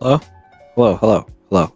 Hello? Hello, hello, hello.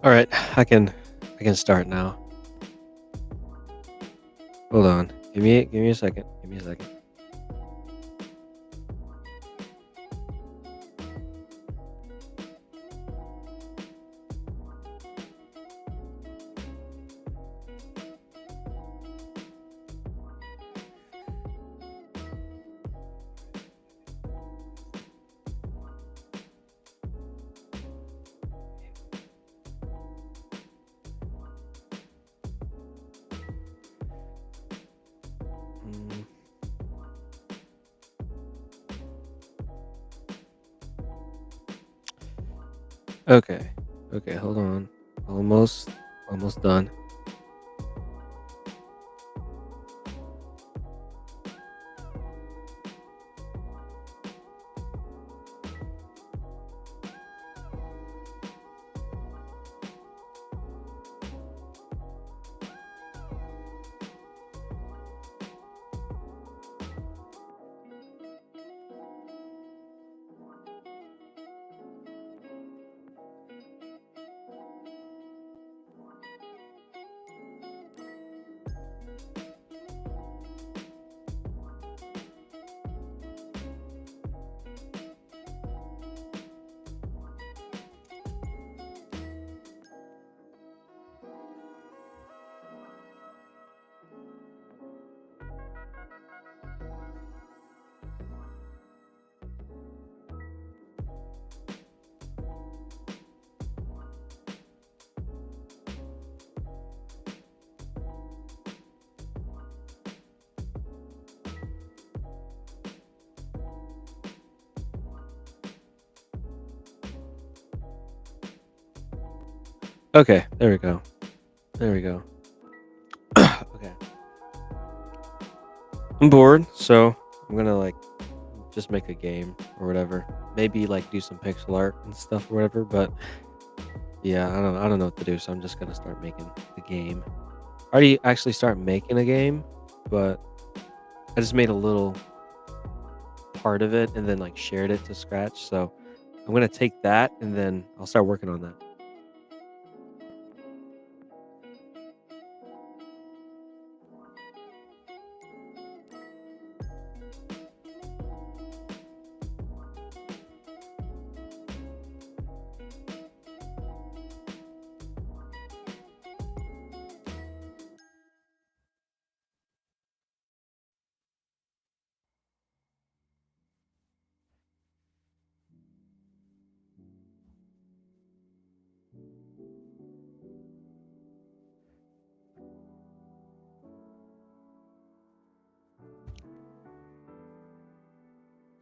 All right, I can start now. Hold on. Give me a second. Give me a second. Mm, okay. Okay, hold on. Almost almost done. Okay, there we go. There we go. Okay. I'm bored, so I'm gonna like just make a game or whatever. Maybe like do some pixel art and stuff or whatever, but yeah, I don't know what to do, so I'm just gonna start making the game. I already actually start making a game, but I just made a little part of it and then like shared it to Scratch. So I'm gonna take that and then I'll start working on that.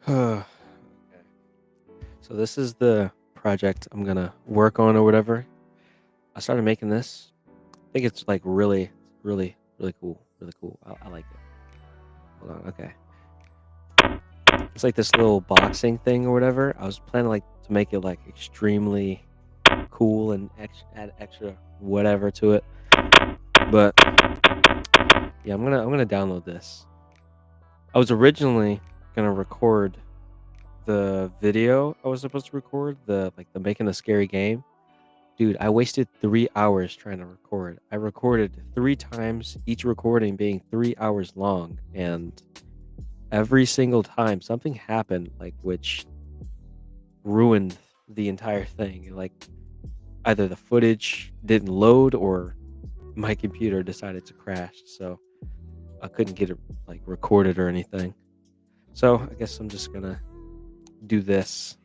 Okay. So this is the project I'm gonna work on or whatever. I started making this. I think it's like really cool. Really cool. I like it. Hold on. Okay. It's like this little boxing thing or whatever. I was planning like to make it like extremely cool and add extra whatever to it. But yeah, I'm gonna download this. I was originally gonna record the video I was supposed to record, the making a scary game. Dude, I wasted 3 hours trying to record. I recorded 3 times, each recording being 3 hours long, and every single time something happened, like, which ruined the entire thing. Like, either the footage didn't load or my computer decided to crash, so I couldn't get it like recorded or anything. So I guess I'm just gonna do this.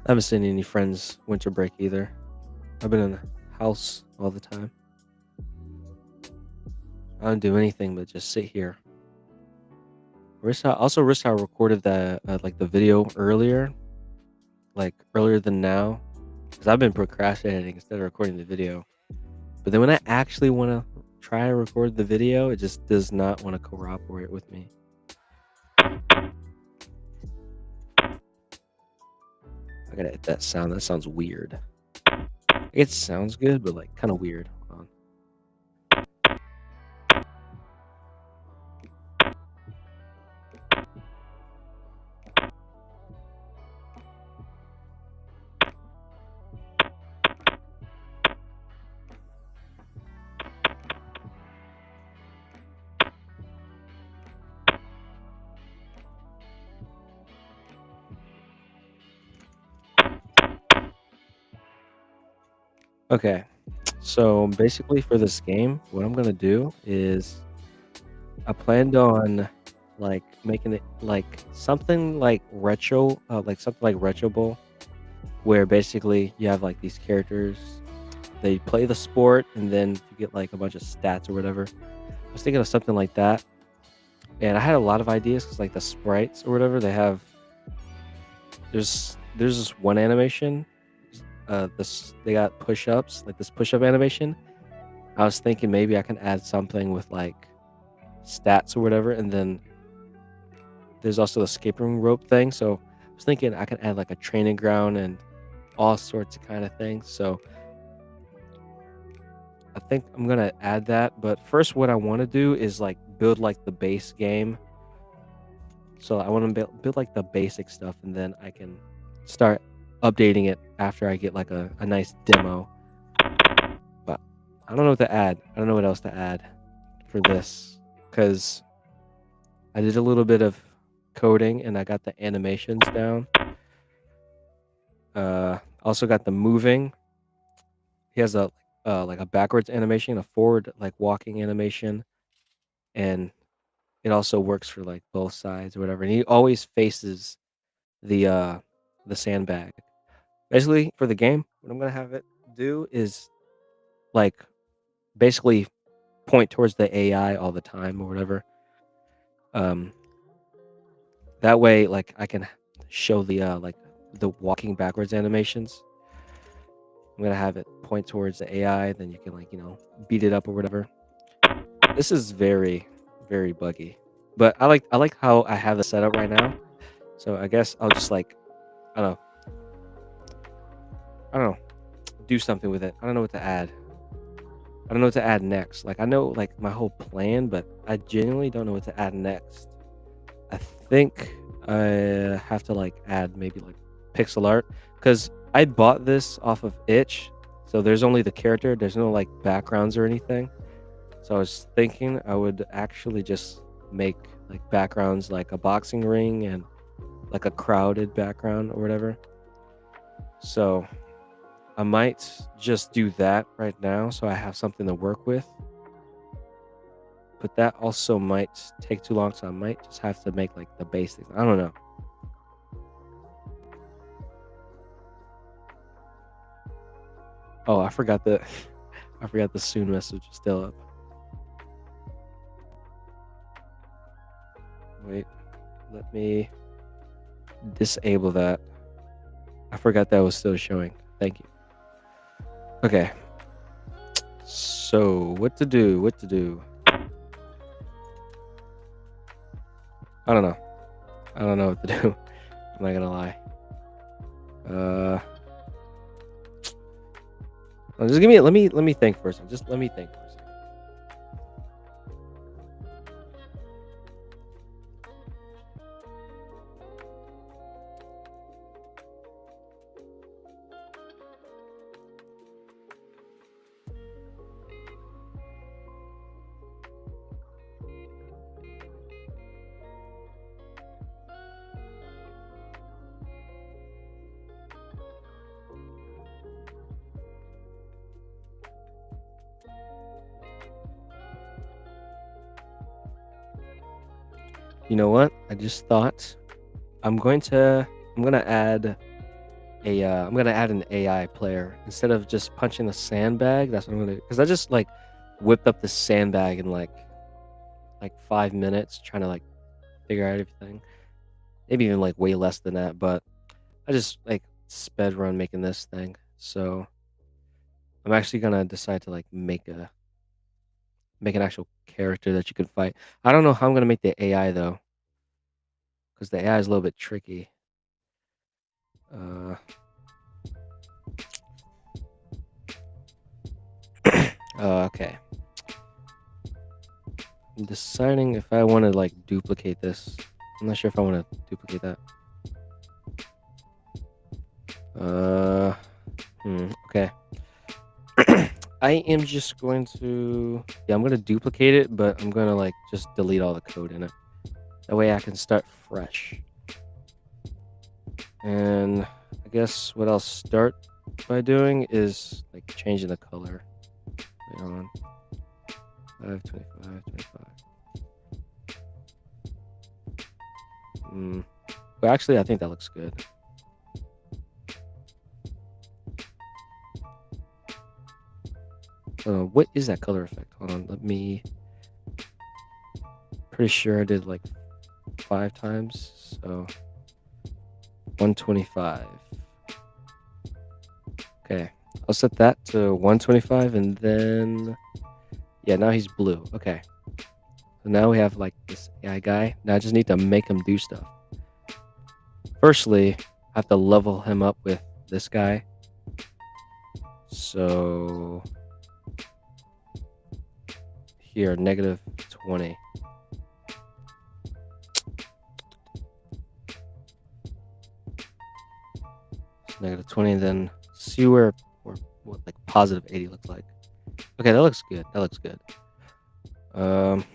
I haven't seen any friends winter break either. I've been in the house all the time. I don't do anything but just sit here. Rissa recorded the like the video earlier, like earlier than now, because I've been procrastinating instead of recording the video. But then when I actually want to try to record the video, it just does not want to cooperate with me. I gotta edit that sound. That sounds weird. It sounds good, but like kind of weird. Hold on. Okay, so basically for this game, what I'm gonna do is I planned on like making it like something like Retro Bowl, where basically you have like these characters, they play the sport, and then you get like a bunch of stats or whatever. I was thinking of something like that, and I had a lot of ideas because like the sprites or whatever they have. There's this one animation. This they got push ups like this push up animation. I was thinking maybe I can add something with like stats or whatever, and then there's also the escape room rope thing. So I was thinking I can add like a training ground and all sorts of kind of things. So I think I'm gonna add that. But first, what I want to do is like build like the base game. So I want to build like the basic stuff, and then I can start updating it after I get like a nice demo. But I don't know what to add. I don't know what else to add for this because I did a little bit of coding and I got the animations down. Also got the moving. He has a like a backwards animation, a forward like walking animation, and it also works for like both sides or whatever. And he always faces the uh the sandbag. Basically, for the game, what I'm gonna have it do is like basically point towards the AI all the time or whatever. Um, that way, like I can show the walking backwards animations. I'm gonna have it point towards the AI, then you can like beat it up or whatever. This is very, very buggy, but I like how I have the setup right now. So I guess I'll just like I don't know, I don't know, do something with it. I don't know what to add. I don't know what to add next. Like I know like my whole plan, but I genuinely don't know what to add next. I think I have to like add maybe like pixel art because I bought this off of Itch, so there's only the character. There's no like backgrounds or anything. So I was thinking I would actually just make like backgrounds like a boxing ring and like a crowded background or whatever. So I might just do that right now so I have something to work with. But that also might take too long, so I might just have to make like the basics. I don't know. Oh, I forgot the I forgot the soon message was still up. Wait, let me disable that. I forgot that was still showing. Thank you. Okay. So what to do? What to do? I don't know. I don't know what to do. I'm not gonna lie. Uh, just give me. Let me think for a second. Just let me think for a second. You know what? I just thought I'm going to I'm gonna add I'm gonna add an AI player instead of just punching the sandbag. That's what I'm gonna because I just like whipped up the sandbag in like 5 minutes trying to like figure out everything. Maybe even like way less than that, but I just like sped run making this thing. So I'm actually gonna decide to like make an actual character that you can fight. I don't know how I'm gonna make the AI though, because the AI is a little bit tricky. Uh, okay. I'm deciding if I want to like duplicate this. I'm not sure if I want to duplicate that. Uh, okay. I am just going to, yeah, I'm going to duplicate it, but I'm going to like just delete all the code in it. That way I can start fresh. And I guess what I'll start by doing is like changing the color. Wait, hold on. 525, 25. But actually, I think that looks good. What is that color effect? Hold on, let me. Pretty sure I did like 5 times, so 125. Okay, I'll set that to 125, and then yeah, now he's blue. Okay, so now we have like this AI guy. Now I just need to make him do stuff. Firstly, I have to level him up with this guy. So here, -20. -20, then see where what like +80 looks like. Okay, that looks good. That looks good. Um,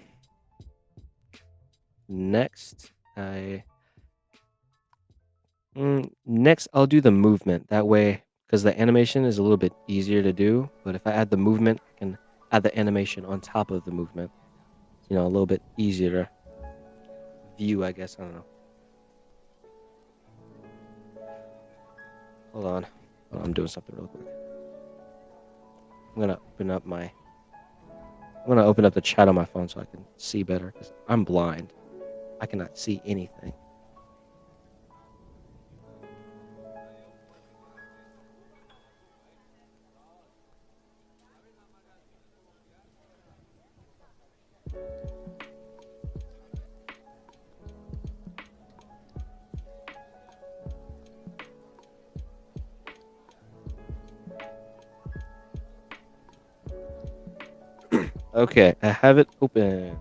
next next I'll do the movement. That way, because the animation is a little bit easier to do, but if I add the movement, I can add the animation on top of the movement. You know, a little bit easier to view, I guess. I don't know. Hold on. Oh, I'm doing something real quick. I'm gonna open up the chat on my phone so I can see better because I'm blind. I cannot see anything. Okay, I have it open.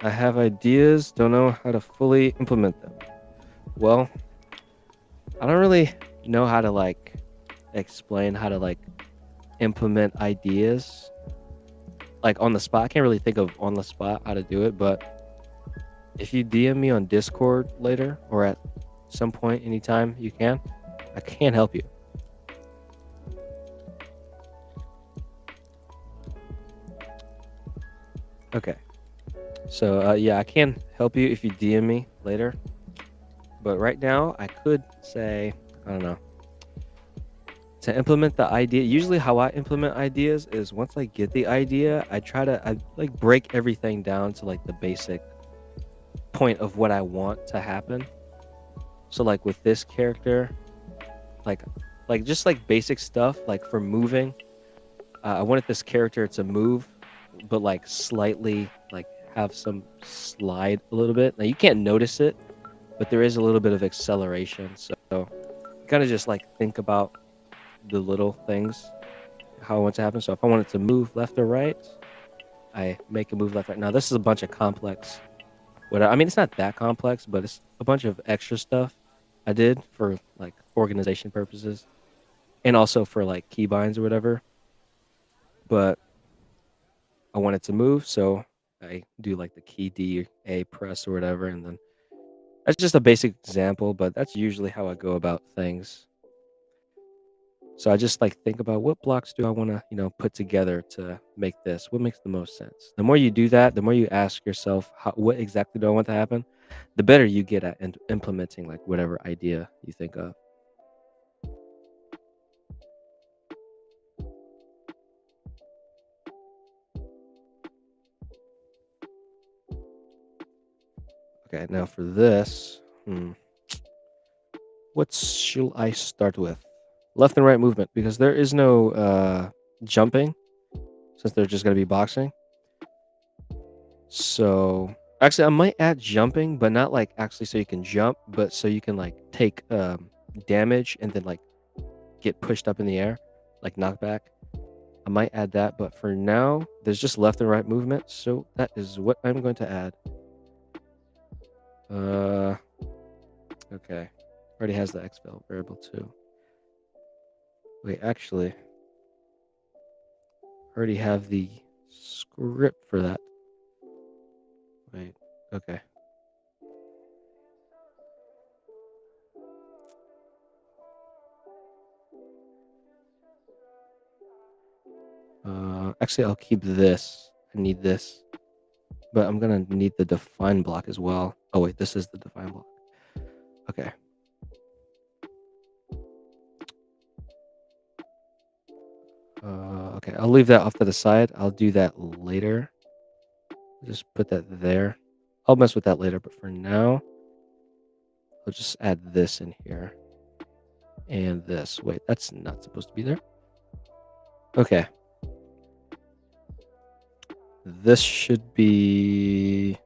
I have ideas, don't know how to fully implement them. Well, I don't really know how to like explain how to like implement ideas like on the spot. I can't really think of on the spot how to do it, but if you DM me on Discord later or at some point anytime you can, I can help you. Okay. So yeah, I can help you if you DM me later. But right now, I could say, I don't know, to implement the idea. Usually, how I implement ideas is once I get the idea, I like break everything down to like the basic point of what I want to happen. So like with this character, like just like basic stuff, like for moving, I wanted this character to move, but like slightly like have some slide a little bit. Now you can't notice it, but there is a little bit of acceleration. So kind of just like think about the little things, how I want it to happen. So if I want it to move left or right, I make it move left, right. Now this is a bunch of complex. I mean, it's not that complex, but it's a bunch of extra stuff I did for like organization purposes, and also for like keybinds or whatever. But I want it to move, so I do like the key D A press or whatever, and then that's just a basic example, but that's usually how I go about things. So I just like think about what blocks do I want to, put together to make this? What makes the most sense? The more you do that, the more you ask yourself, what exactly do I want to happen? The better you get at implementing like whatever idea you think of. Okay, now for this, what shall I start with? Left and right movement, because there is no jumping since they're just going to be boxing. So actually, I might add jumping, but not like actually so you can jump, but so you can like take damage and then like get pushed up in the air, like knockback. I might add that, but for now, there's just left and right movement, so that is what I'm going to add. Uh, okay. Already has the X variable too. Wait, actually, already have the script for that. Wait, okay. Actually, I'll keep this. I need this, but I'm gonna need the define block as well. Oh wait, this is the define block. Okay. Okay, I'll leave that off to the side. I'll do that later. Just put that there. I'll mess with that later, but for now, I'll just add this in here. And this. Wait, that's not supposed to be there. Okay. This should be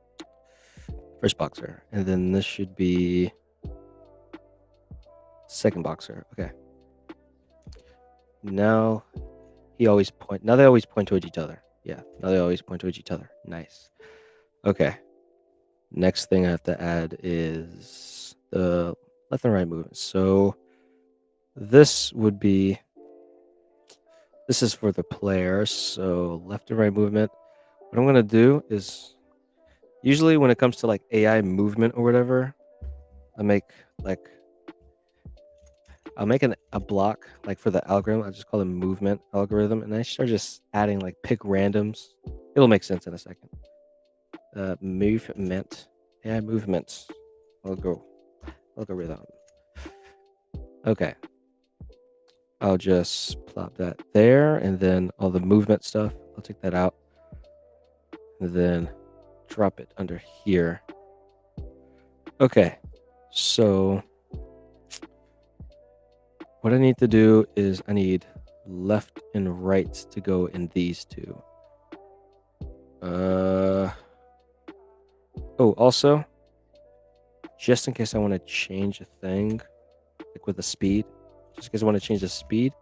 first boxer. And then this should be second boxer. Okay. Now they always point towards each other. Yeah. Now they always point towards each other. Nice. Okay. Next thing I have to add is the left and right movement. So this is for the player. So left and right movement. What I'm gonna do is usually when it comes to like AI movement or whatever, I make like I'll make a block like for the algorithm. I just call it movement algorithm, and I start just adding like pick randoms. It'll make sense in a second. Movement, AI movements, algorithm. Okay, I'll just plop that there, and then all the movement stuff, I'll take that out, and then drop it under here. Okay, so what I need to do is I need left and right to go in these two. Oh, also, just in case I want to change a thing, like with the speed, just in case I want to change the speed,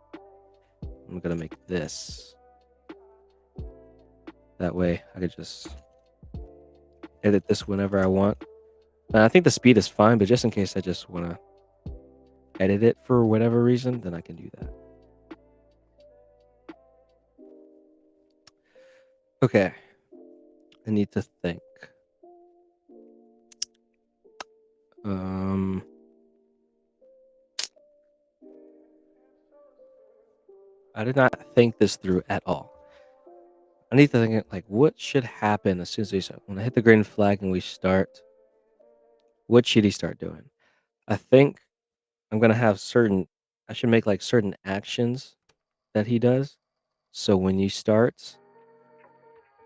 I'm gonna make this. That way I could just edit this whenever I want. I think the speed is fine, but just in case I just want to edit it for whatever reason, then I can do that. Okay. I need to think. I did not think this through at all. I need to think like what should happen as soon as we start. When I hit the green flag and we start, what should he start doing? I think I'm gonna have I should make like certain actions that he does. So when you start,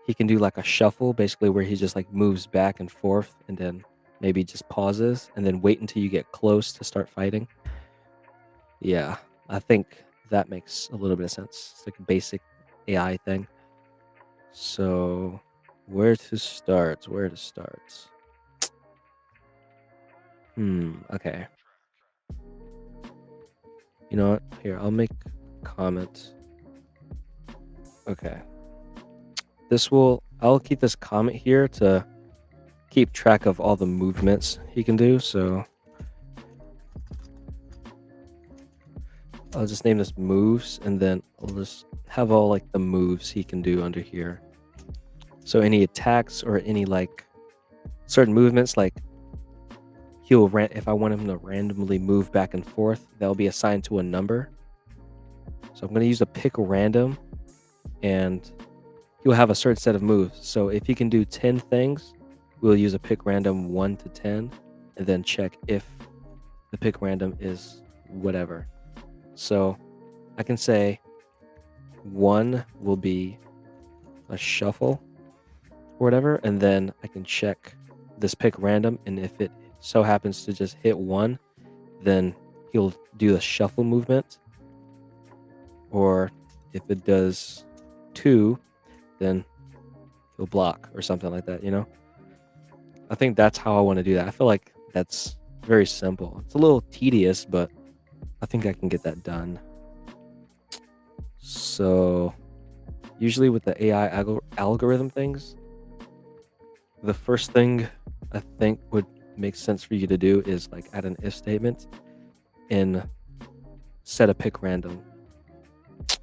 he can do like a shuffle, basically where he just like moves back and forth and then maybe just pauses and then wait until you get close to start fighting. Yeah, I think that makes a little bit of sense. It's like a basic AI thing. So where to start? Where to start? Okay. You know what? Here, I'll make a comment. Okay. I'll keep this comment here to keep track of all the movements he can do. So I'll just name this moves, and then I'll just have all like the moves he can do under here. So any attacks or any like certain movements, like if I want him to randomly move back and forth, that'll be assigned to a number. So I'm going to use a pick random, and he'll have a certain set of moves. So if he can do 10 things, we'll use a pick random 1 to 10, and then check if the pick random is whatever. So I can say 1 will be a shuffle or whatever, and then I can check this pick random, and if it so happens to just hit 1, then he'll do the shuffle movement, or if it does 2, then he'll block or something like that, you know? I think that's how I want to do that. I feel like that's very simple. It's a little tedious, but I think I can get that done. So usually with the AI algorithm things, the first thing I think would make sense for you to do is like add an if statement and set a pick random.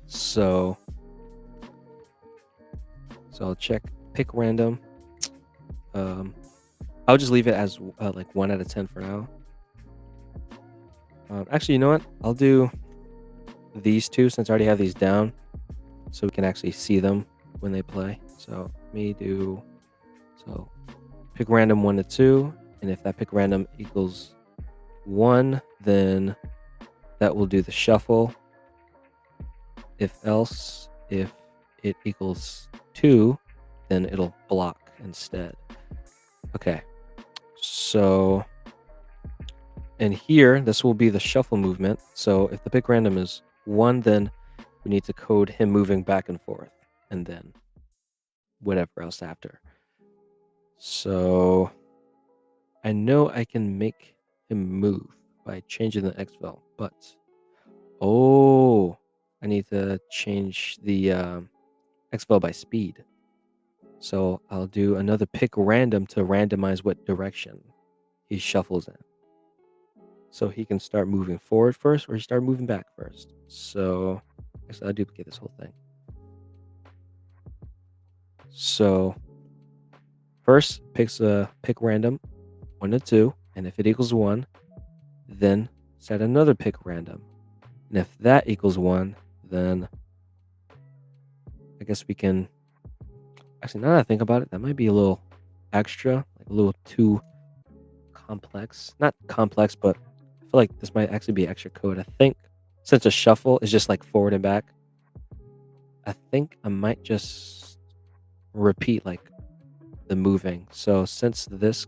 So I'll check pick random. I'll just leave it as like 1 out of 10 for now. Actually, you know what? I'll do these two since I already have these down, so we can actually see them when they play. So let me do pick random 1 to 2, and if that pick random equals 1, then that will do the shuffle. If it equals 2, then it'll block instead. Okay, so and here this will be the shuffle movement. So if the pick random is 1, then we need to code him moving back and forth, and then whatever else after. So I know I can make him move by changing the exfil, but I need to change the exfil by speed. So I'll do another pick random to randomize what direction he shuffles in. So he can start moving forward first, or he start moving back first. So actually, I'll duplicate this whole thing. So first picks a pick random 1 to 2, and if it equals 1, then set another pick random. And if that equals 1, then I guess we can actually, now that I think about it, that might be a little extra, like a little too complex. Not complex, but I feel like this might actually be extra code. I think since a shuffle is just like forward and back, I think I might just repeat like the moving. So since this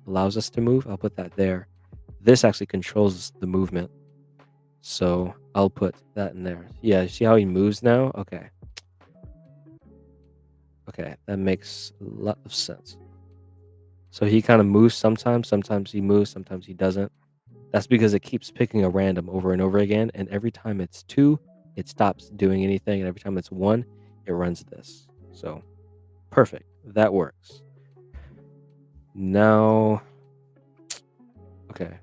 allows us to move, I'll put that there. This actually controls the movement. So I'll put that in there. Yeah, you see how he moves now? Okay. Okay, that makes a lot of sense. So he kind of moves sometimes. Sometimes he moves, sometimes he doesn't. That's because it keeps picking a random over and over again. And every time it's 2, it stops doing anything. And every time it's 1, it runs this. So perfect. That works. Now, okay.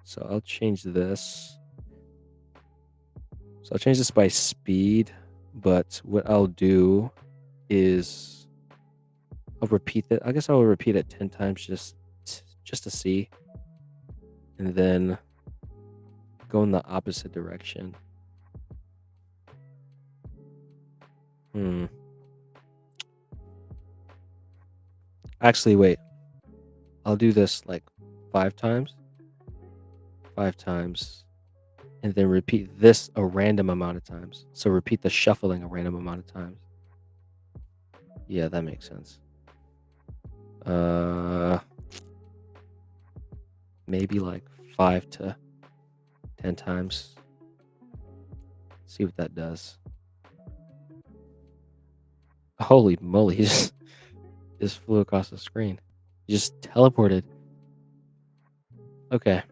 So I'll change this. So I'll change this by speed. But what I'll do is I'll repeat it. I guess I will repeat it 10 times just to see. And then go in the opposite direction. Actually, wait. I'll do this like 5 times. 5 times. And then repeat this a random amount of times. So repeat the shuffling a random amount of times. Yeah, that makes sense. Maybe like 5 to 10 times. See what that does. Holy moly, he just flew across the screen. He just teleported. Okay.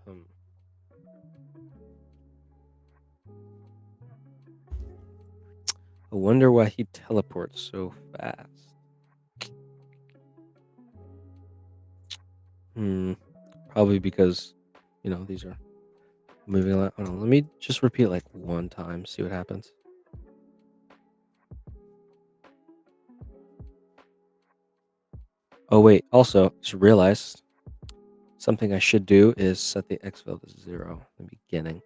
Hmm. I wonder why he teleports so fast. Probably because, these are moving a lot. Hold on, let me just repeat like 1 time, see what happens. Oh wait, also just realized something I should do is set the exfil to 0 in the beginning.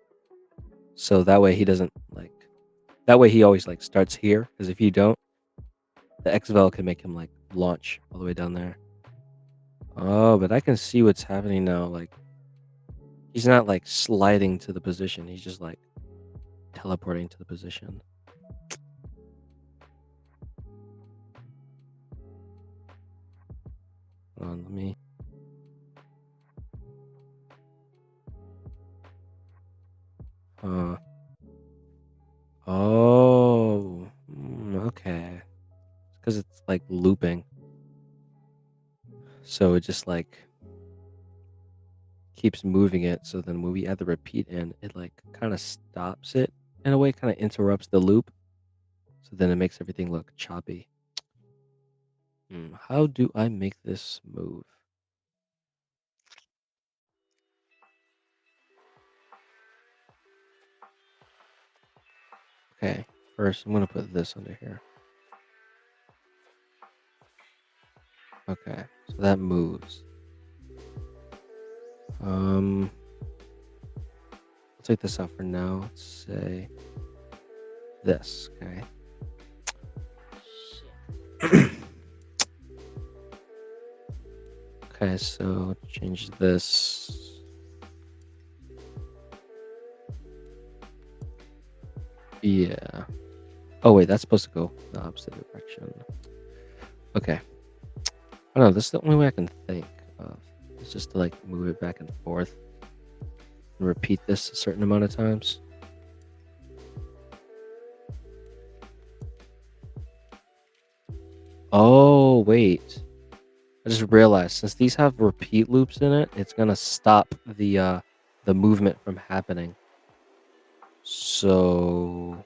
So that way he doesn't like that way he always like starts here because if you don't, the XVAL can make him like launch all the way down there. Oh, but I can see what's happening now. Like he's not like sliding to the position. He's just like teleporting to the position. Hold on, let me. Oh, okay. Because it's like looping. So it just like keeps moving it. So then when we add the repeat in, it like kind of stops it in a way, kind of interrupts the loop. So then it makes everything look choppy. How do I make this move? Okay, first I'm gonna put this under here. Okay, so that moves. I'll take this out for now. Let's say this, okay? Okay, so change this. Yeah. Oh wait, that's supposed to go the opposite direction. Okay. Oh no, this is the only way I can think of. It's just to like move it back and forth and repeat this a certain amount of times. Oh wait. I just realized since these have repeat loops in it, it's gonna stop the movement from happening. So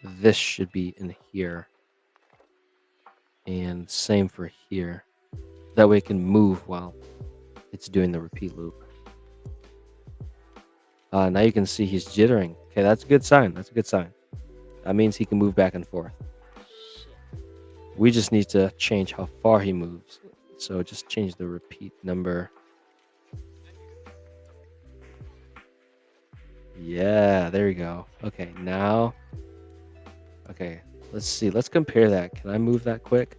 this should be in here. And same for here. That way it can move while it's doing the repeat loop. Now you can see he's jittering. Okay, that's a good sign. That's a good sign. That means he can move back and forth. We just need to change how far he moves. So just change the repeat number. Yeah, there you go. Okay, now. Okay, let's see. Let's compare that. Can I move that quick?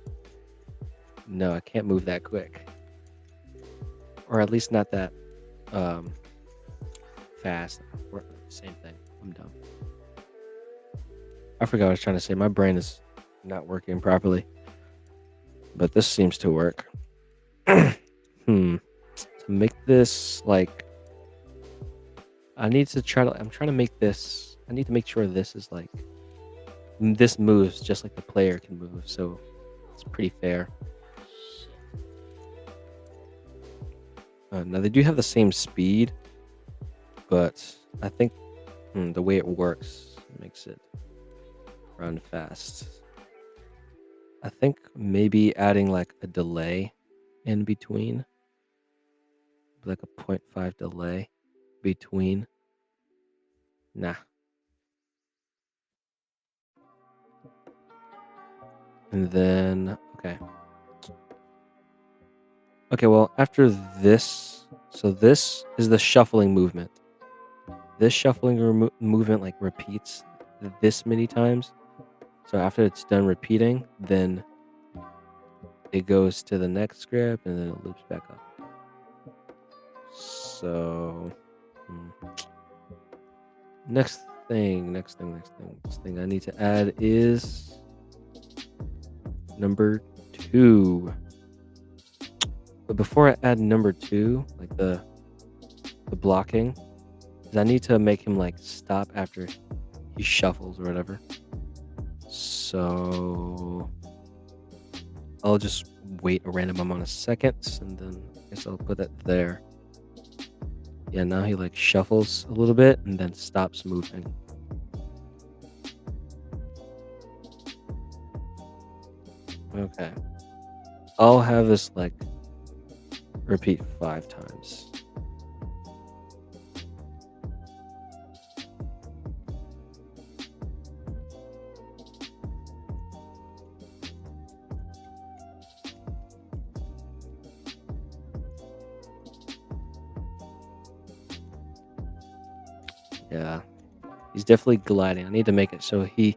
No, I can't move that quick. Or at least not that fast. Same thing. I'm dumb. I forgot what I was trying to say. My brain is not working properly. But this seems to work. To make this like I'm trying to make this I need to make sure this is like this moves just like the player can move, so it's pretty fair. Now they do have the same speed, but I think the way it works makes it run fast. I think maybe adding like a delay in between, like a 0.5 delay between. Nah. And then, okay. Okay, well, after this, so this is the shuffling movement. This shuffling movement like repeats this many times. So after it's done repeating, then it goes to the next script and then it loops back up. So, next thing I need to add is number 2. But before I add number 2, like the blocking, is I need to make him like stop after he shuffles or whatever. So I'll just wait a random amount of seconds and then I guess I'll put it there. Yeah, now he like shuffles a little bit and then stops moving. Okay. I'll have this like repeat 5 times. Yeah, He's definitely gliding. I need to make it so he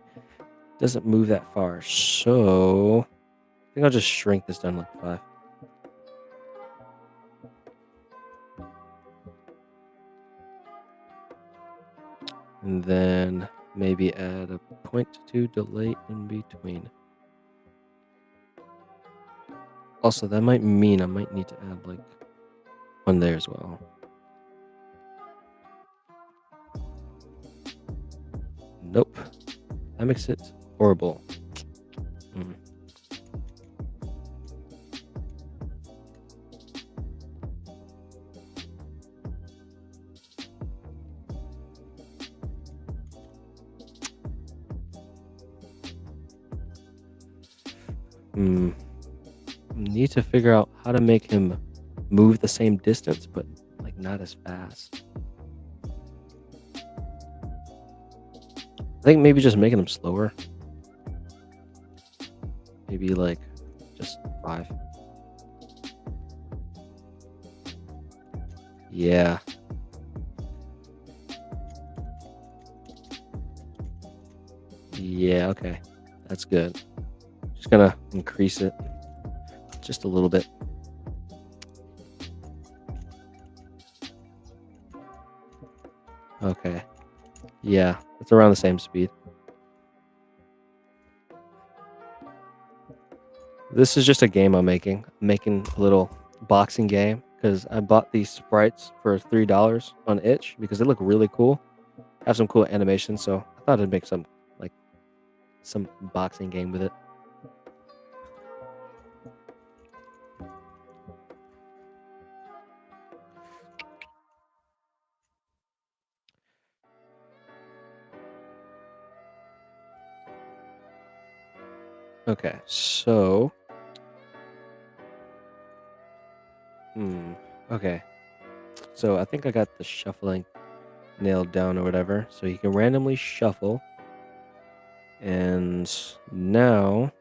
doesn't move that far. So I think I'll just shrink this down to like 5. And then maybe add a 0.2 delay in between. Also, that might mean I might need to add like one there as well. Nope. That makes it horrible. Mm. Hmm. Need to figure out how to make him move the same distance, but like not as fast. I think maybe just making him slower. Maybe like just 5. Yeah. Yeah, okay. That's good. Just gonna increase it just a little bit. Okay. Yeah, it's around the same speed. This is just a game I'm making. I'm making a little boxing game because I bought these sprites for $3 on Itch because they look really cool. Have some cool animations, so I thought I'd make like some boxing game with it. Okay, so hmm. Okay. So I think I got the shuffling nailed down or whatever. So you can randomly shuffle and now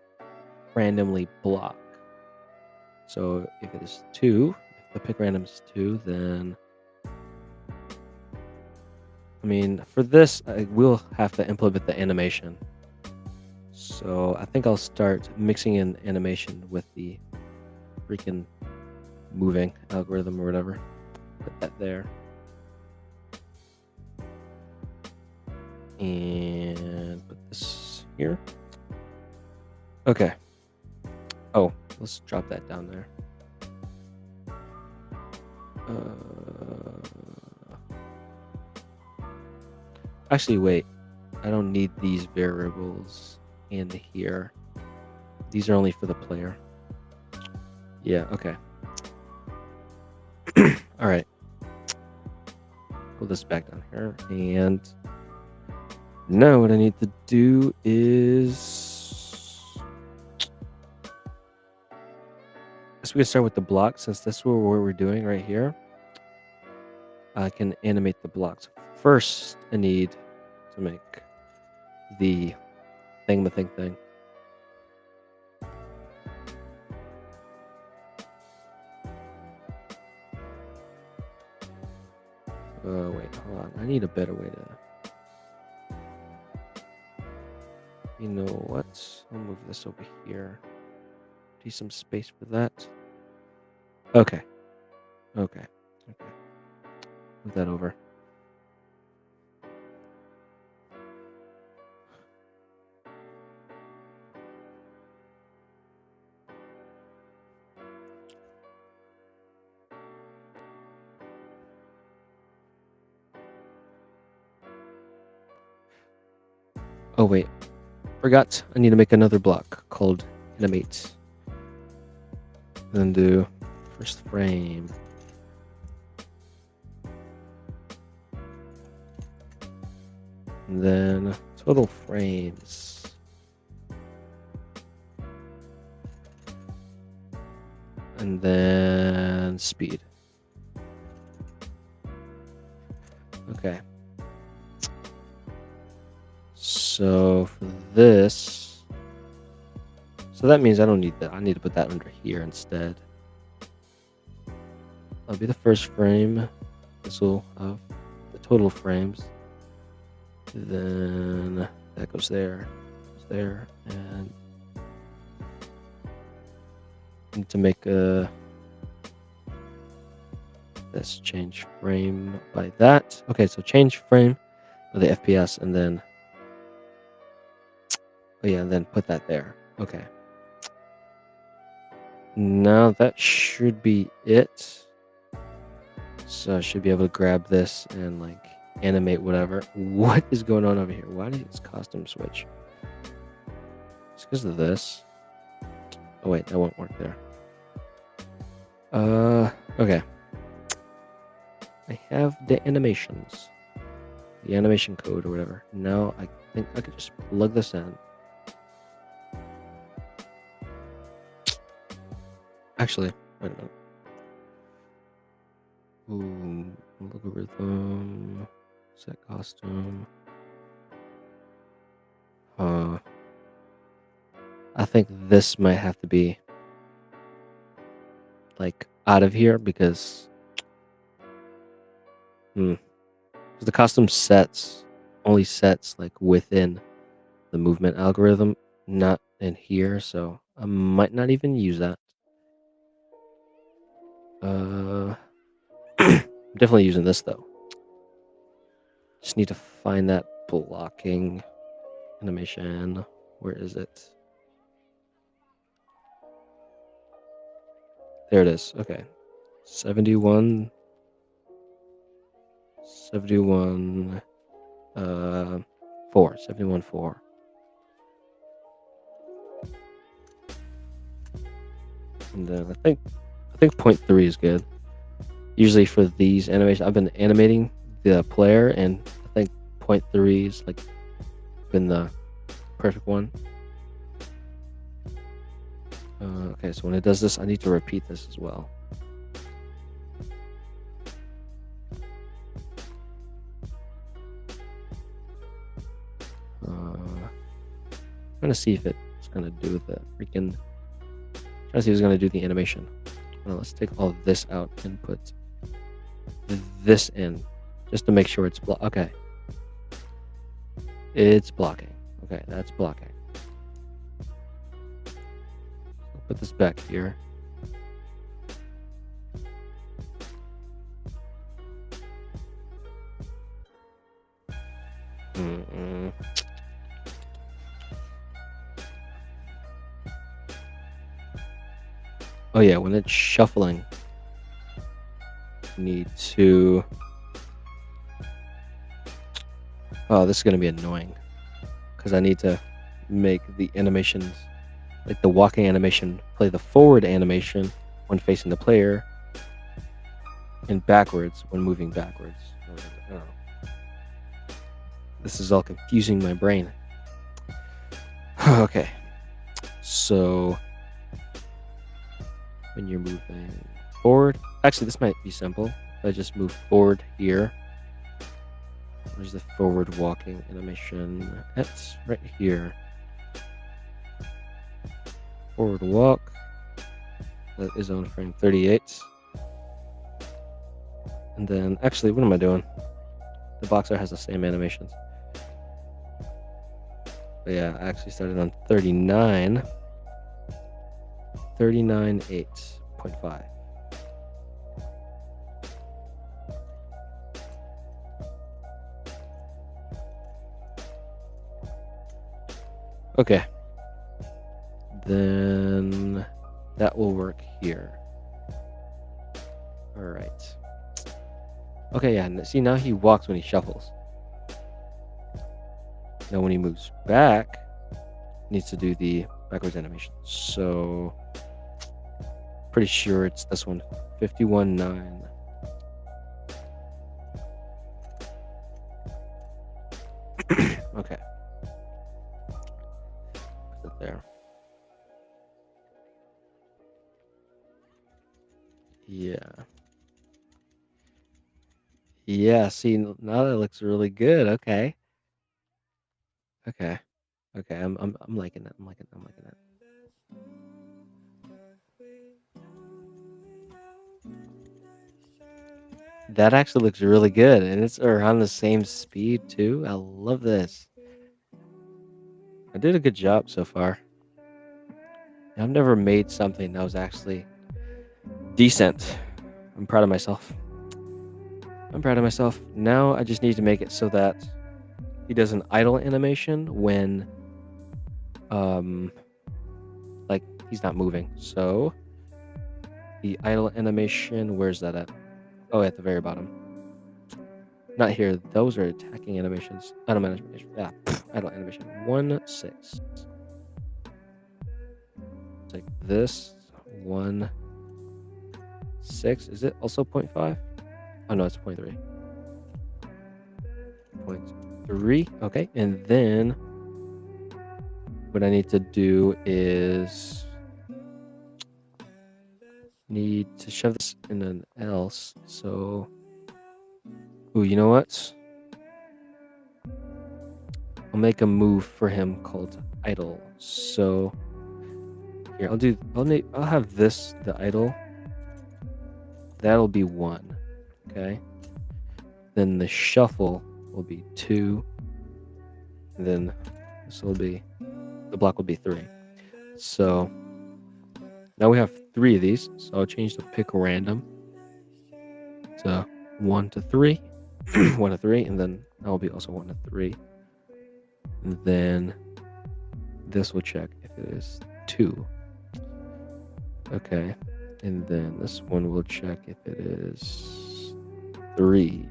randomly block. So if it is 2, if the pick random is 2, then I mean for this I will have to implement the animation. So I think I'll start mixing in animation with the freaking moving algorithm or whatever. Put that there. And put this here. Okay. Oh, let's drop that down there. Actually, wait. I don't need these variables in here. These are only for the player. Yeah, okay. All right. Pull this back down here. And now what I need to do is... I guess we can start with the block since that's what we're doing right here. I can animate the blocks. First, I need to make the thing. Wait, hold on. I need a better way to... You know what? I'll move this over here. Need some space for that. Okay. Okay. Move that over. Oh, wait. Forgot. I need to make another block called animate. Then do first frame. And then total frames. And then speed. Okay. So for this, so that means I don't need that. I need to put that under here instead. That'll be the first frame. This will have the total frames. Then that goes there, and need to make a this change frame by that. Okay, so change frame of the FPS, and then oh yeah, and then put that there. Okay. Now that should be it. So I should be able to grab this and like animate whatever. What is going on over here? Why did this costume switch? It's because of this. Oh wait, that won't work there. Okay. I have the animations. The animation code or whatever. Now I think I could just plug this in. Actually, wait a minute. Ooh, algorithm, set costume. I think this might have to be like out of here because the costume sets only sets like within the movement algorithm, not in here, so I might not even use that. I'm definitely using this though. Just need to find that blocking animation. Where is it? There it is. Okay. 71 71 4 71 4. And then I think point 0.3 is good. Usually for these animations, I've been animating the player, and I think point 0.3 is like been the perfect one. Okay, so when it does this, I need to repeat this as well. I'm gonna see if it's gonna do the freaking. Trying to see if it's gonna do the animation. Well, let's take all of this out and put this in, just to make sure it's okay. It's blocking. Okay, that's blocking. I'll put this back here. Oh yeah, when it's shuffling, need to. Oh, this is gonna be annoying because I need to make the animations, like the walking animation, play the forward animation when facing the player, and backwards when moving backwards. I don't know. This is all confusing my brain. Okay, so when you're moving forward, actually, this might be simple. If I just move forward here. Where's the forward walking animation? It's right here. Forward walk. That is on frame 38. And then, actually, what am I doing? The boxer has the same animations. But yeah, I actually started on 39. 39.8.5. Okay. Then that will work here. All right. Okay, yeah. See, now he walks when he shuffles. Now when he moves back, needs to do the backwards animation. So pretty sure it's this one, 51.9. Okay. Put it there. Yeah. Yeah, see, now that looks really good. Okay. Okay. Okay, I'm liking it. I'm liking it. I'm liking it. That actually looks really good, and it's around the same speed too. I love this. I did a good job so far. I've never made something that was actually decent. I'm proud of myself. I'm proud of myself. Now I just need to make it so that he does an idle animation when um like he's not moving. So the idle animation, where's that at? Oh, at the very bottom. Not here. Those are attacking animations. Idle animation. Yeah, idle animation. 1 6. Like this. 1 6. Is it also 0.5? Oh no, it's 0.3. 0.3. Okay, and then what I need to do is need to shove this in an else. So, ooh, you know what? I'll make a move for him called idle. So here, I'll have this the idle. That'll be 1. Okay. Then the shuffle will be 2. And then the block will be 3. So now we have 3 of these. So I'll change the pick random to 1 to 3. 1 to 3, and then that'll be also 1 to 3. And then this will check if it is 2. Okay. And then this one will check if it is 3.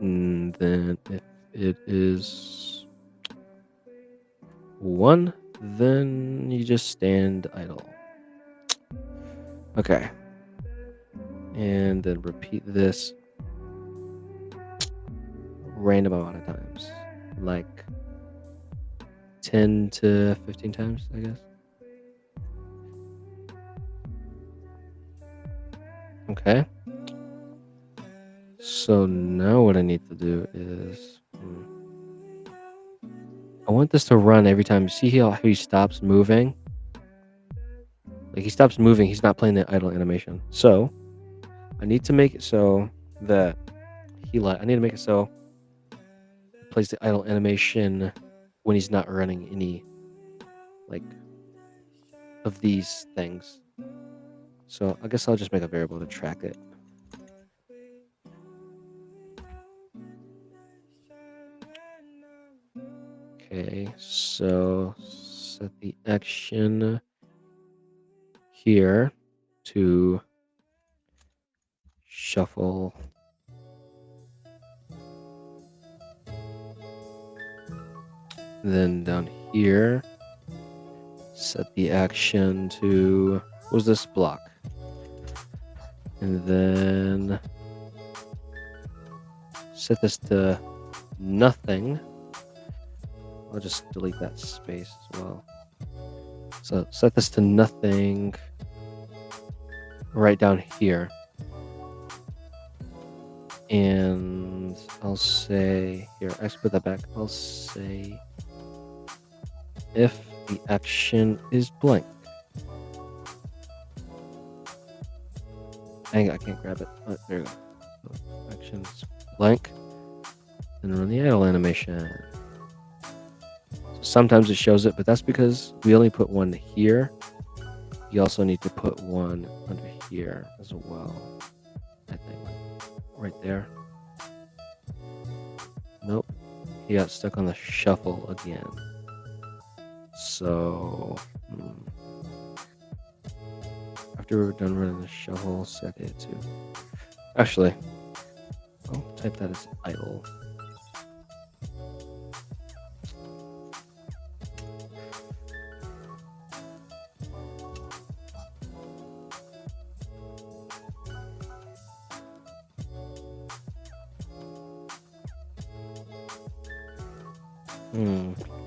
And then if it is 1, then you just stand idle. Okay. And then repeat this random amount of times. Like 10 to 15 times, I guess. Okay. So now what I need to do is I want this to run every time. See how he stops moving? Like he stops moving, he's not playing the idle animation. So I need to make it so that I need to make it so he plays the idle animation when he's not running any like of these things. So I guess I'll just make a variable to track it. Okay, so set the action here to shuffle. Then down here, set the action to, what was this block? And then set this to nothing. I'll just delete that space as well. So set this to nothing right down here. And I'll say, here, I put that back. I'll say if the action is blank. I can't grab it. Oh, there you go. So action's blank. Then run the idle animation. So sometimes it shows it, but that's because we only put 1 here. You also need to put 1 under here as well. I think right there. Nope. He got stuck on the shuffle again. So after we're done running the shuffle, set it to. Actually, I'll type that as idle.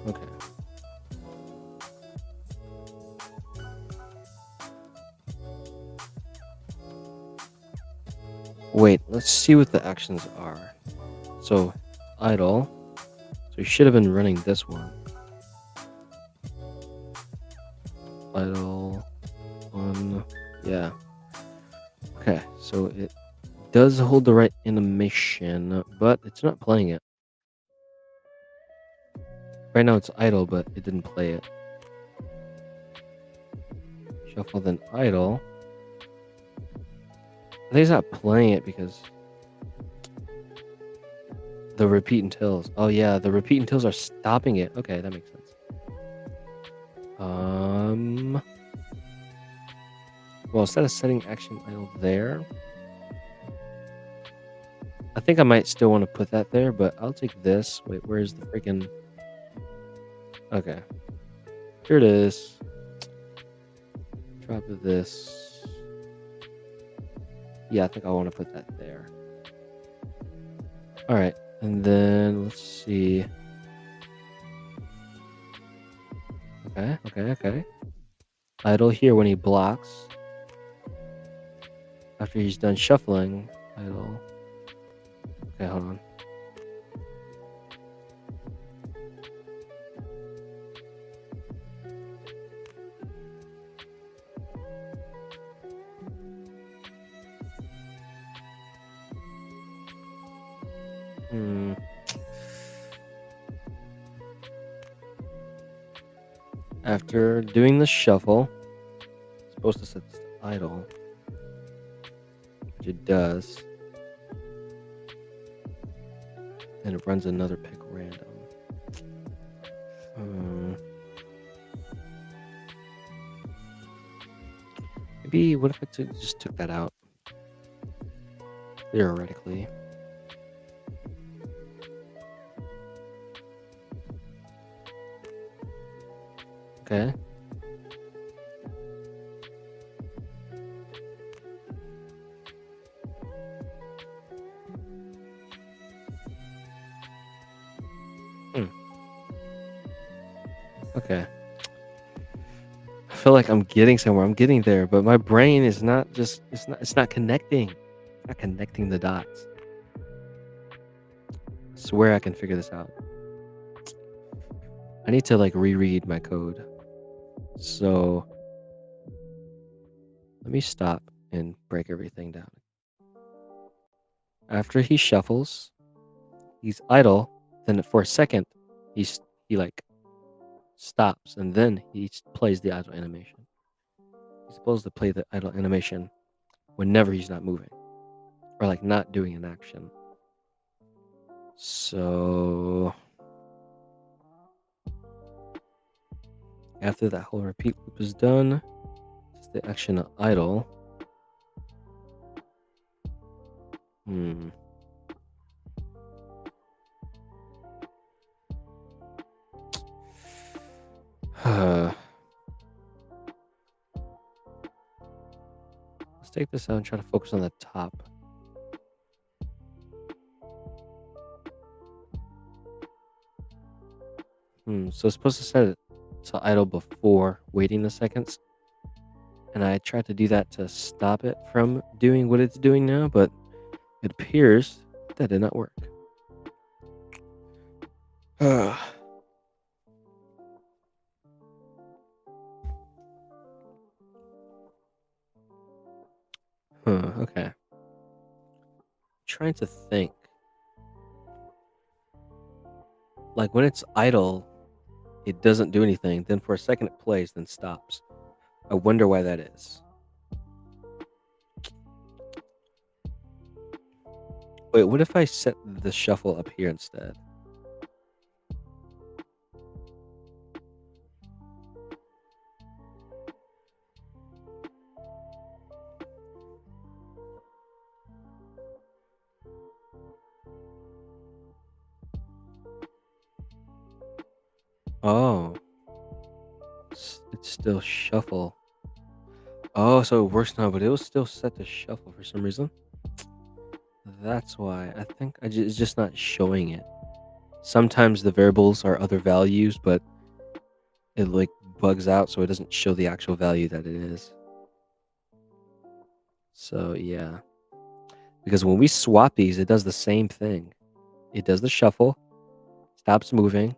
Okay. Wait, let's see what the actions are. So, idle. So you should have been running this one. Idle 1. Yeah. Okay, so it does hold the right animation, but it's not playing it. Right now it's idle, but it didn't play it. Shuffle then idle. I think it's not playing it because the repeat untills. Oh yeah, the repeat untills are stopping it. Okay, that makes sense. Um, well, instead of setting action idle there, I think I might still want to put that there, but I'll take this. Wait, where's the freaking? Okay, here it is. Drop this. Yeah, I think I want to put that there. All right, and then let's see. Okay. Idle here when he blocks. After he's done shuffling, idle. Okay, hold on. Hmm. After doing the shuffle, it's supposed to set this to idle, which it does. And it runs another pick random. Hmm. Maybe what if I just took that out? Theoretically. Okay. Hmm. Okay. I feel like I'm getting somewhere. I'm getting there, but my brain is not just it's not connecting. It's not connecting the dots. I swear I can figure this out. I need to like reread my code. So let me stop and break everything down. After he shuffles, he's idle. Then for a second, he like stops, and then plays the idle animation. He's supposed to play the idle animation whenever he's not moving or like not doing an action. So after that whole repeat loop is done, it's the action idle. Hmm. Let's take this out and try to focus on the top. So it's supposed to set it to idle before waiting the seconds. And I tried to do that to stop it from doing what it's doing now, but it appears that did not work. Okay. Trying to think. Like when it's idle, it doesn't do anything. Then for a second it plays, then stops. I wonder why that is. Wait, what if I set the shuffle up here instead? Oh, it's still shuffle. Oh, so it works now, but it was still set to shuffle for some reason. That's why. I think it's just not showing it. Sometimes the variables are other values, but it like bugs out, so it doesn't show the actual value that it is. So yeah, because when we swap these, it does the same thing. It does the shuffle, stops moving,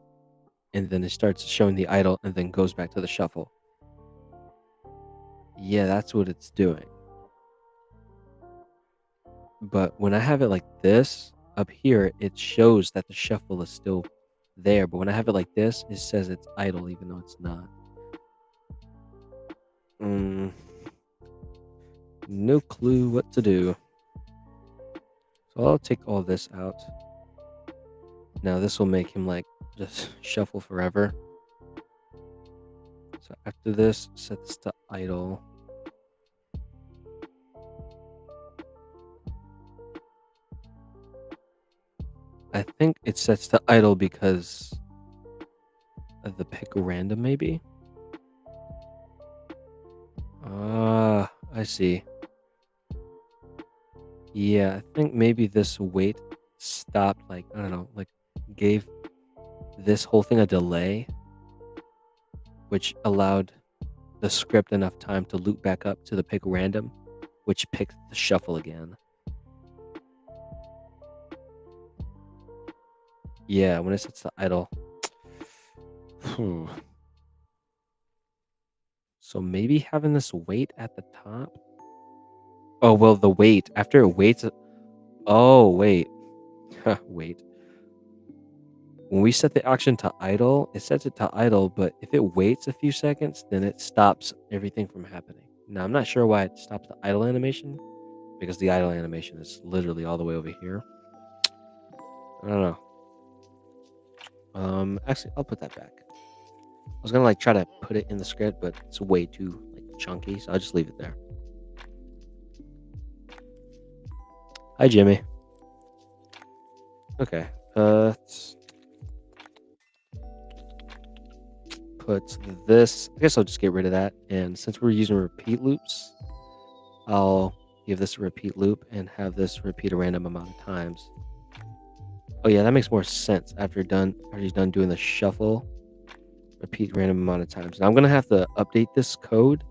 and then it starts showing the idle, and then goes back to the shuffle. Yeah, that's what it's doing. But when I have it like this up here, it shows that the shuffle is still there. But when I have it like this, it says it's idle, even though it's not. Mm, no clue what to do. So I'll take all this out. Now this will make him like just shuffle forever. So after this, set this to idle. I think it sets to idle because of the pick random, maybe? Ah, I see. Yeah, I think maybe this wait stopped, like, I don't know, like gave this whole thing a delay, which allowed the script enough time to loop back up to the pick random, which picked the shuffle again. Yeah, when it sets to idle. Hmm. So maybe having this wait at the top. Oh, well, the wait. After it waits. Oh, wait. Wait. When we set the action to idle, it sets it to idle, but if it waits a few seconds, then it stops everything from happening. Now, I'm not sure why it stops the idle animation, because the idle animation is literally all the way over here. I don't know. Actually, I'll put that back. I was gonna like try to put it in the script, but it's way too like chunky, so I'll just leave it there. Hi, Jimmy. Okay. Let's put this. I guess I'll just get rid of that. And since we're using repeat loops, I'll give this a repeat loop and have this repeat a random amount of times. Oh yeah, that makes more sense after he's done doing the shuffle, repeat random amount of times. Now I'm gonna have to update this code.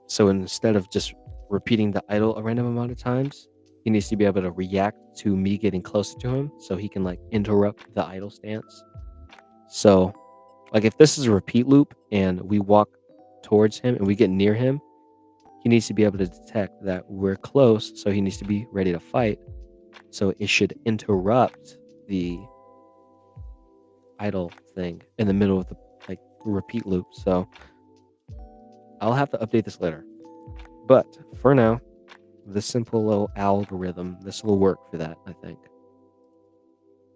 So instead of just repeating the idle a random amount of times, he needs to be able to react to me getting closer to him so he can like interrupt the idle stance. So like if this is a repeat loop and we walk towards him and we get near him, he needs to be able to detect that we're close, so he needs to be ready to fight. So it should interrupt the idle thing in the middle of the like repeat loop. So I'll have to update this later. But for now, this simple little algorithm, this will work for that, I think.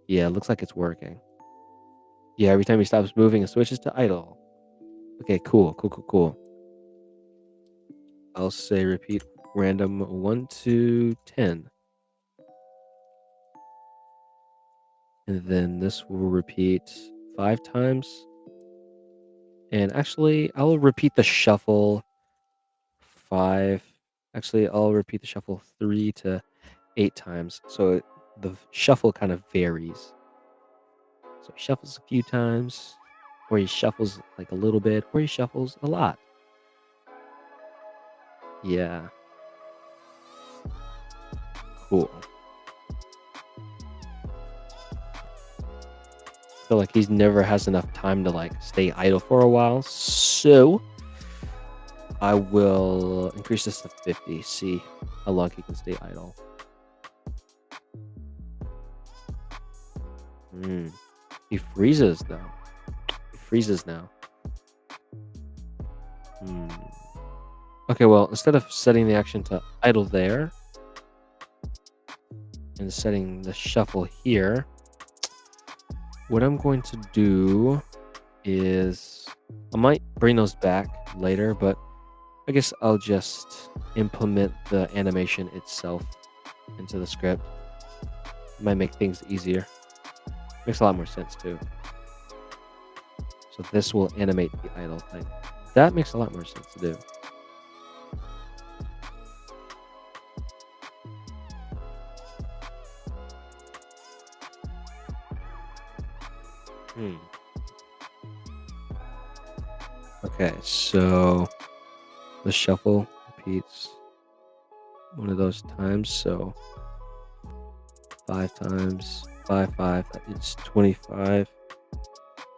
Yeah, it looks like it's working. Yeah, every time he stops moving, it switches to idle. Okay, cool. I'll say repeat random 1 to 10. And then this will repeat 5 times. And actually, I will repeat the shuffle 5. Actually, I'll repeat the shuffle 3 to 8 times. So the shuffle kind of varies. So he shuffles a few times, or he shuffles like a little bit, or he shuffles a lot. Yeah, cool. Feel like he's never has enough time to like stay idle for a while. So I will increase this to 50. See how long he can stay idle. Hmm. He freezes though. He freezes now. Hmm. Okay, well, instead of setting the action to idle there and setting the shuffle here, what I'm going to do is I might bring those back later, but I guess I'll just implement the animation itself into the script. It might make things easier. Makes a lot more sense too. So this will animate the idle thing. That makes a lot more sense to do. Hmm. Okay, so the shuffle repeats one of those times. So 5 times 5, 5. It's 25.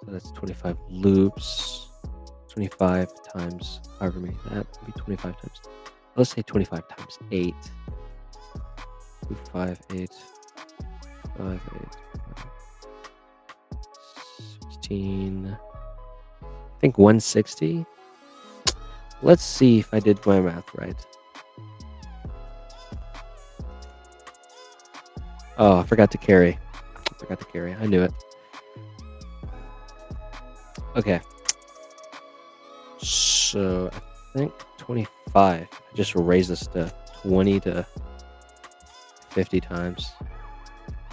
So that's 25 loops. 25 times however many that would be 25 times. Let's say 25 times 8. 5, 8, 5, 8, 16. I think 160. Let's see if I did my math right. Oh, I forgot to carry. I knew it. Okay. So I think 25. I just raise this to 20 to 50 times.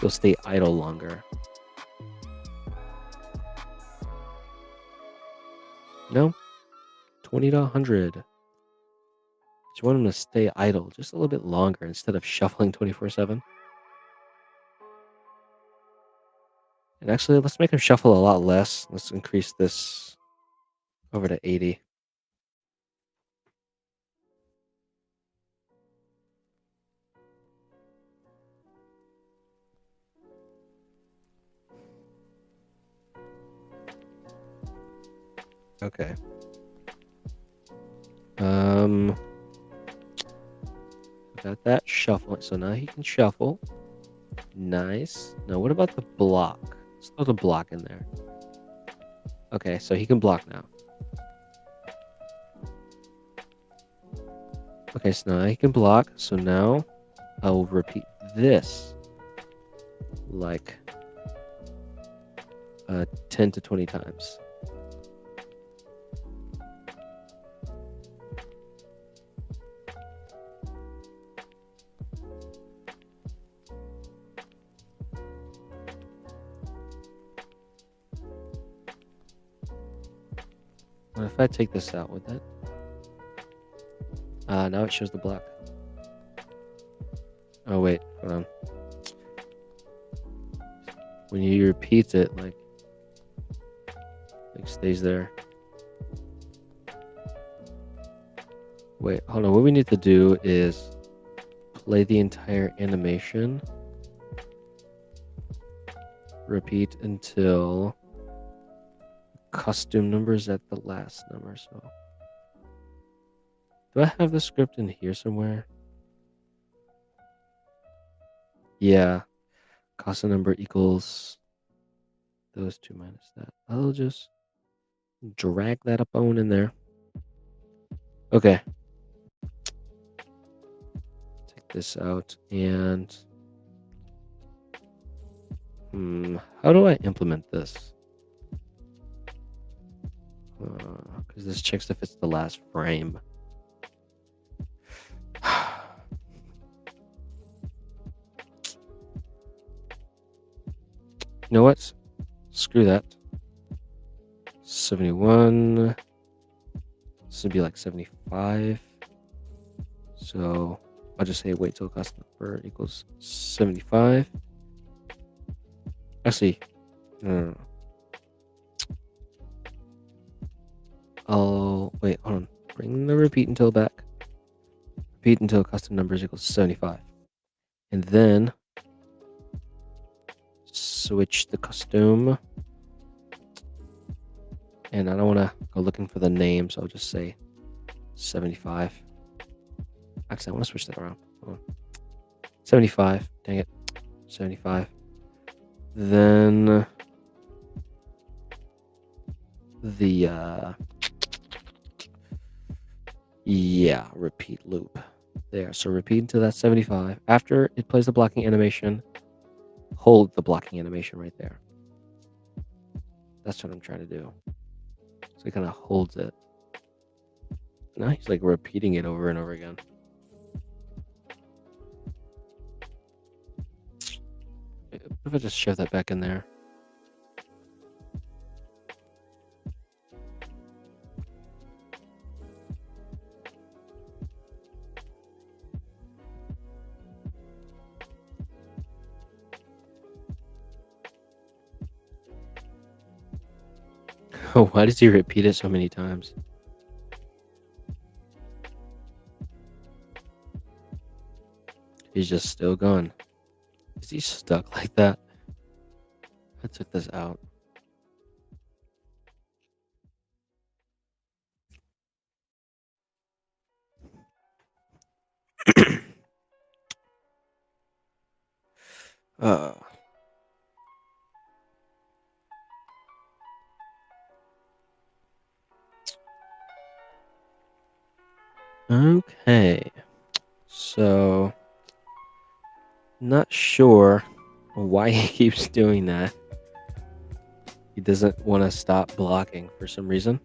You'll stay idle longer. No? 20 to 100. You want them to stay idle just a little bit longer instead of shuffling 24/7. And actually, let's make them shuffle a lot less. Let's increase this over to 80. Okay. Got that shuffle. So now he can shuffle. Nice. Now what about the block? Let's throw the block in there. Okay, so he can block now. Okay, so now he can block. So now I will repeat this like 10 to 20 times. What if I take this out with it? Now it shows the block. Oh wait, hold on. When you repeat it, like stays there. Wait, hold on. What we need to do is play the entire animation. Repeat until costume numbers at the last number. So, do I have the script in here somewhere? Yeah, costume number equals those two minus that. I'll just drag that up on in there. Okay. Take this out and how do I implement this? Because this checks if it's the last frame. You know what? Screw that. 71. This would be like 75. So I'll just say wait till cost number equals 75. Actually, no. I'll wait, hold on. Bring the repeat until back. Repeat until custom numbers equals 75. And then switch the costume. And I don't want to go looking for the name, so I'll just say 75. Actually, I want to switch that around. Hold on. 75. Dang it. 75. Then the repeat loop there. So repeat until that's 75. After it plays the blocking animation, hold the blocking animation right there. That's what I'm trying to do. So he kind of holds it. Now he's like repeating it over and over again. What if I just shove that back in there? Oh, why does he repeat it so many times? He's just still gone. Is he stuck like that? I took this out. Uh, okay. So, not sure why he keeps doing that. He doesn't want to stop blocking for some reason.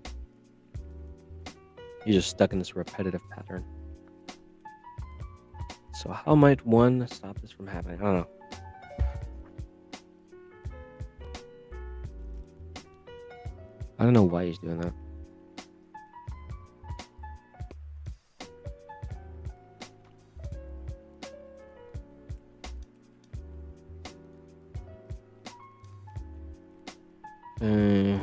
He's just stuck in this repetitive pattern. So how might one stop this from happening? I don't know. I don't know why he's doing that. Uh,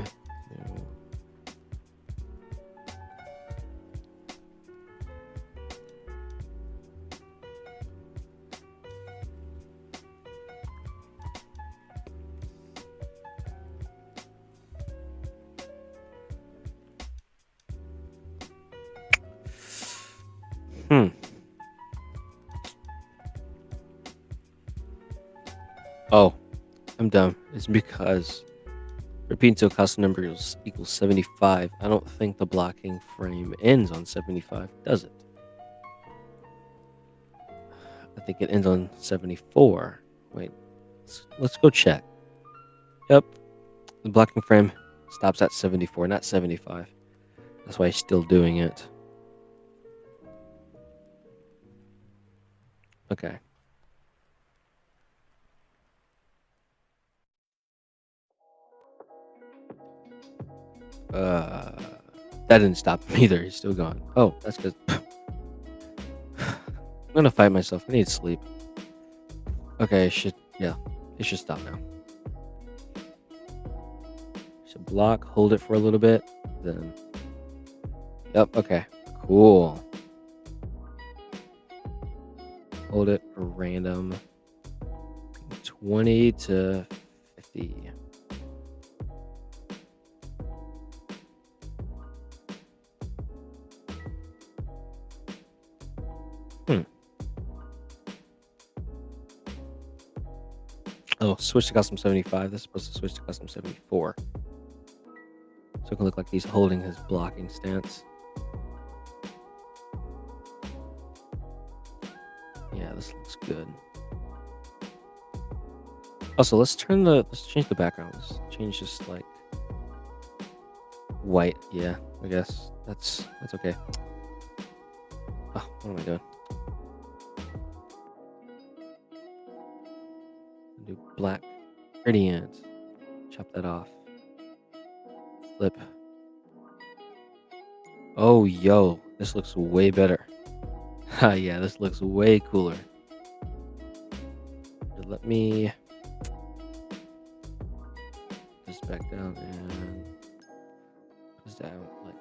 hmm. Oh, I'm dumb. It's because repeating to a constant number equals 75. I don't think the blocking frame ends on 75, does it? I think it ends on 74. Wait, let's go check. Yep, the blocking frame stops at 74, not 75. That's why he's still doing it. Okay. Uh, that didn't stop him either. He's still going. Oh, that's good. I'm gonna fight myself. I need sleep. Okay, yeah, it should stop now. Should block, hold it for a little bit, then. Yep. Okay. Cool. Hold it for random. 20 to 50. Hmm. Oh, switch to custom 75. This is supposed to switch to custom 74. So it can look like he's holding his blocking stance. Yeah, this looks good. Also, let's change the background. Let's change this like white. Yeah, I guess that's okay. Oh, what am I doing? Do black gradient. Chop that off. Flip. Oh, yo, this looks way better. Ha, yeah, this looks way cooler. Let me this back down and this down. Like,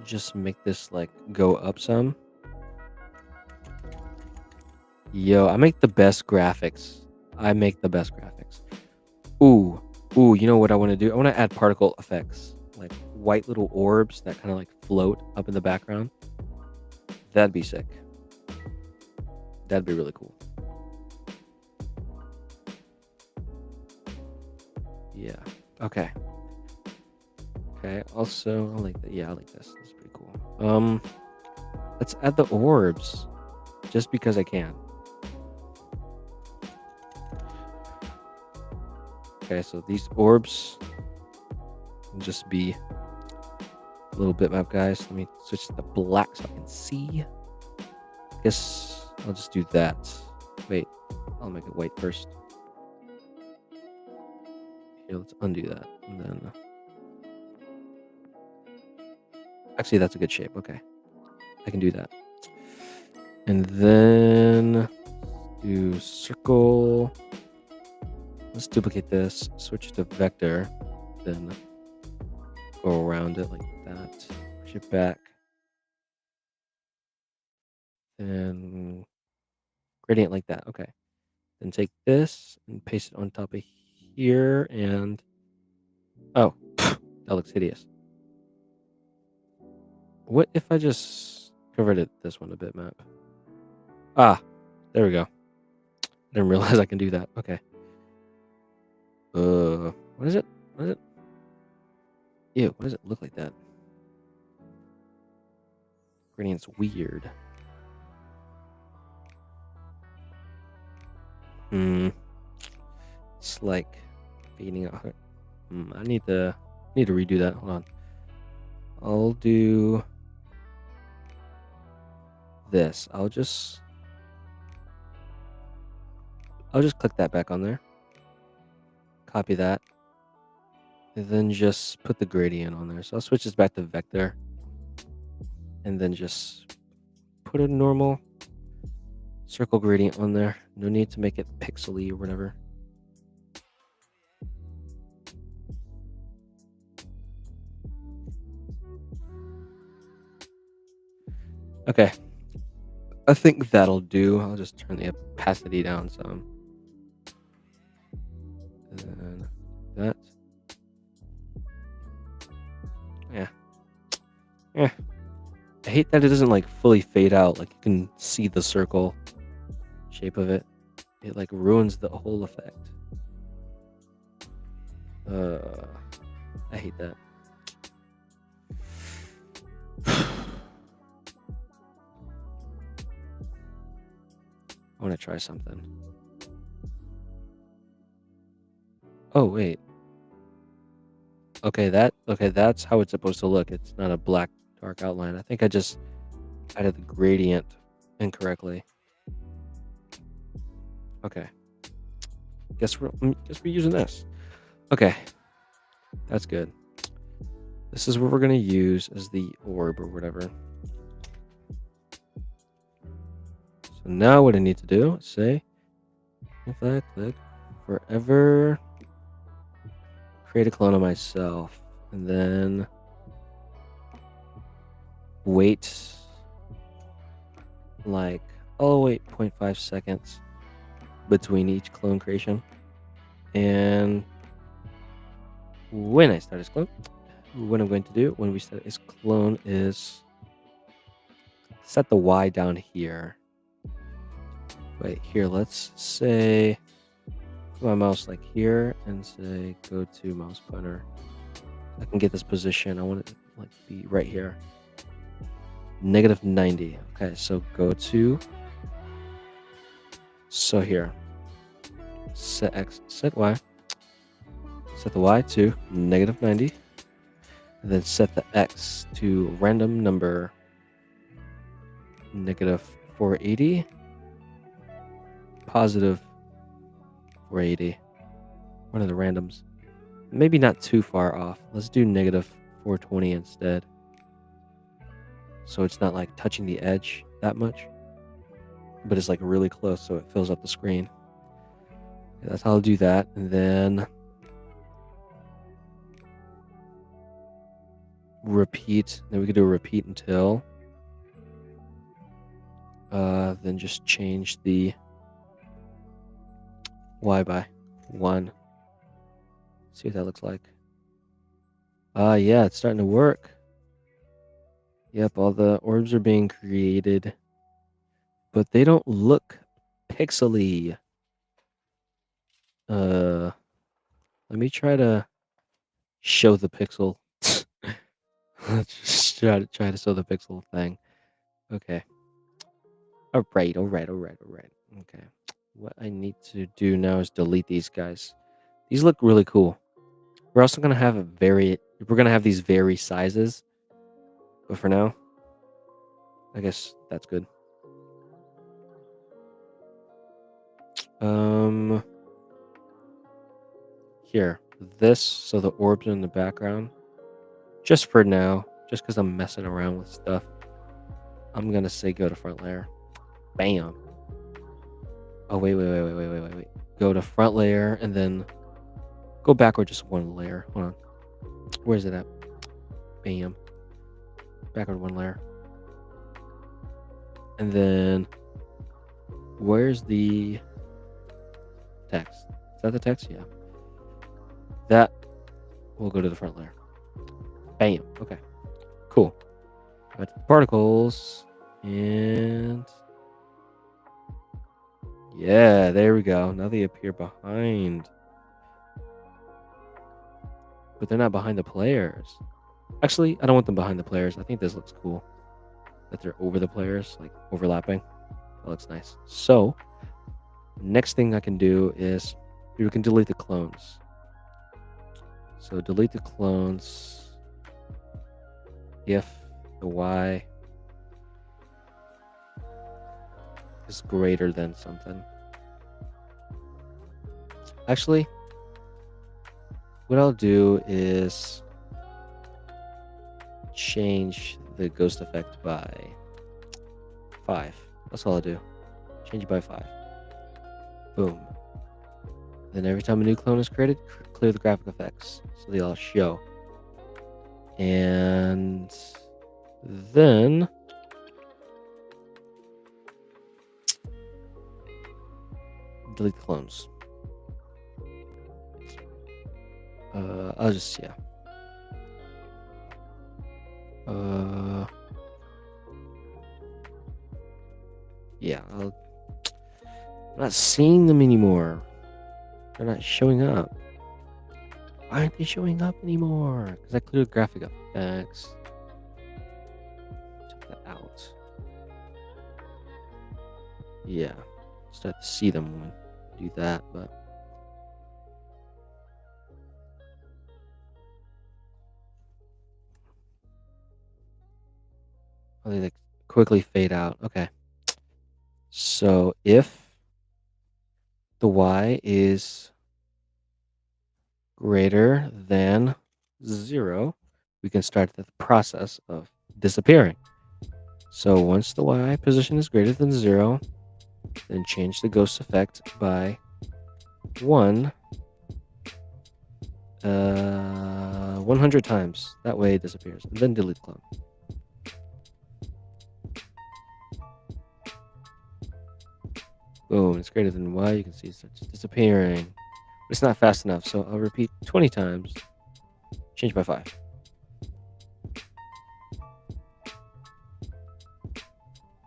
just make this like go up some. Yo, I make the best graphics. I make the best graphics. Ooh, ooh, you know what I want to do? I want to add particle effects, like white little orbs that kind of like float up in the background. That'd be sick. That'd be really cool. Yeah. Okay. Okay. Also, I like that. Yeah, I like this. This is pretty cool. Let's add the orbs, just because I can. Okay, so these orbs can just be a little bitmap, guys. Let me switch to black so I can see. I guess I'll just do that. Wait, I'll make it white first. Here, let's undo that. And then. Actually, that's a good shape. Okay. I can do that. And then do circle. Let's duplicate this, switch to vector, then go around it like that. Push it back. And gradient like that. Okay. Then take this and paste it on top of here and oh, that looks hideous. What if I just converted this one to bitmap? Ah, there we go. Didn't realize I can do that. Okay. What is it? What is it? Ew, why does it look like that? Gradient's weird. Hmm. It's like fading out. I need to redo that. Hold on. I'll do this. I'll just click that back on there. Copy that. And then just put the gradient on there. So I'll switch this back to vector. And then just put a normal circle gradient on there. No need to make it pixely or whatever. Okay. I think that'll do. I'll just turn the opacity down some. And then that. Yeah. Yeah. I hate that it doesn't like fully fade out. Like you can see the circle shape of it. It like ruins the whole effect. I hate that. I want to try something. Oh wait. Okay, that's how it's supposed to look. It's not a black dark outline. I think I just added the gradient incorrectly. Okay. Guess we're using this. Okay. That's good. This is what we're gonna use as the orb or whatever. So now what I need to do is say if I click forever create a clone of myself and then wait like I'll wait 0.5 seconds between each clone creation. And when I start his clone, what I'm going to do when we start his clone is set the Y down here. Wait, here, let's say my mouse like here and say go to mouse pointer. I can get this position. I want it to like be right here. -90. Okay, so go to here. Set X, set Y. Set the Y to -90. And then set the X to random number -480. Positive 480. One of the randoms. Maybe not too far off. Let's do -420 instead. So it's not like touching the edge that much, but it's like really close, so it fills up the screen. Okay, that's how I'll do that. And then repeat. Then we could do a repeat until. Then just change the Y by 1. See what that looks like. Yeah, it's starting to work. Yep, all the orbs are being created, but they don't look pixely. Let me try to show the pixel. Let's just try to show the pixel thing. Okay. All right. Okay. What I need to do now is delete these guys. These look really cool. We're also gonna have these vary sizes, but for now, I guess that's good. Here, so the orbs are in the background. Just for now, just because I'm messing around with stuff, I'm gonna say go to front layer. Bam. Oh wait. Go to front layer and then go backward just one layer. Hold on. Where's it at? Bam. Backward one layer. And then where's the text? Is that the text? Yeah. That will go to the front layer. Bam. Okay. Cool. Go to the particles and Yeah, there we go. Now they appear behind. But they're not behind the players. Actually, I don't want them behind the players. I think this looks cool. That they're over the players, like overlapping. That looks nice. So, next thing I can do is we can delete the clones. So delete the clones if the y is greater than something. Actually, what I'll do is change the ghost effect by 5. That's all I'll do. Change it by 5. Boom. Then every time a new clone is created, clear the graphic effects so they all show. And then delete the clones. I'll just, yeah. Yeah, I'm not seeing them anymore. They're not showing up. Why aren't they showing up anymore? Because I cleared graphic effects. Check that out. Yeah, start to see them when I do that, but oh, they like quickly fade out. Okay. So if the y is greater than 0, we can start the process of disappearing. So once the y position is greater than 0, then change the ghost effect by 1, 100 times. That way it disappears. And then delete clone. Boom, it's greater than y. You can see it starts disappearing. But it's not fast enough, so I'll repeat 20 times. Change by 5.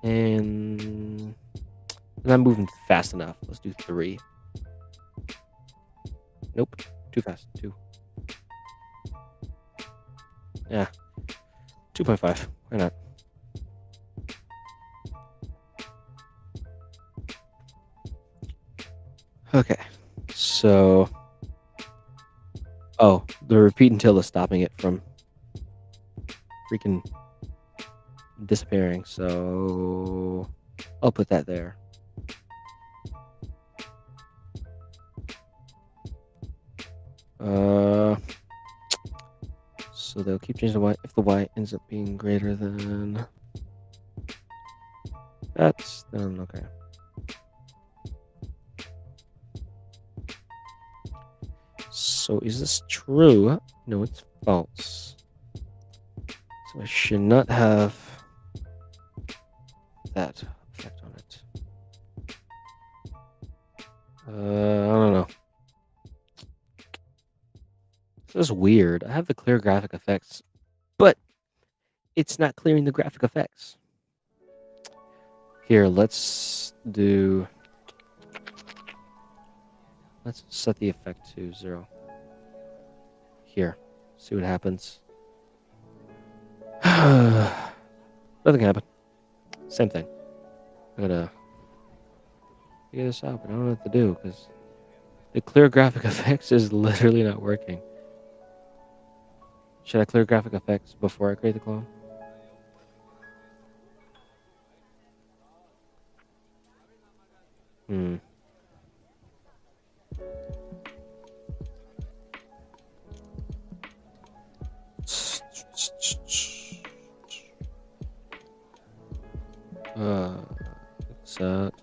And I'm not moving fast enough. Let's do 3. Nope, too fast. 2. Yeah, 2.5. Why not? Okay, so the repeat until is stopping it from freaking disappearing. So I'll put that there. So they'll keep changing the y if the y ends up being greater than that's then okay. So is this true? No, it's false. So I should not have that effect on it. I don't know. This is weird. I have the clear graphic effects, but it's not clearing the graphic effects. Here, let's set the effect to 0. Here, see what happens. Nothing happened. Same thing. I gotta figure this out, but I don't know what to do because the clear graphic effects is literally not working. Should I clear graphic effects before I create the clone? Hmm. Set.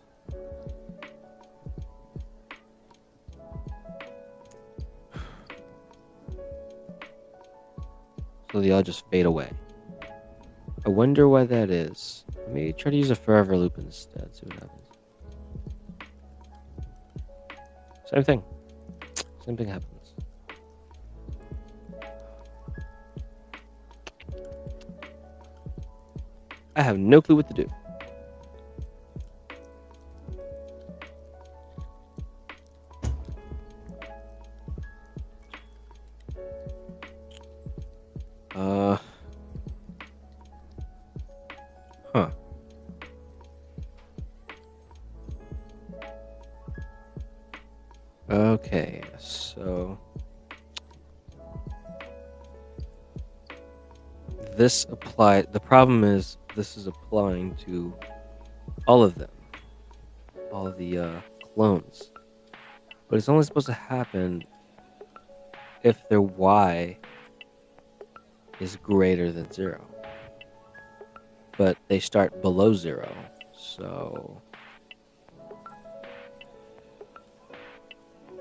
So they all just fade away. I wonder why that is. Let me try to use a forever loop instead. See what happens. Same thing. Same thing happens. I have no clue what to do. Huh. Okay, so the problem is this is applying to all of them, all of the clones. But it's only supposed to happen if their y is greater than 0. But they start below 0. So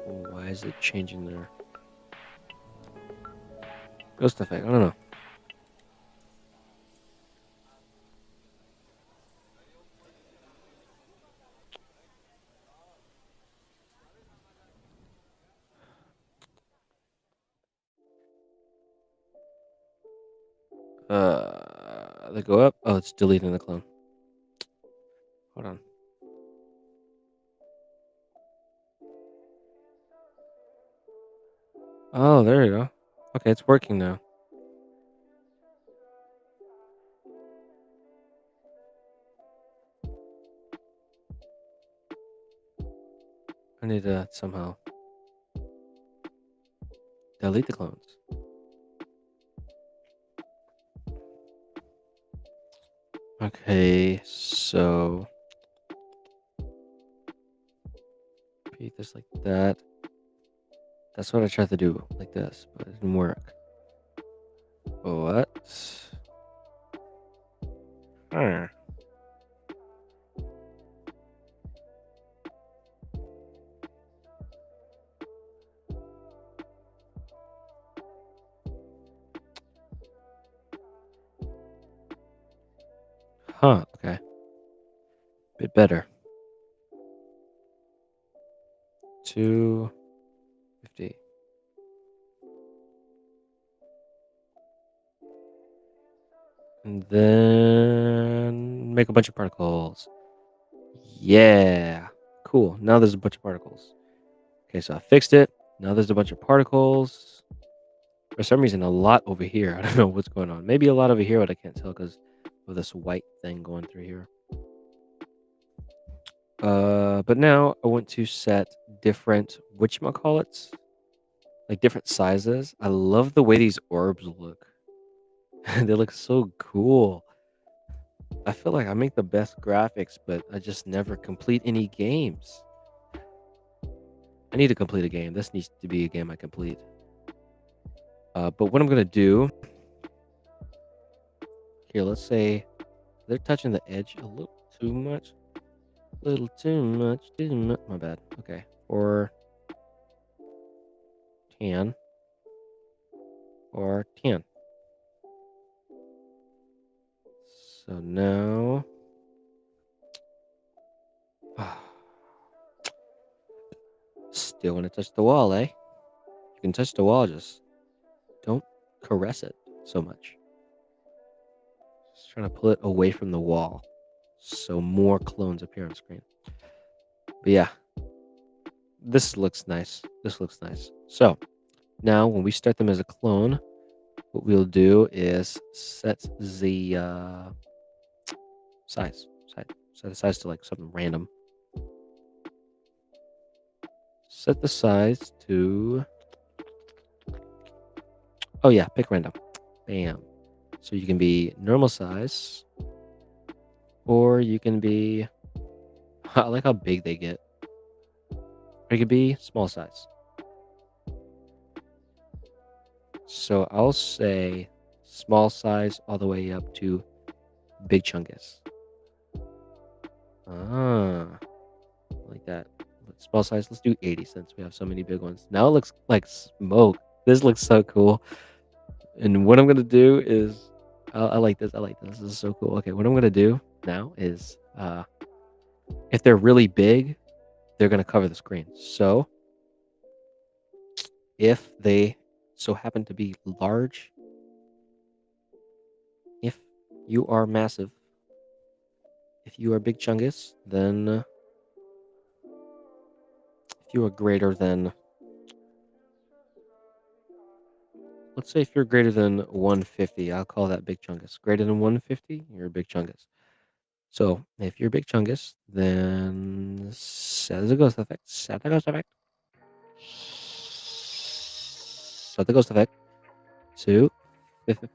why is it changing their ghost effect? I don't know. They go up. Oh, it's deleting the clone. Hold on. Oh, there you go. Okay, it's working now. I need to somehow delete the clones. Okay, so repeat this like that. That's what I tried to do, like this, but it didn't work. What? Huh. Huh, okay. Bit better. 250. And then make a bunch of particles. Yeah. Cool. Now there's a bunch of particles. Okay, so I fixed it. Now there's a bunch of particles. For some reason, a lot over here. I don't know what's going on. Maybe a lot over here, but I can't tell because of this white thing going through here. But now I want to set different whatchamacallits, like different sizes. I love the way these orbs look. They look so cool. I feel like I make the best graphics, but I just never complete any games. I need to complete a game. This needs to be a game I complete. But what I'm gonna do here, let's say they're touching the edge a little too much. Little too much. Too much. My bad. Okay. Or 10. Or 10. So now. Still want to touch the wall, eh? You can touch the wall, just don't caress it so much. Just trying to pull it away from the wall so more clones appear on screen. But yeah, this looks nice. This looks nice. So now when we start them as a clone, what we'll do is set the size. Set the size to like something random. Set the size to. Oh yeah, pick random. Bam. So you can be normal size, or you can be. I like how big they get. Or you could be small size. So I'll say small size all the way up to big chungus. Ah, like that. Small size. Let's do 80 since we have so many big ones. Now it looks like smoke. This looks so cool. And what I'm gonna do is, I like this. I like this. This is so cool. Okay, what I'm gonna do now is, if they're really big, they're gonna cover the screen. So if they so happen to be large, if you are massive, if you are big chungus, then if you are greater than, let's say if you're greater than 150, I'll call that big chungus. Greater than 150, you're a big chungus. So if you're Big Chungus, then set the ghost effect. Set the ghost effect. Set the ghost effect. So 50.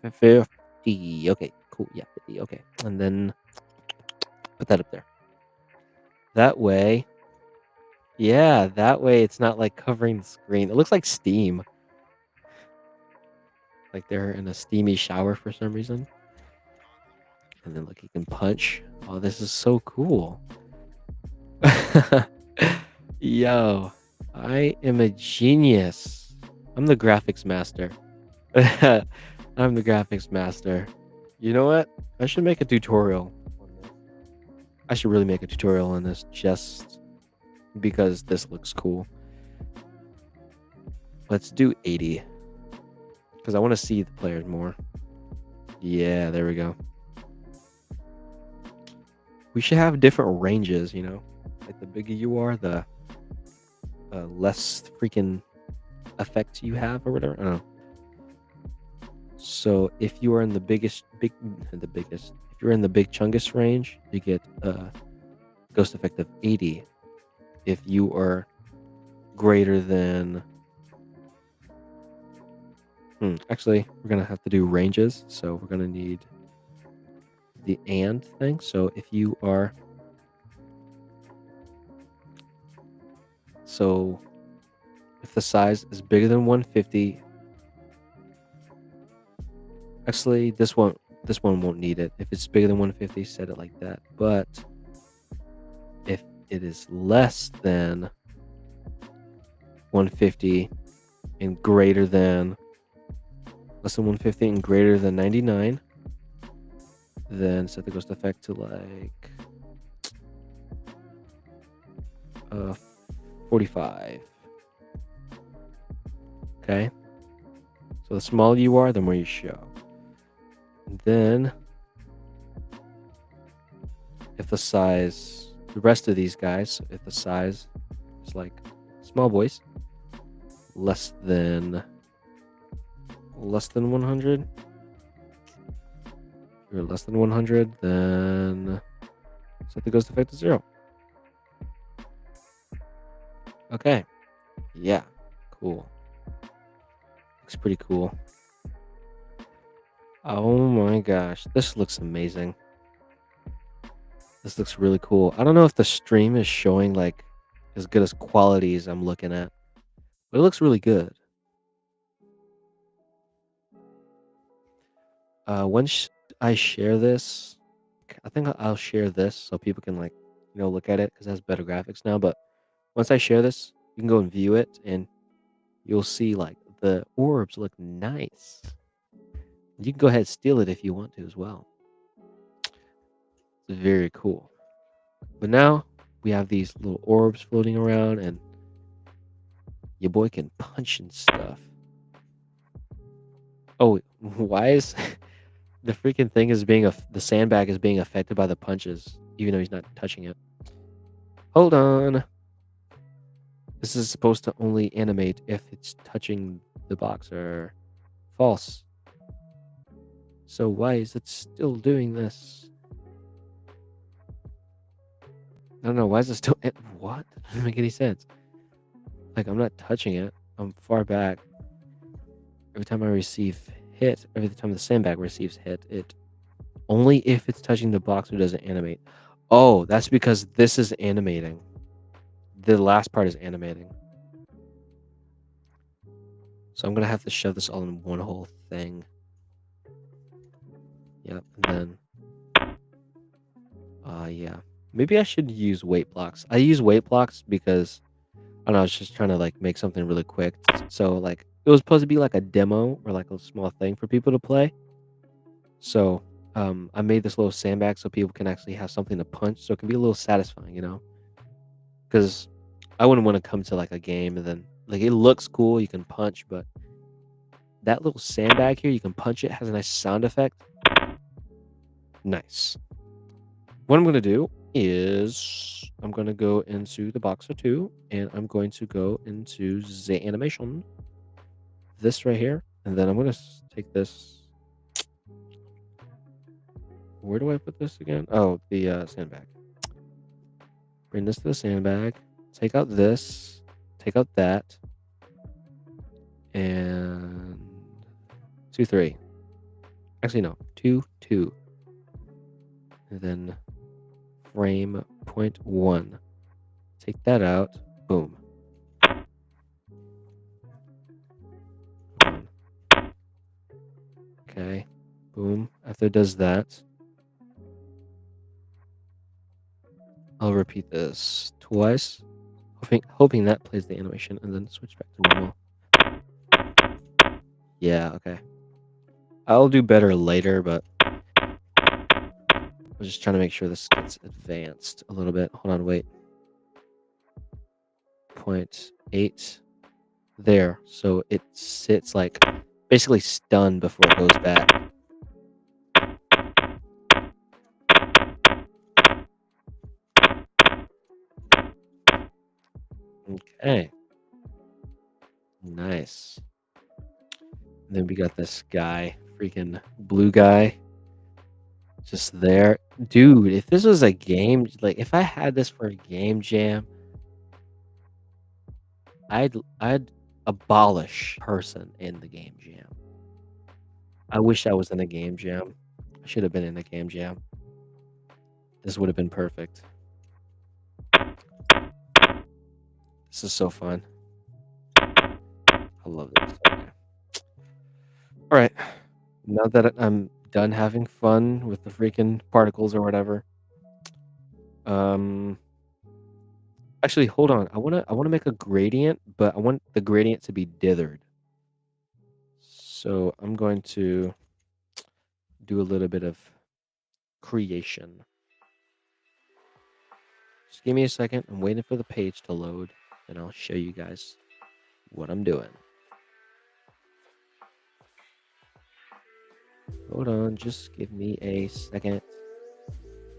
Okay, cool. Yeah, 50. Okay. And then put that up there. That way, yeah, that way it's not like covering the screen. It looks like steam. Like they're in a steamy shower for some reason. And then like you can punch. Oh, this is so cool. Yo, I am a genius. I'm the graphics master. I'm the graphics master. You know what? I should make a tutorial on this. I should really make a tutorial on this just because this looks cool. Let's do 80 because I want to see the players more. Yeah, there we go. We should have different ranges, you know? Like the bigger you are, the less freaking effects you have or whatever. I don't know. So if you are in the biggest, if you're in the Big Chungus range, you get a ghost effect of 80. If you are greater than, actually, we're gonna have to do ranges. So we're gonna need the and thing. So if you are, so if the size is bigger than 150, actually this one won't need it. If it's bigger than 150, set it like that. But if it is less than 150 and greater than less than 150 and greater than 99, then set the ghost effect to like 45. Okay, so the smaller you are, the more you show. And then if the size, the rest of these guys, if the size is like small boys, less than 100, if you're less than 100, then set the ghost effect to 0. Okay, yeah, cool. Looks pretty cool. Oh my gosh, this looks amazing. This looks really cool. I don't know if the stream is showing like as good as quality as I'm looking at, but it looks really good. Once I share this, I think I'll share this so people can like, look at it because it has better graphics now. But once I share this, you can go and view it and you'll see like the orbs look nice. You can go ahead and steal it if you want to as well. It's very cool. But now we have these little orbs floating around and your boy can punch and stuff. Oh, why is the freaking thing is being the sandbag is being affected by the punches, even though he's not touching it? Hold on. This is supposed to only animate if it's touching the boxer. False. So why is it still doing this? I don't know. Why is it still... What? That doesn't make any sense. Like, I'm not touching it. I'm far back. Every time I receive hit, every time the sandbag receives hit, it... Only if it's touching the boxer does it animate. Oh, that's because this is animating. The last part is animating. So I'm going to have to shove this all in one whole thing. Yep, and then... yeah. Maybe I should use weight blocks. I use weight blocks because... I don't know, I was just trying to, like, make something really quick. So, like, it was supposed to be, like, a demo or, like, a small thing for people to play. So, I made this little sandbag so people can actually have something to punch, so it can be a little satisfying, you know? Because I wouldn't wanna come to, like, a game and then like, it looks cool, you can punch, but that little sandbag here, you can punch it, has a nice sound effect. Nice. What I'm gonna do is I'm gonna go into the Boxer 2, and I'm going to go into the animation. This right here, and then I'm gonna take this. Where do I put this again? Oh, the sandbag. Bring this to the sandbag. Take out this. Take out that. And 2, 3. Actually, no. 2, 2. And then frame point 1. Take that out. Boom. Okay. Boom. After it does that, I'll repeat this twice, hoping that plays the animation, and then switch back to normal. Yeah, okay. I'll do better later, but I'm just trying to make sure this gets advanced a little bit. Hold on, wait. 0.8 there, so it sits like basically stunned before it goes back. Okay. Nice. And then we got this guy, freaking blue guy, just there. Dude, if this was a game, like if I had this for a game jam, I'd abolish person in the game jam. I wish I was in a game jam. I should have been in a game jam. This would have been perfect. This is so fun. I love this. Okay. All right. Now that I'm done having fun with the freaking particles or whatever, actually, hold on. I wanna make a gradient, but I want the gradient to be dithered. So I'm going to do a little bit of creation. Just give me a second. I'm waiting for the page to load, and I'll show you guys what I'm doing. Hold on, just give me a second.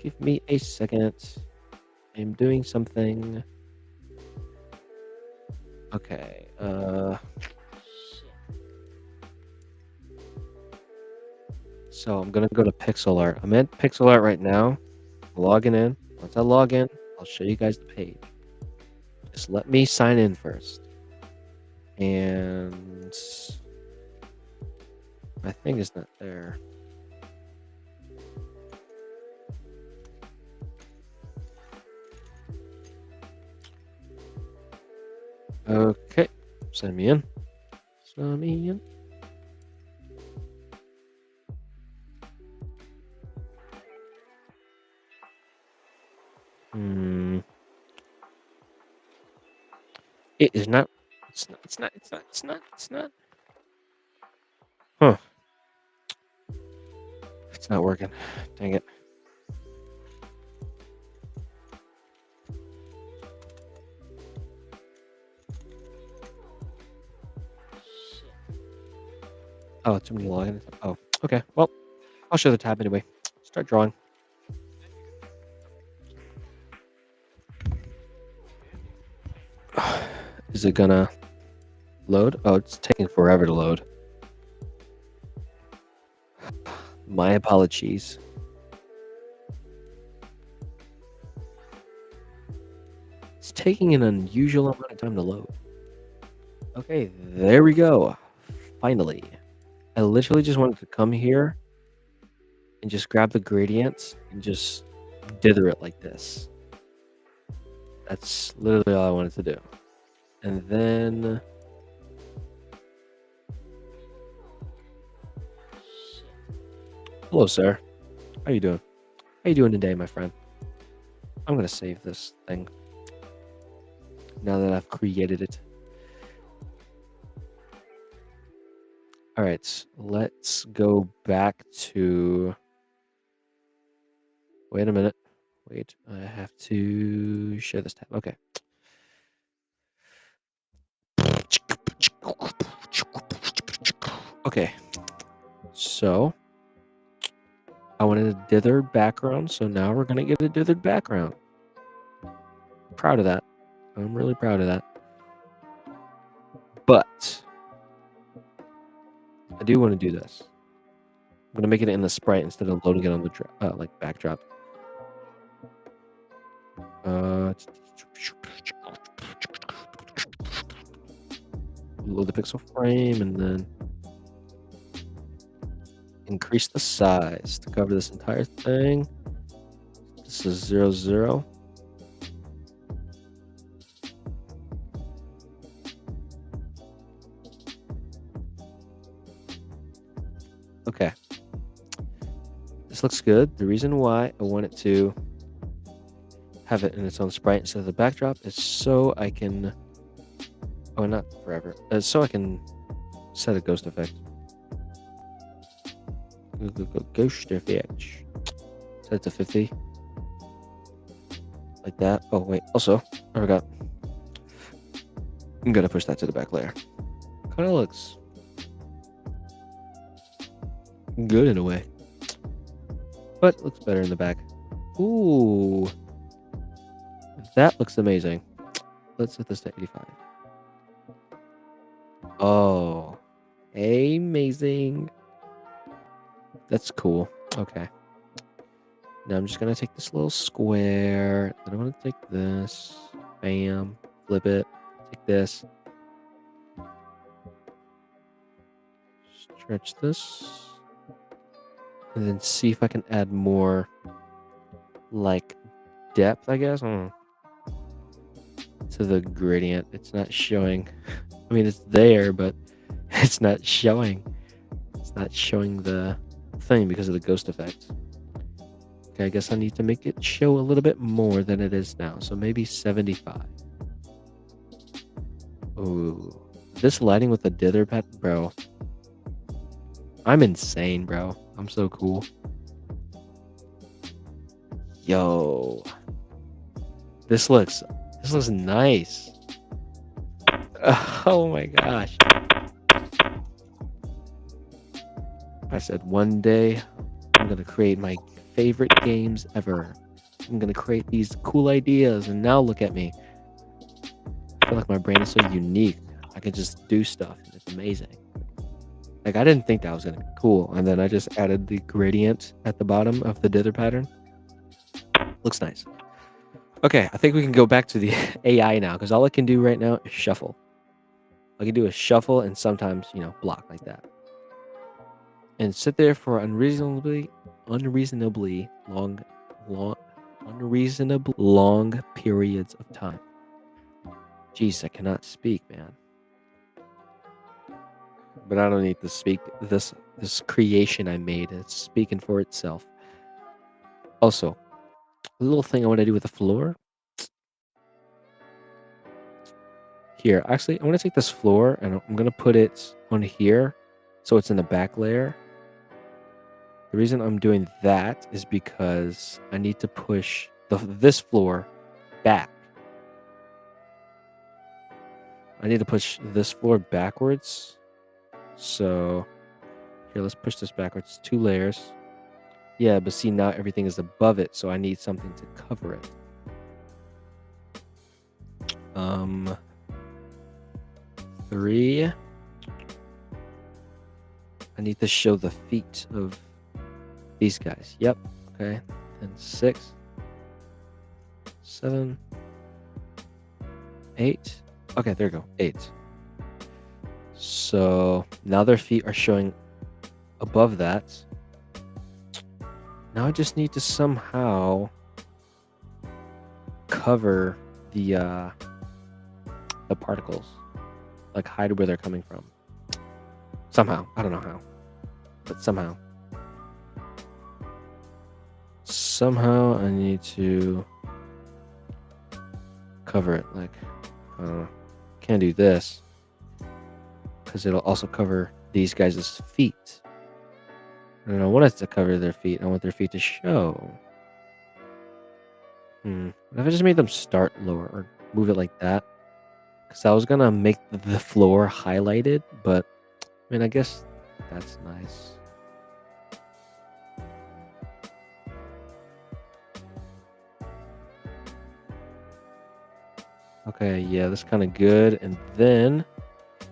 Give me a second. I'm doing something. Okay, so I'm gonna go to pixel art. I'm at pixel art right now. Logging in. Once I log in, I'll show you guys the page. Just let me sign in first. And my thing is not there. Okay, send me in. Send me in. It is not. It's not. It's not. It's not. It's not. It's not. Huh. It's not working. Dang it. Oh, too many logins. Oh, okay. Well, I'll show the tab anyway. Start drawing. Is it gonna load? Oh, it's taking forever to load. My apologies. It's taking an unusual amount of time to load. Okay, there we go. Finally. I literally just wanted to come here and just grab the gradients and just dither it like this. That's literally all I wanted to do. And then hello, sir. How you doing? How you doing today, my friend? I'm gonna save this thing now that I've created it. All right, let's go back to. Wait a minute. Wait, I have to share this tab. Okay. Okay. So I wanted a dithered background, so now we're gonna get a dithered background. Proud of that. I'm really proud of that. But I do want to do this. I'm gonna make it in the sprite instead of loading it on the like backdrop. Uh, Load the pixel frame and then increase the size to cover this entire thing. This is 0, 0. Okay. This looks good. The reason why I want it to have it in its own sprite instead of the backdrop is so I can... Oh, not forever. So I can set a ghost effect. Ghost effect. Set it to 50. Like that. Oh, wait. Also, I forgot. I'm going to push that to the back layer. Kind of looks good in a way. But it looks better in the back. Ooh. That looks amazing. Let's set this to 85. Oh. Amazing. That's cool. Okay. Now I'm just going to take this little square. Then I'm going to take this. Bam. Flip it. Take this. Stretch this. And then see if I can add more, like, depth, I guess. To the gradient. It's not showing. I mean, it's there, but it's not showing. It's not showing the thing because of the ghost effect. Okay, I guess I need to make it show a little bit more than it is now. So maybe 75. Ooh. This lighting with the dither pad, bro. I'm insane, bro. I'm so cool. Yo. This looks nice. Oh my gosh. I said one day I'm gonna create my favorite games ever. I'm gonna create these cool ideas, and now look at me. I feel like my brain is so unique. I can just do stuff. It's amazing. Like, I didn't think that was gonna be cool, and then I just added the gradient at the bottom of the dither pattern. Looks nice. Okay, I think we can go back to the AI now, because all I can do right now is shuffle. I can do a shuffle and sometimes, block like that. And sit there for unreasonably long periods of time. Jeez, I cannot speak, man. But I don't need to speak. This creation I made, it's speaking for itself. Also, a little thing I want to do with the floor. Here, actually, I want to take this floor and I'm going to put it on here so it's in the back layer. The reason I'm doing that is because I need to push this floor back. I need to push this floor backwards. So here, let's push this backwards. 2 layers. Yeah, but see, now everything is above it, so I need something to cover it. 3. I need to show the feet of these guys. Yep. Okay. And 6, 7, 8. Okay, there we go. 8. So now their feet are showing above that. Now I just need to somehow cover the particles, like hide where they're coming from. Somehow, I don't know how, but somehow I need to cover it. Like, can't do this because it'll also cover these guys' feet. I don't want it to cover their feet. I want their feet to show. What if I just made them start lower or move it like that? Because I was gonna make the floor highlighted, but I mean, I guess that's nice. Okay, yeah, that's kind of good. And then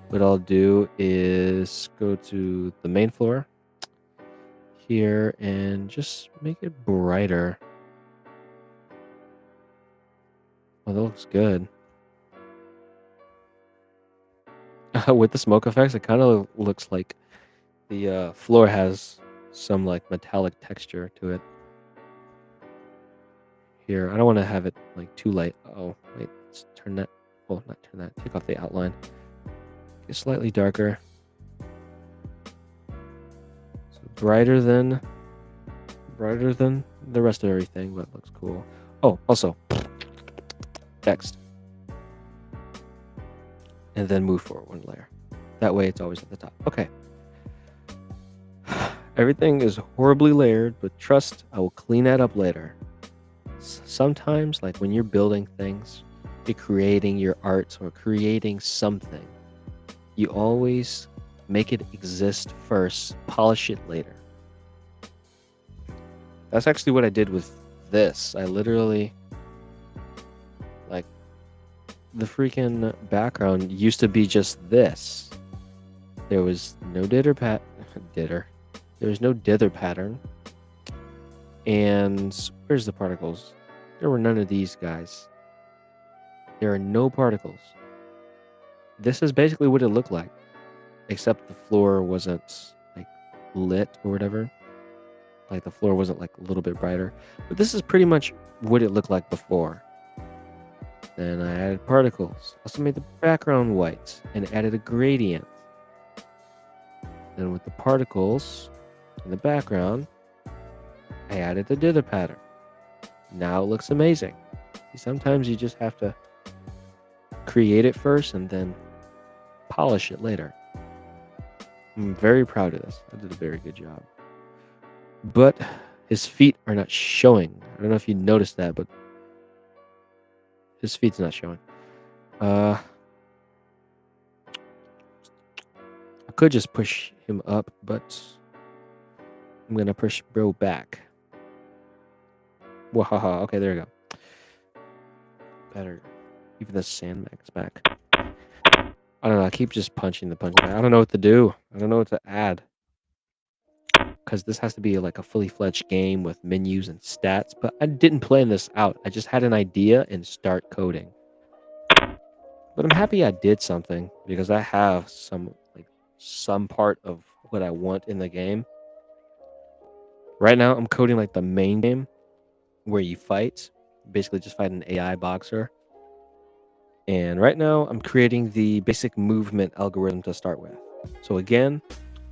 what I'll do is go to the main floor. here and just make it brighter. Oh, that looks good. With the smoke effects, it kind of looks like the floor has some like metallic texture to it. Here, I don't want to have it like too light. Oh, wait, let's turn that. Well, not turn that. Take off the outline. Get slightly darker. So brighter than the rest of everything, but looks cool. Oh, also text, and then move forward one layer. That way, it's always at the top. Okay. Everything is horribly layered, but trust I will clean that up later. Sometimes, like when you're building things, you're creating your art or creating something, you always make it exist first, polish it later. That's actually what I did with this. I literally, like, the freaking background used to be just this. There was no There was no dither pattern. And where's the particles? There were none of these guys. There are no particles. This is basically what it looked like, except the floor wasn't like lit or whatever. Like the floor wasn't like a little bit brighter. But this is pretty much what it looked like before. Then I added particles. Also made the background white and added a gradient. Then with the particles in the background, I added the dither pattern. Now it looks amazing. Sometimes you just have to create it first and then polish it later. I'm very proud of this. I did a very good job. But his feet are not showing. I don't know if you noticed that, but his feet's not showing. I could just push him up, but I'm gonna push bro back. Wahaha. Okay, there we go. Better. Even the Sandmax back. I don't know. I keep just punching the punch back. I don't know what to do. I don't know what to add. Because this has to be like a fully fledged game with menus and stats. But I didn't plan this out. I just had an idea and start coding. But I'm happy I did something because I have some part of what I want in the game. Right now, I'm coding like the main game where you fight. Basically, just fight an AI boxer. And right now, I'm creating the basic movement algorithm to start with. So again,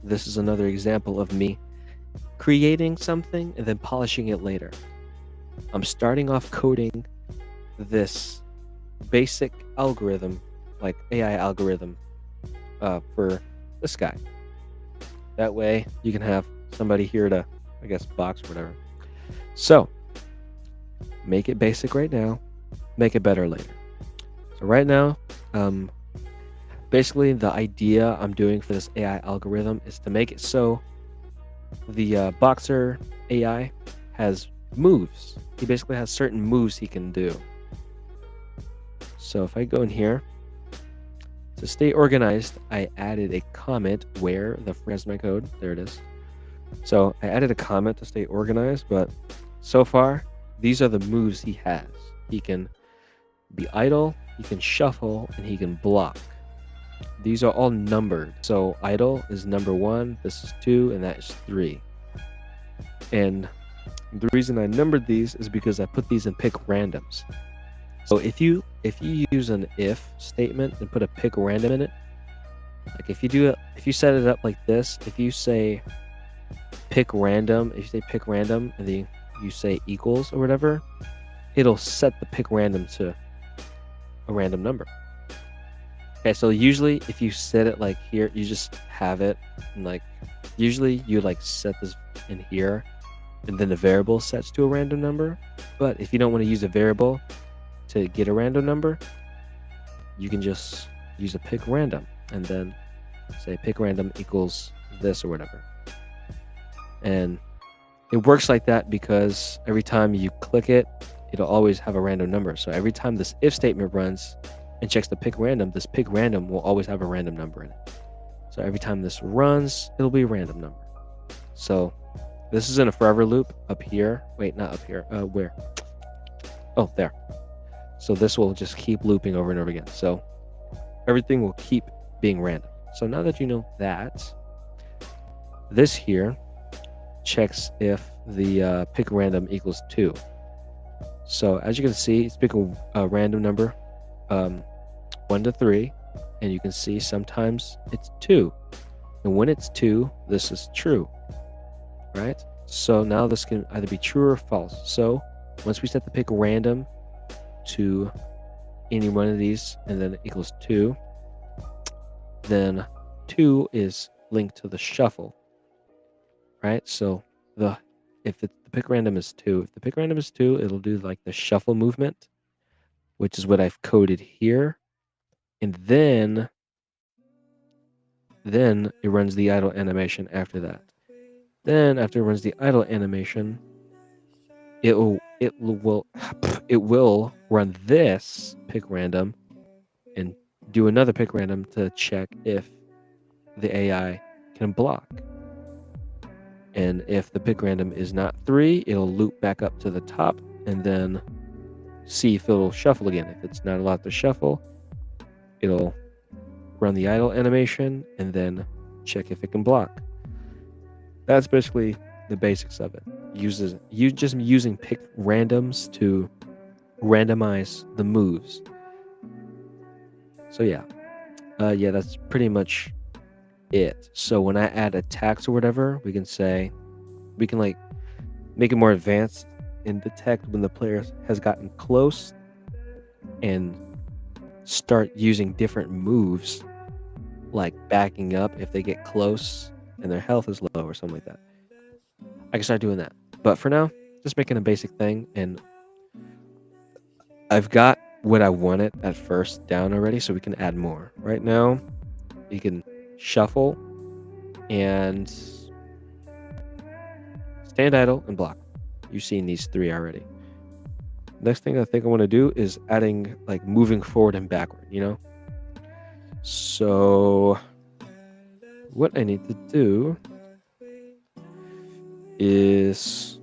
this is another example of me creating something and then polishing it later. I'm starting off coding this basic algorithm, like AI algorithm, for this guy. That way, you can have somebody here to, I guess, box or whatever. So, make it basic right now, make it better later. So right now, basically the idea I'm doing for this AI algorithm is to make it so the boxer AI has moves. He basically has certain moves he can do. So if I go in here, to stay organized, I added a comment where where's my code? There it is. So I added a comment to stay organized, but so far, these are the moves he has. He can be idle, he can shuffle, and he can block. These are all numbered. So idle is number 1, this is 2, and that is 3. And the reason I numbered these is because I put these in pick randoms. So if you use an if statement and put a pick random in it, like if you set it up like this, if you say pick random, if you say pick random and then you say equals or whatever, it'll set the pick random to a random number. Okay, so usually if you set it like here, you just have it, and like usually you like set this in here and then the variable sets to a random number. But if you don't want to use a variable to get a random number, you can just use a pick random and then say pick random equals this or whatever. And it works like that because every time you click it, it'll always have a random number. So every time this if statement runs and checks the pick random, this pick random will always have a random number in it. So every time this runs, it'll be a random number. So This is in a forever loop up here. Wait, not up here. Where? Oh, there. So this will just keep looping over and over again. So everything will keep being random. So now that you know that, this here checks if the pick random equals 2. So as you can see, it's picking a random number, 1 to 3, and you can see sometimes it's 2. And when it's 2, this is true, right? So now this can either be true or false. So once we set the pick random to any one of these and then it equals 2, then 2 is linked to the shuffle, right? So if the pick random is 2, if the pick random is 2, it'll do like the shuffle movement, which is what I've coded here. And then it runs the idle animation after that. Then after it runs the idle animation, it will run this pick random and do another pick random to check if the AI can block. And if the pick random is not 3, it'll loop back up to the top and then see if it'll shuffle again. If it's not allowed to shuffle, it'll run the idle animation and then check if it can block. That's basically the basics of it. You just using pick randoms to randomize the moves. So yeah, that's pretty much it. So when I add attacks or whatever, we can like make it more advanced and detect when the player has gotten close and start using different moves, like backing up if they get close and their health is low or something like that. I can start doing that. But for now, just making a basic thing, and I've got what I wanted at first down already, so we can add more. Right now, you can shuffle and stand idle and block. You've seen these 3 already. Next thing I think I want to do is adding like moving forward and backward, So what I need to do is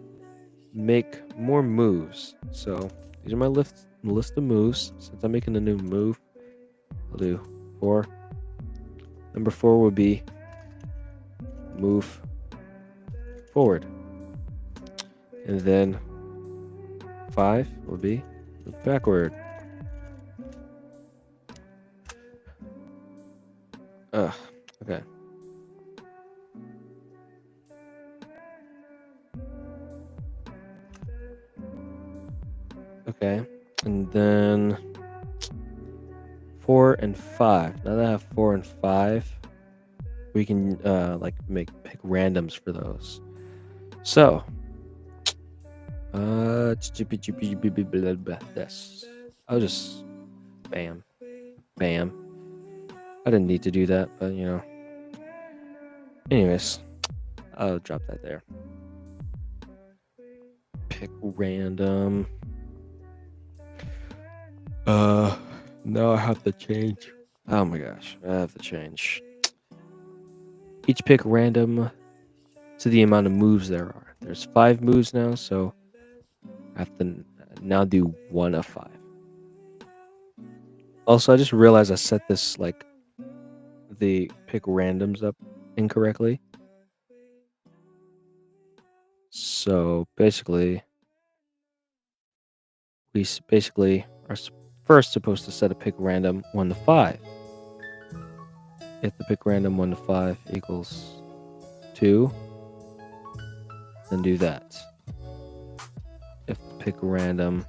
make more moves. So these are my list of moves. Since I'm making a new move, I'll do 4. Number 4 would be move forward. And then 5 will be move backward. Okay. Okay, and then 4 and 5. Now that I have 4 and 5, we can like pick randoms for those. So this. I'll just bam. I didn't need to do that, but anyways, I'll drop that there. Pick random. Now I have to change. Oh my gosh, I have to change. Each pick random to the amount of moves there are. There's 5 moves now, so I have to now do 1 of 5. Also, I just realized I set this like the pick randoms up incorrectly. So basically, we are first supposed to set a pick random 1 to 5. If the pick random 1 to 5 equals 2, then do that. If the pick random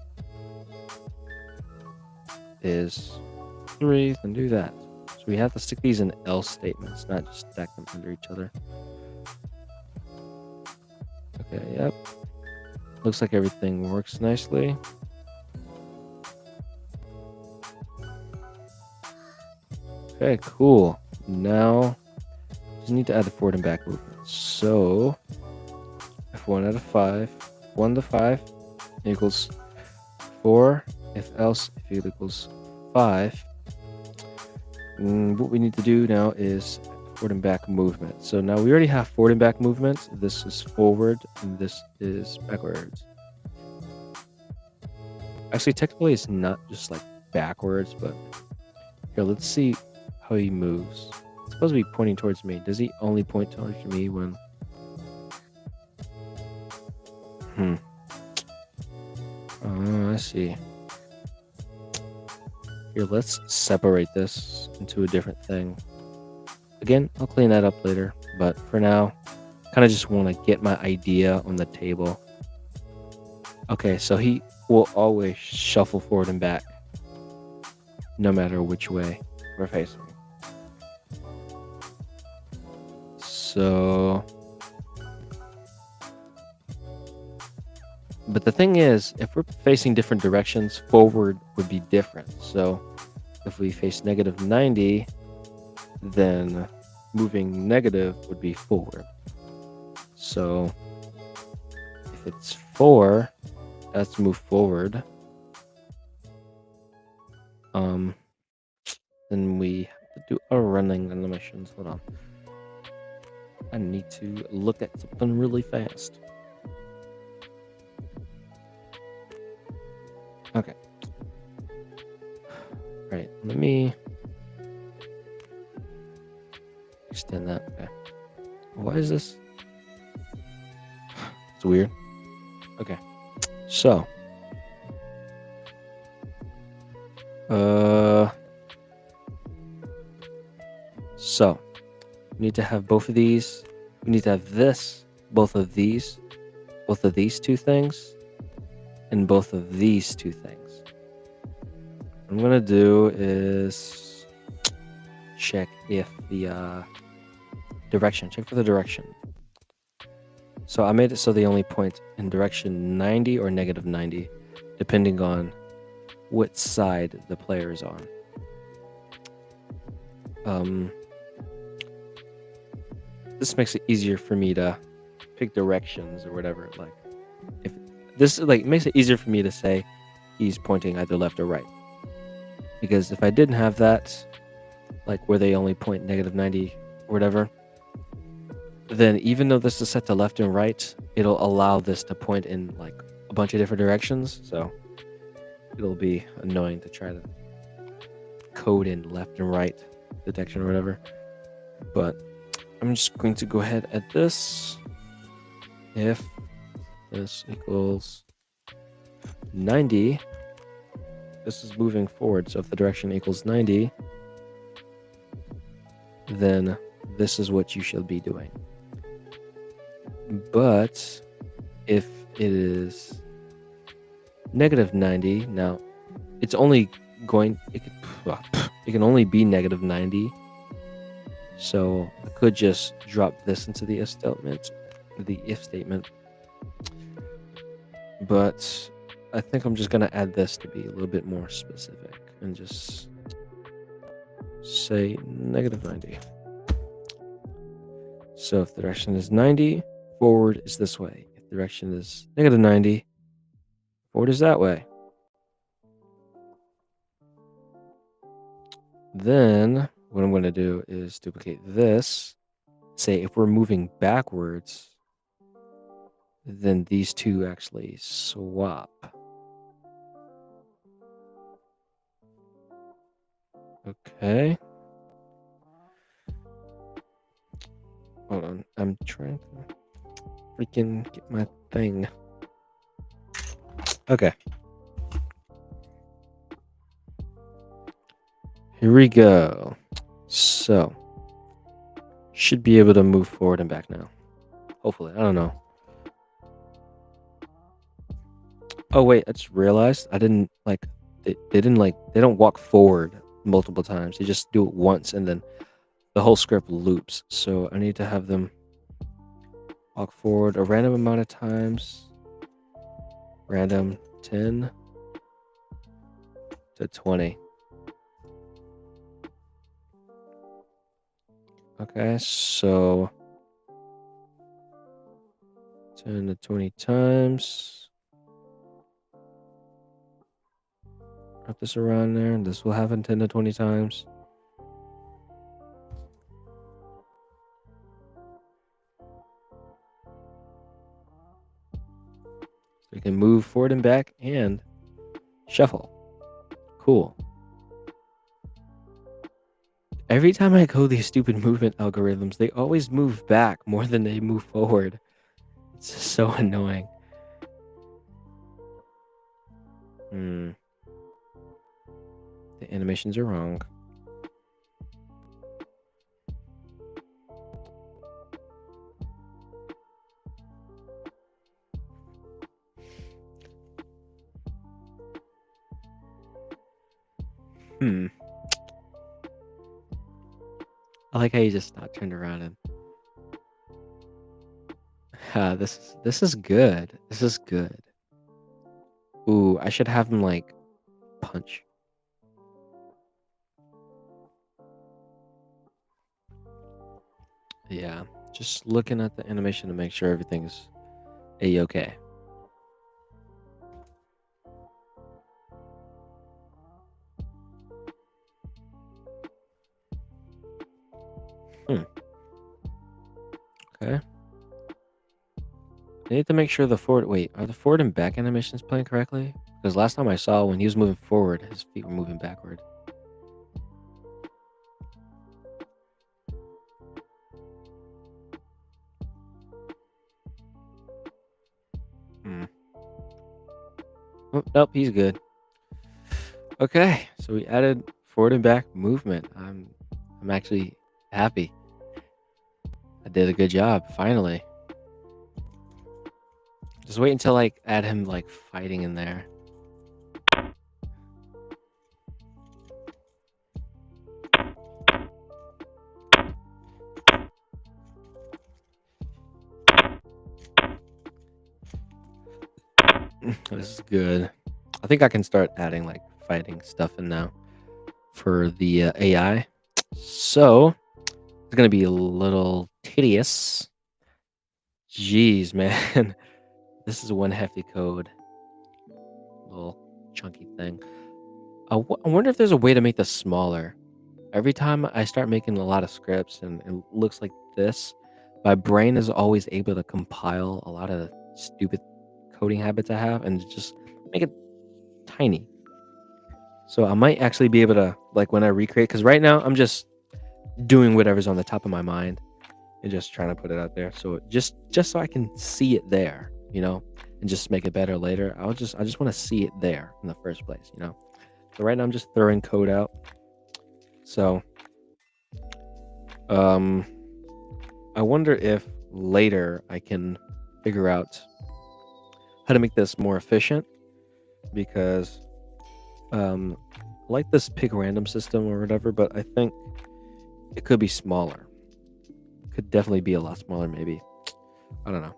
is 3, then do that. So we have to stick these in else statements, not just stack them under each other. Okay, yep. Looks like everything works nicely. Okay, cool. Now, just need to add the forward and back movement. So, if 1 out of 5, 1 to 5 equals 4, if else, if it equals 5, what we need to do now is forward and back movement. So now we already have forward and back movements. This is forward and this is backwards. Actually, technically it's not just like backwards, but here, let's see how he moves. It's supposed to be pointing towards me. Does he only point towards me when... I see. Here, let's separate this into a different thing. Again, I'll clean that up later, but for now, kind of just want to get my idea on the table. Okay, so he will always shuffle forward and back, no matter which way we're facing. So... But the thing is, if we're facing different directions, forward would be different. So if we face -90, then moving negative would be forward. So if it's 4, let's move forward. Then we have to do our running animations. Hold on. I need to look at something really fast. Okay. All right, let me extend that. Okay. Why is this? It's weird. Okay. So. So. We need to have both of these. We need to have this, both of these two things, and both of these two things. What I'm gonna do is check if the direction. Check for the direction. So I made it so they only point in direction 90 or -90, depending on what side the player is on. This makes it easier for me to pick directions or whatever. Like, if this makes it easier for me to say he's pointing either left or right. Because if I didn't have that, like where they only point -90 or whatever, then even though this is set to left and right, it'll allow this to point in like a bunch of different directions. So it'll be annoying to try to code in left and right detection or whatever. But I'm just going to go ahead at this. If this equals 90, this is moving forward. So if the direction equals 90, then this is what you should be doing. But if it is -90, now it's only going, it can only be -90. So I could just drop this into the if statement. But I think I'm just gonna add this to be a little bit more specific and just say -90. So if the direction is 90, forward is this way. If the direction is -90, forward is that way. Then what I'm going to do is duplicate this. Say if we're moving backwards, then these two actually swap. Okay. Hold on. I'm trying to freaking get my thing. Okay. Here we go. So, should be able to move forward and back now. Hopefully. I don't know. Oh, wait. I just realized I didn't they don't walk forward multiple times. They just do it once and then the whole script loops. So I need to have them walk forward a random amount of times. Random 10 to 20. Okay, so 10 to 20 times. Wrap this around there. This will happen 10 to 20 times. forward and back and shuffle. Cool. Every time I code these stupid movement algorithms, they always move back more than they move forward. It's just so annoying. Hmm. The animations are wrong. Hmm. I like how you just not turned around and this is good. This is good. Ooh, I should have him like punch. Yeah, just looking at the animation to make sure everything's a-okay. Hmm. Okay. I need to make sure the forward. Wait, are the forward and back animations playing correctly? Because last time I saw when he was moving forward, his feet were moving backward. Hmm. Oh, nope, he's good. Okay, so we added forward and back movement. I'm actually happy. I did a good job, finally. Just wait until like add him like fighting in there. This is good. I think I can start adding like fighting stuff in now for the AI. So it's gonna be a little tedious. Jeez, man, this is one hefty code, little chunky thing. I wonder if there's a way to make this smaller. Every time I start making a lot of scripts and it looks like this, my brain is always able to compile a lot of stupid coding habits I have and just make it tiny. So I might actually be able to, like, when I recreate, because right now I'm just doing whatever's on the top of my mind and just trying to put it out there. So just so I can see it there, and just make it better later. I just want to see it there in the first place. So right now I'm just throwing code out. So um I wonder if later I can figure out how to make this more efficient because I like this pick random system or whatever, but I think it could be smaller. Could definitely be a lot smaller, maybe. I don't know.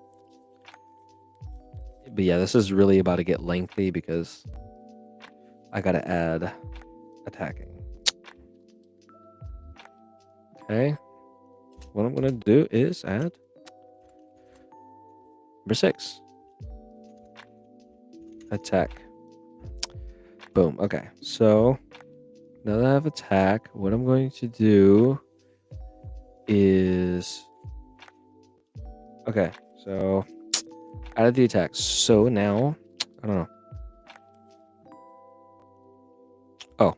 But yeah, this is really about to get lengthy because I gotta add attacking. Okay. What I'm gonna do is add number 6. Attack. Boom. Okay. So now that I have attack, what I'm going to do is okay. So added the attack. So now I don't know. Oh,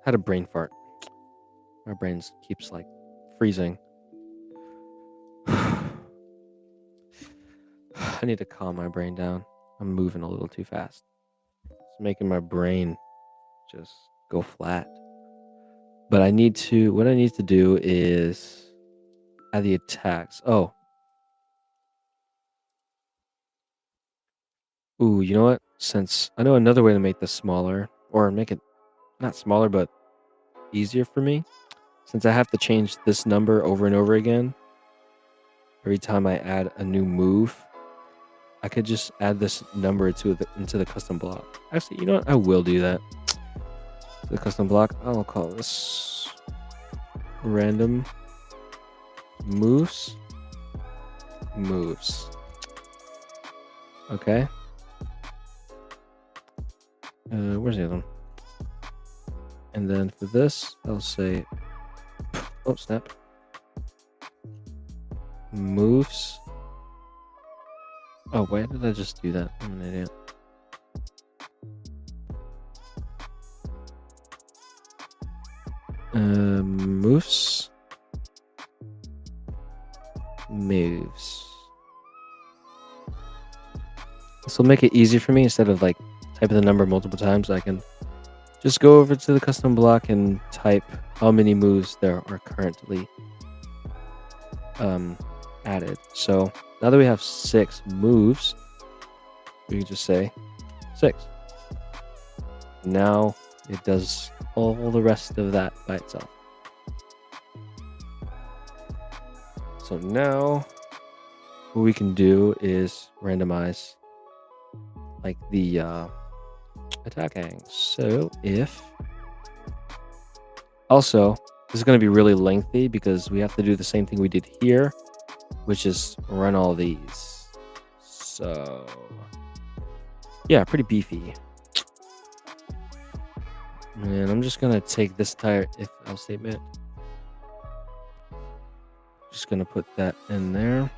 had a brain fart. My brain keeps like freezing. I need to calm my brain down. I'm moving a little too fast. It's making my brain just go flat. But what I need to do is add the attacks. Oh. Ooh, you know what? Since I know another way to make this smaller, or make it not smaller, but easier for me, since I have to change this number over and over again, every time I add a new move, I could just add this number into the custom block. Actually, you know what? I will do that. The custom block, I'll call this random moves. Okay. Where's the other one? And then for this, I'll say, oh snap, moves. Oh, why did I just do that? I'm an idiot. Moose moves. This will make it easier for me. Instead of like typing the number multiple times, I can just go over to the custom block and type how many moves there are currently added. So now that we have 6 moves, we can just say 6. Now it does all the rest of that by itself. So now what we can do is randomize like the attacking. So if also this is going to be really lengthy because we have to do the same thing we did here, which is run all these. So yeah, pretty beefy. And I'm just gonna take this entire if else statement. Just gonna put that in there.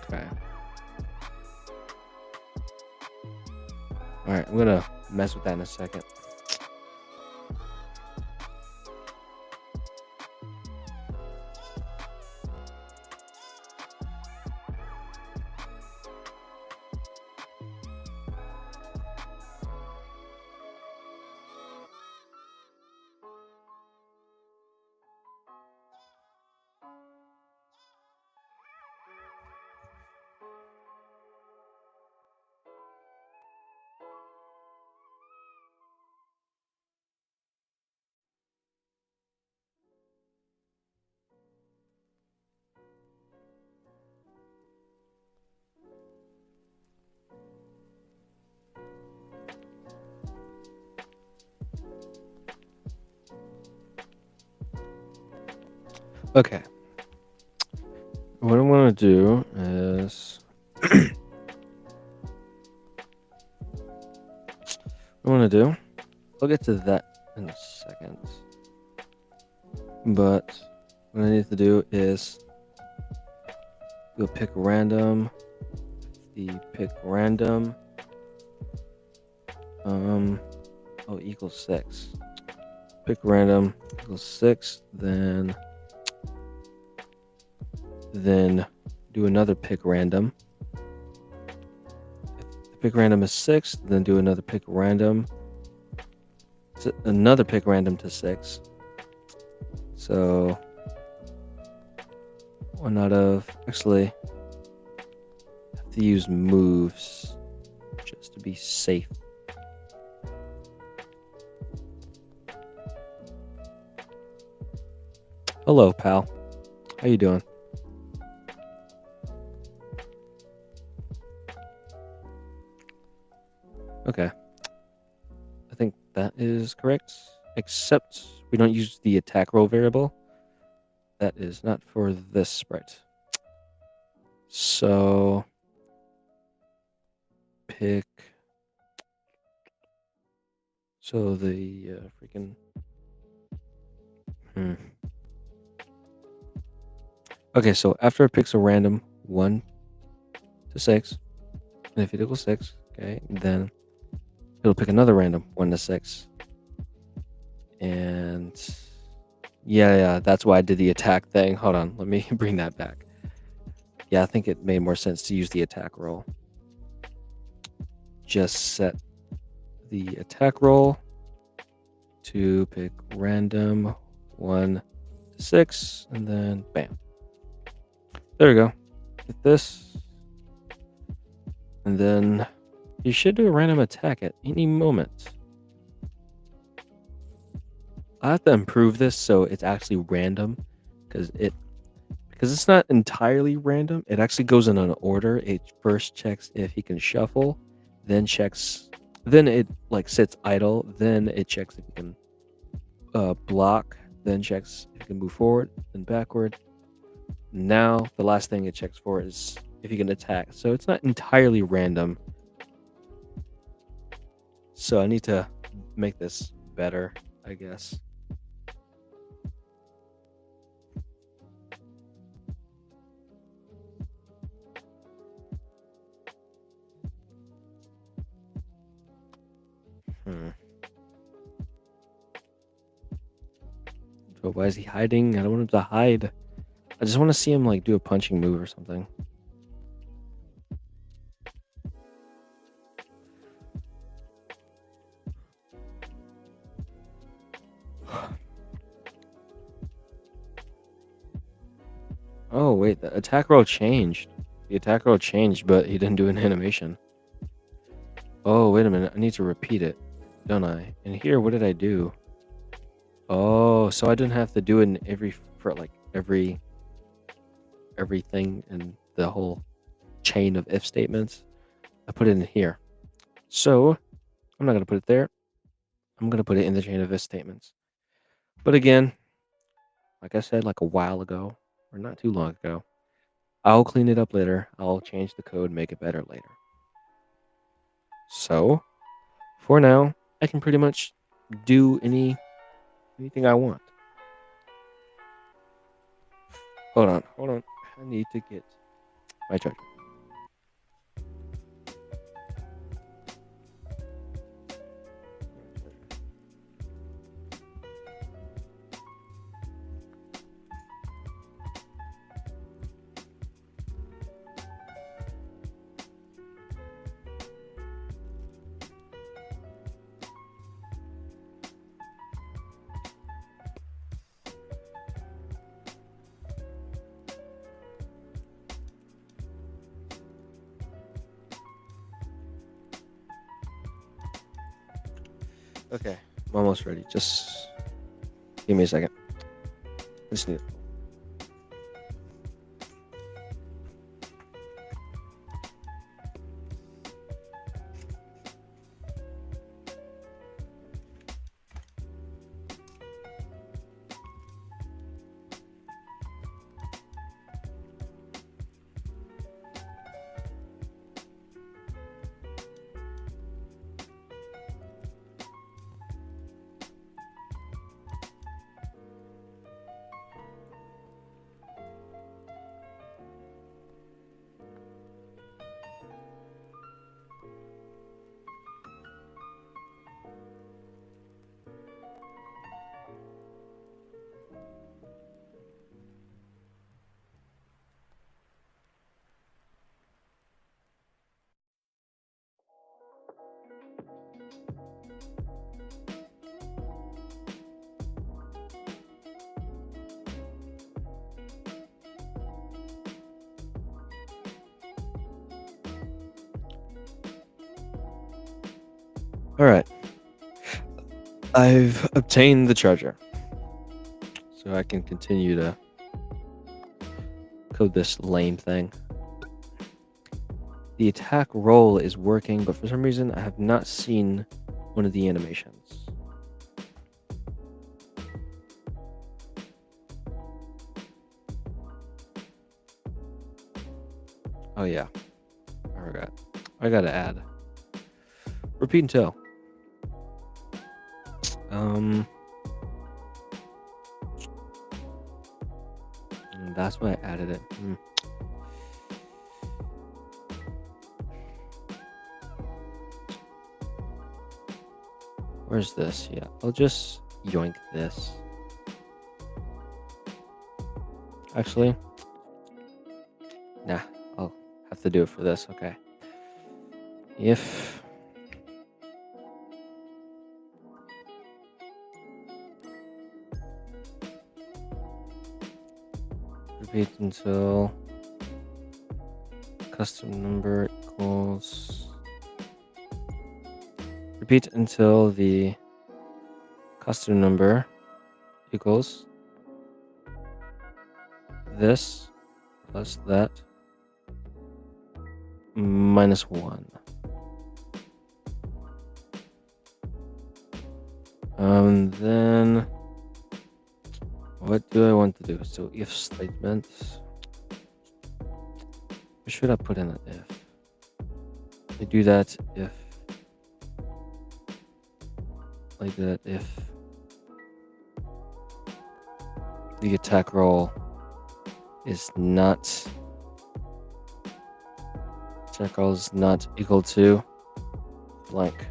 Okay. All right, I'm gonna mess with that in a second. Okay. What I'm gonna do is I'll get to that in a second. But what I need to do is go pick random. The pick random. Equals 6. Pick random equals 6. Then do another pick random. If the pick random is 6, then do another pick random. Another pick random to 6. So one out of actually have to use moves just to be safe. Hello, pal. How you doing? Okay. I think that is correct. Except we don't use the attack roll variable. That is not for this sprite. So pick. So the freaking. Okay, so after it picks a random 1 to 6, and if it equals 6, okay, then it'll pick another random 1 to 6. And yeah, that's why I did the attack thing. Hold on, let me bring that back. Yeah, I think it made more sense to use the attack roll. Just set the attack roll to pick random 1 to 6, and then bam. There we go. Get this. And then you should do a random attack at any moment. I have to improve this so it's actually random because it's not entirely random. It actually goes in an order. It first checks if he can shuffle, then it like sits idle, then it checks if he can block, then checks if he can move forward, then backward. Now the last thing it checks for is if you can attack. So it's not entirely random. So I need to make this better, I guess. But why is he hiding? I don't want him to hide. I just want to see him like do a punching move or something. Oh wait, the attack roll changed. The attack roll changed, but he didn't do an animation. Oh, wait a minute. I need to repeat it, don't I? And here, what did I do? Oh, so I didn't have to do it in everything in the whole chain of if statements. I put it in here. So I'm not gonna put it there. I'm gonna put it in the chain of if statements. But again, like I said, like a while ago, or not too long ago, I'll clean it up later. I'll change the code, make it better later. So for now, I can pretty much do anything I want. Hold on. I need to get my charger. Okay, I'm almost ready. Just give me a second. I just need. All right, I've obtained the charger, so I can continue to code this lame thing. The attack roll is working, but for some reason I have not seen one of the animations. Oh yeah, I forgot. I gotta add. Repeat until. That's why I added it. Where's this? Yeah, I'll just yoink this. Actually, nah, I'll have to do it for this. Okay. If repeat until custom number equals. Repeat until the custom number equals this plus that minus 1. Then what do I want to do? So if statement. Where should I put in an if? I do that if like that if the attack roll is not equal to blank.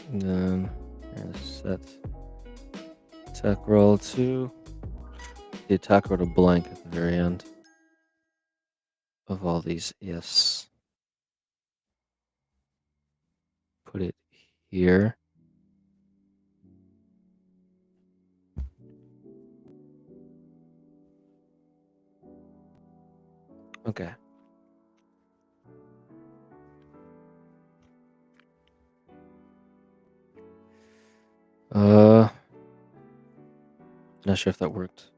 And then set attack roll to the attack roll to blank at the very end of all these ifs. Put it here. Okay. Not sure if that worked.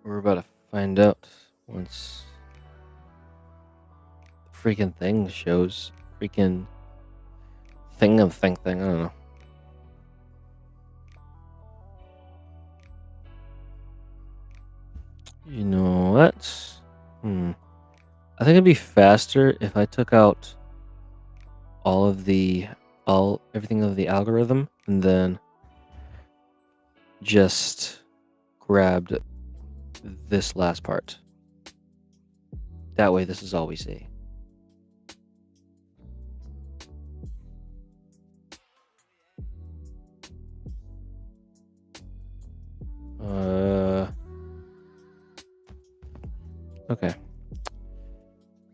We're about to find out once the freaking thing shows. Freaking thing. I don't know. You know what? I think it'd be faster if I took out everything of the algorithm and then just grabbed this last part. That way this is all we see. Okay.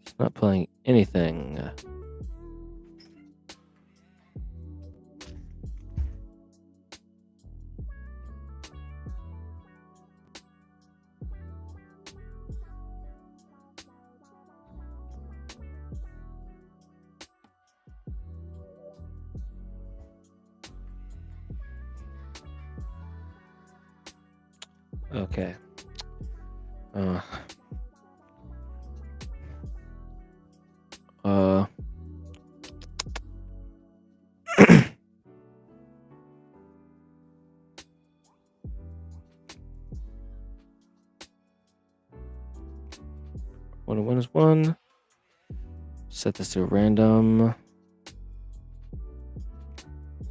It's not playing anything. Okay. One is one. Set this to random.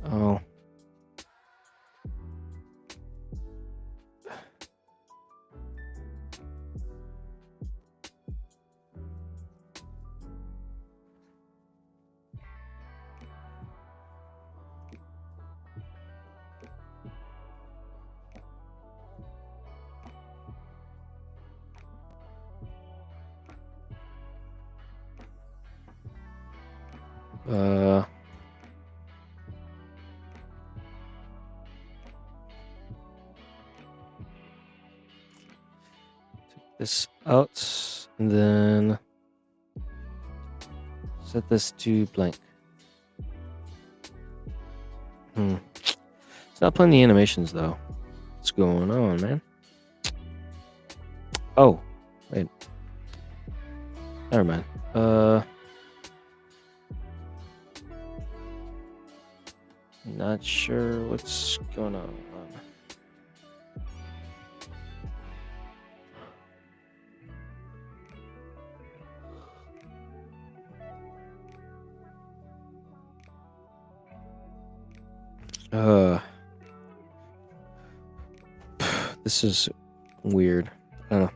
Oh. Take this out and then set this to blank. It's not playing the animations though. What's going on, man? Oh, wait. Never mind. Not sure what's going on. This is weird. I don't know.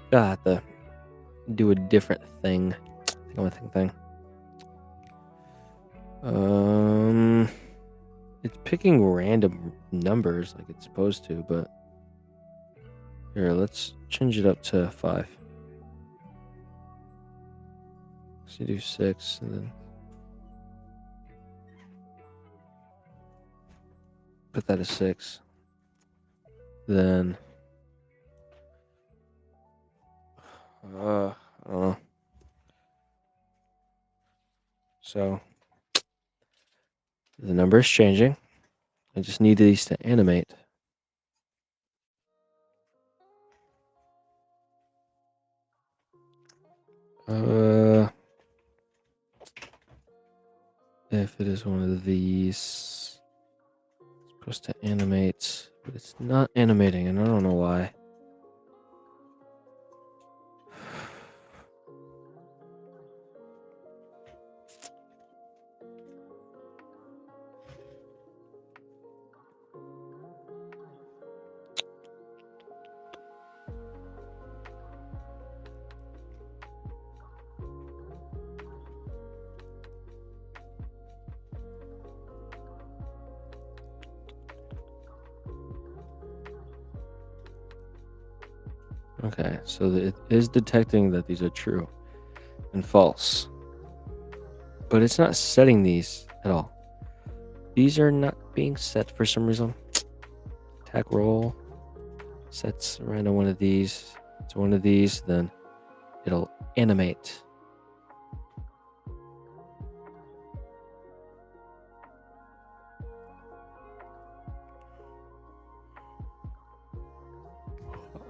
Gotta have to do a different thing. Thing. It's picking random numbers like it's supposed to, but here, let's change it up to 5. So you do 6 and then put that as 6. Then I don't know. So the number is changing. I just need these to animate. If it is one of these, it's supposed to animate, but it's not animating, and I don't know why. Okay, so it is detecting that these are true and false, but it's not setting these at all. These are not being set for some reason. Attack roll sets random one of these to one of these, then it'll animate.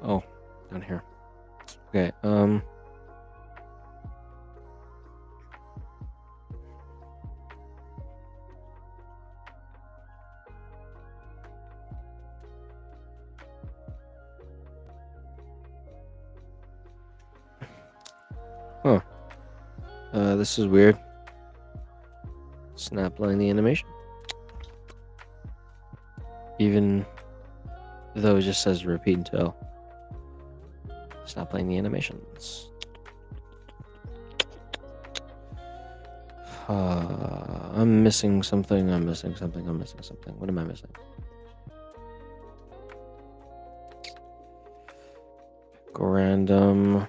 Oh, down here. Okay, huh. This is weird. It's not playing the animation. Even though it just says repeat until. It's not playing the animations. I'm missing something. I'm missing something. I'm missing something. What am I missing? Go random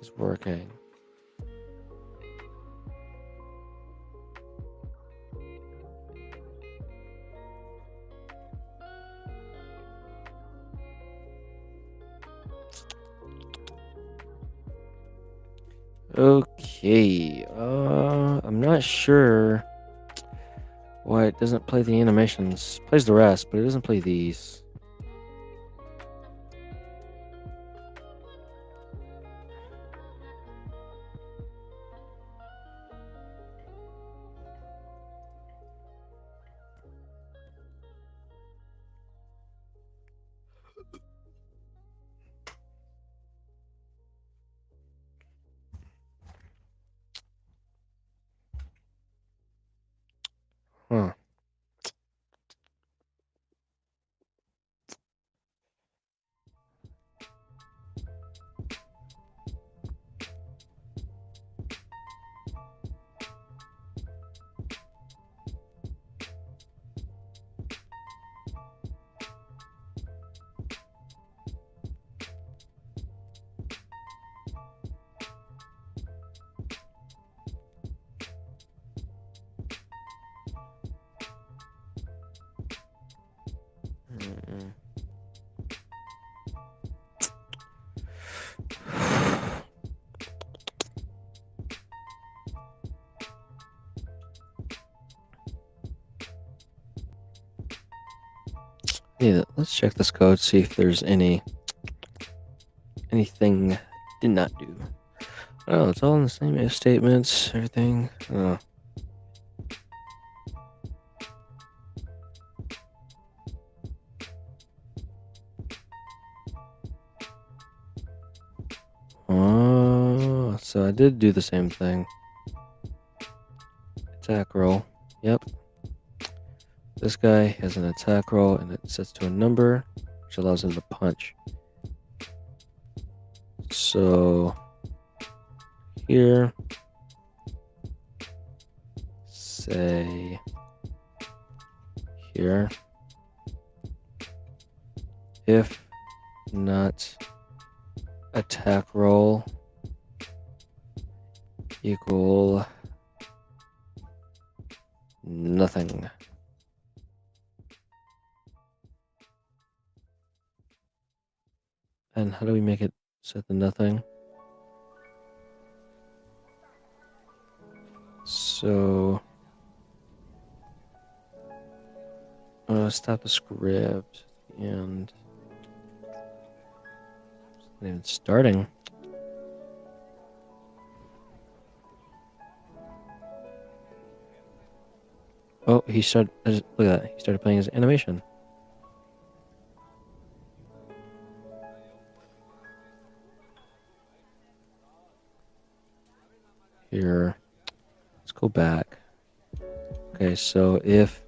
is working. Okay. I'm not sure why it doesn't play the animations. It plays the rest, but it doesn't play these. Huh. Mm-mm. Yeah, let's check this code, see if there's anything did not do. Oh, it's all in the same if statements, everything. Oh. Oh, so I did do the same thing. Attack roll. Yep. This guy has an attack roll and it sets to a number, which allows him to punch. So here, say here, if not attack roll equal nothing. And how do we make it set to nothing? So stop the script and it's not even starting. Oh, he started. Look at that. He started playing his animation. Here, let's go back. Okay, so if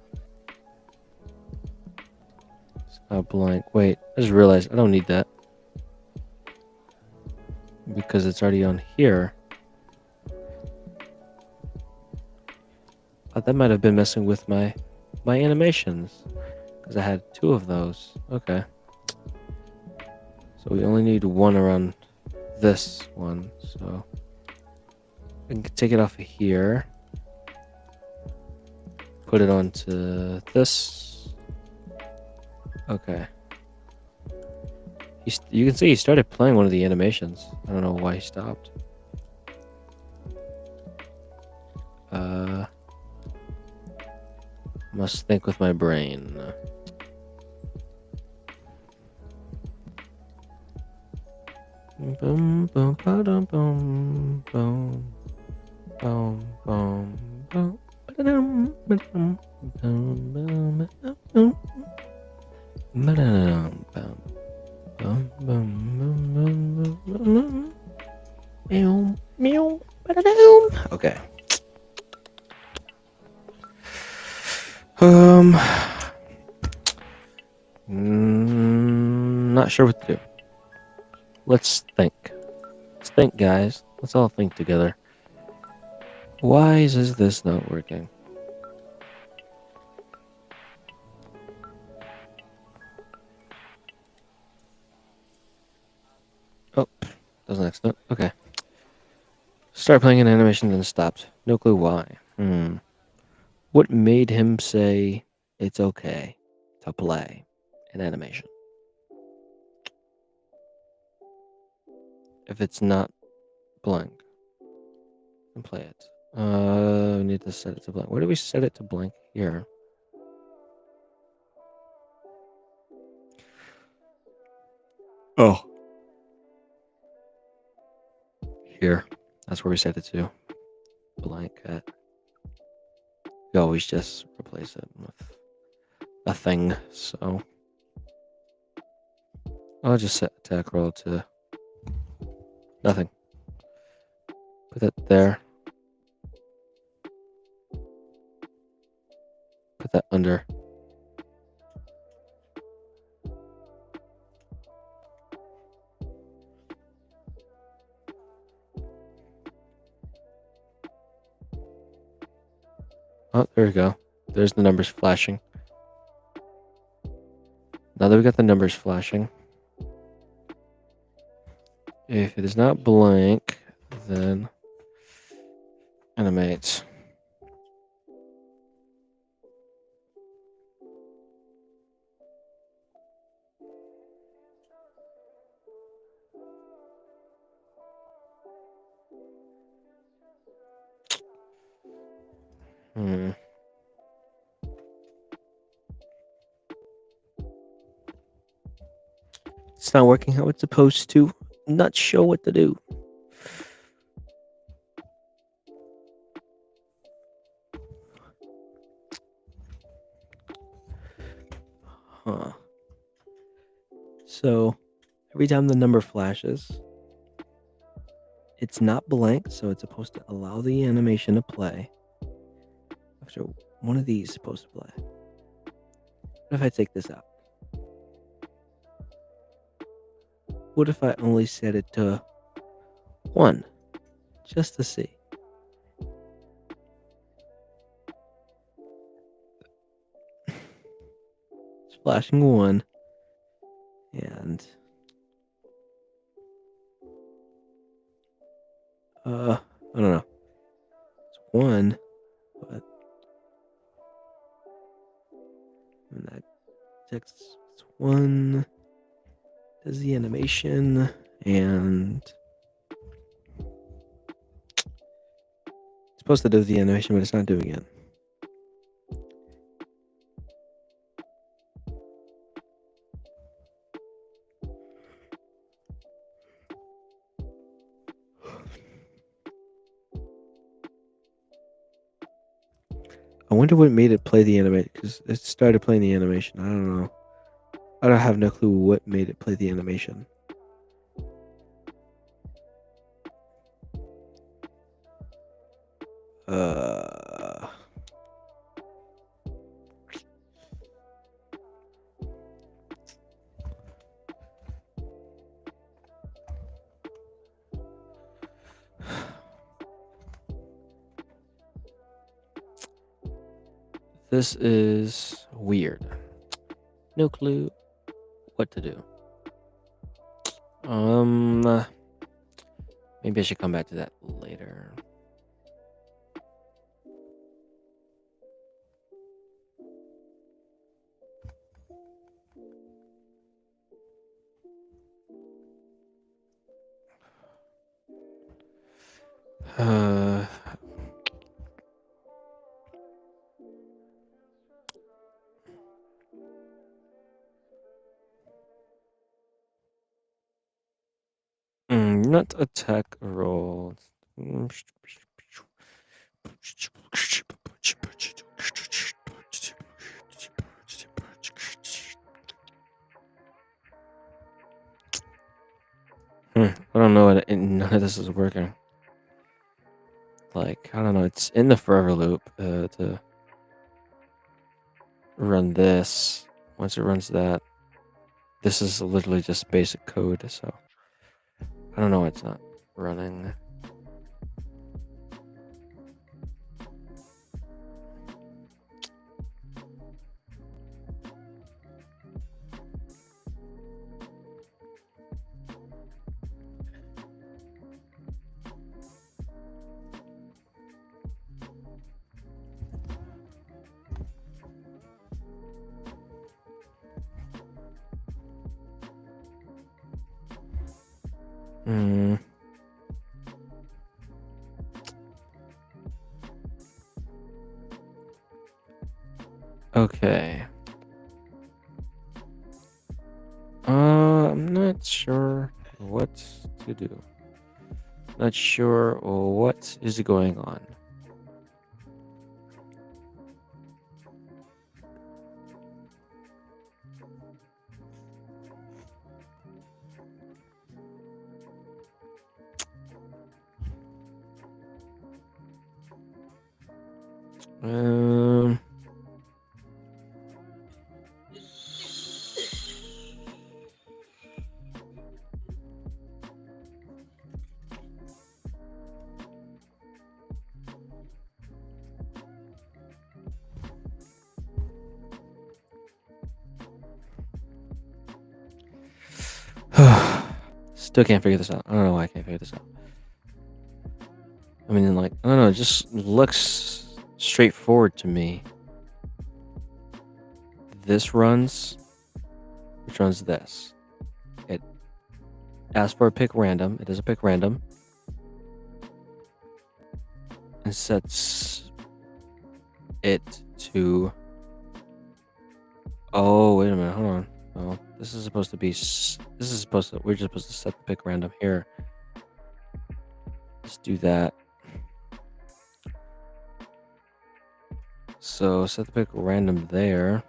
blank. Wait, I just realized I don't need that because it's already on here. That might have been messing with my animations because I had two of those. Okay. So So we only need one around this one. So I can take it off of here. Put it onto this. Okay. You can see he started playing one of the animations. I don't know why he stopped. Must think with my brain. Boom, boom, ba-dum, boom, boom, boom, boom, boom, ba-da-dum, ba-dum, boom, boom, ba-dum, ba-da-dum, boom, boom, boom, boom, boom, boom, meow, meow, ba-da-dum. Okay. Not sure what to do. Let's think. Let's think, guys. Let's all think together. Why is this not working? Oh, doesn't accident. Okay. Started playing an animation, then stopped. No clue why. What made him say it's okay to play an animation? If it's not blank, then play it. We need to set it to blank. Where do we set it to blank? Here. Oh. Here. That's where we set it to. Blank at. We always just replace it with a thing, so I'll just set attack roll to nothing. Put that there. Put that under. Oh, there we go. There's the numbers flashing. Now that we got the numbers flashing, if it is not blank, then animate. It's not working how it's supposed to. Not sure what to do. Huh. So every time the number flashes, it's not blank, so it's supposed to allow the animation to play. After one of these is supposed to play. What if I take this out? What if I only set it to 1? Just to see. It's flashing 1. And I don't know. It's 1, but when that text it's 1, does the animation, and it's supposed to do the animation, but it's not doing it. I wonder what made it play the animation, because it started playing the animation. I don't know. I don't have no clue what made it play the animation. This is weird. No clue what to do. Maybe I should come back to that later. Uh, not attack roll. I don't know what none of this is working. Like, I don't know, it's in the forever loop to run this. Once it runs that, this is literally just basic code, so I don't know why it's not running. Okay. I'm not sure what to do. Not sure what is going on. Um. Still can't figure this out. I don't know why I can't figure this out. I mean, like, I don't know. It just looks straightforward to me. This runs, which runs this. It asks for a pick random. It is a pick random. And sets it to. Oh, wait a minute. Hold on. Oh, this is supposed to be. We're just supposed to set the pick random here. Let's do that. So set the pick random there.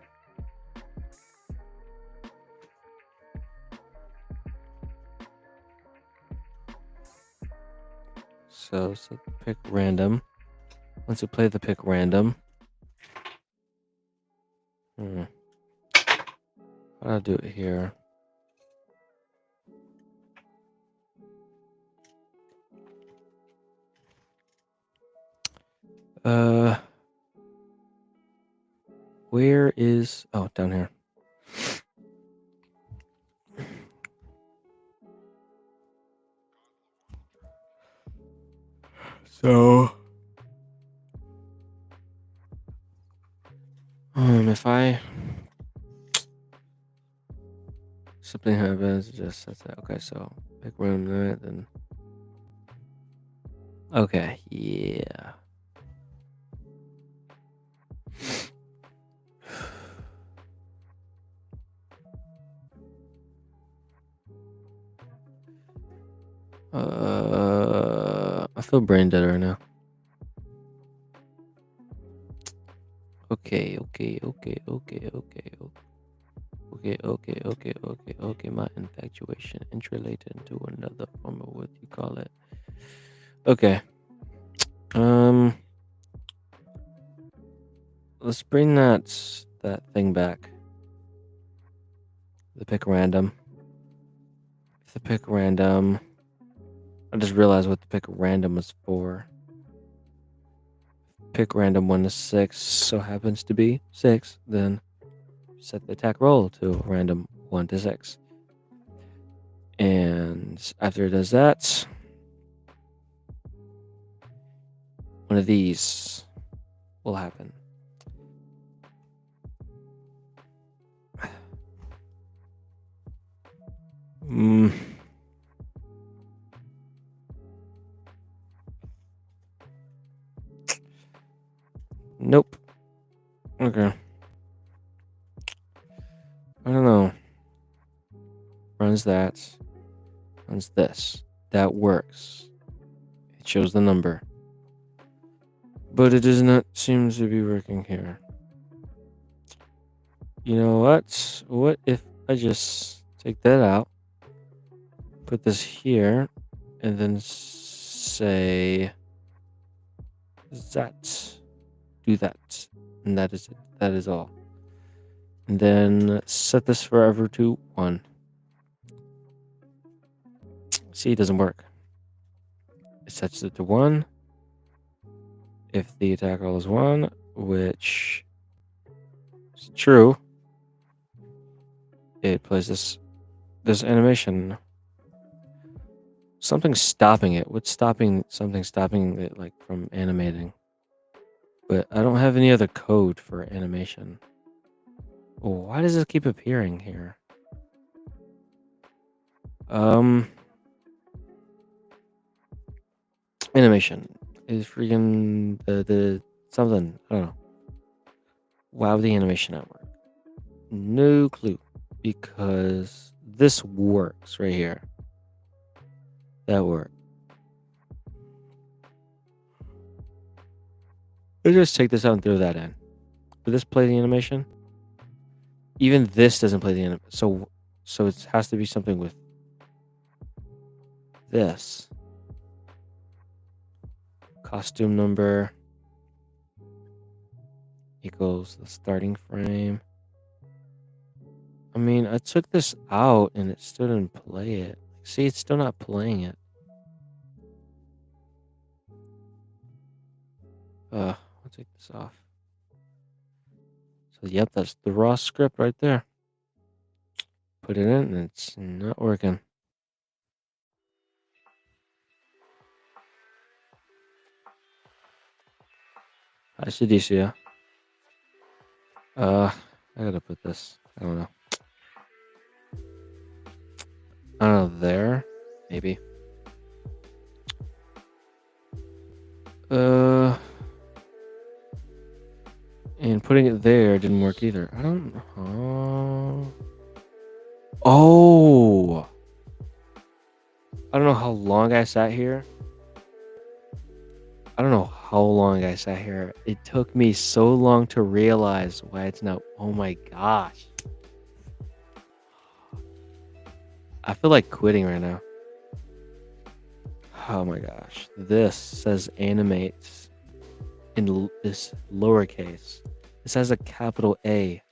So set the pick random. Once you play the pick random. How do I do it here? Where is... Oh, down here. So... if I... Something happens, just that's it. Okay, so pick random that, then... Okay, yeah. I feel brain dead right now. Okay. My infatuation interrelated into another form of what you call it. Okay. Let's bring that thing back. The pick random. The pick random. I just realized what the pick random was for. Pick random 1 to 6, so happens to be 6, then set the attack roll to random 1 to 6. And after it does that, one of these will happen. Mm. Nope. Okay. I don't know. Runs that. Runs this. That works. It shows the number. But it does not seem to be working here. You know what? What if I just take that out, put this here, and then say that. Do that. And that is it. That is all. And then set this forever to 1. See, it doesn't work. It sets it to 1. If the attack roll is 1, which is true, it plays this animation. Something's stopping it. What's stopping it like from animating? But I don't have any other code for animation. Oh, why does this keep appearing here? Animation is freaking the something. I don't know. Wow, the animation network. No clue, because this works right here. That worked. Let's just take this out and throw that in. Will this play the animation? Even this doesn't play the animation. So it has to be something with this. Costume number equals the starting frame. I mean, I took this out and it still didn't play it. See, it's still not playing it. I'll take this off. So, yep, that's the raw script right there. Put it in and it's not working. I should use you. I gotta put this. I don't know. I don't know, there? Maybe. And putting it there didn't work either. I don't know. Oh! I don't know how long I sat here. It took me so long to realize why it's not. Oh my gosh. I feel like quitting right now. Oh my gosh. This says animates in this lowercase. This has a capital A.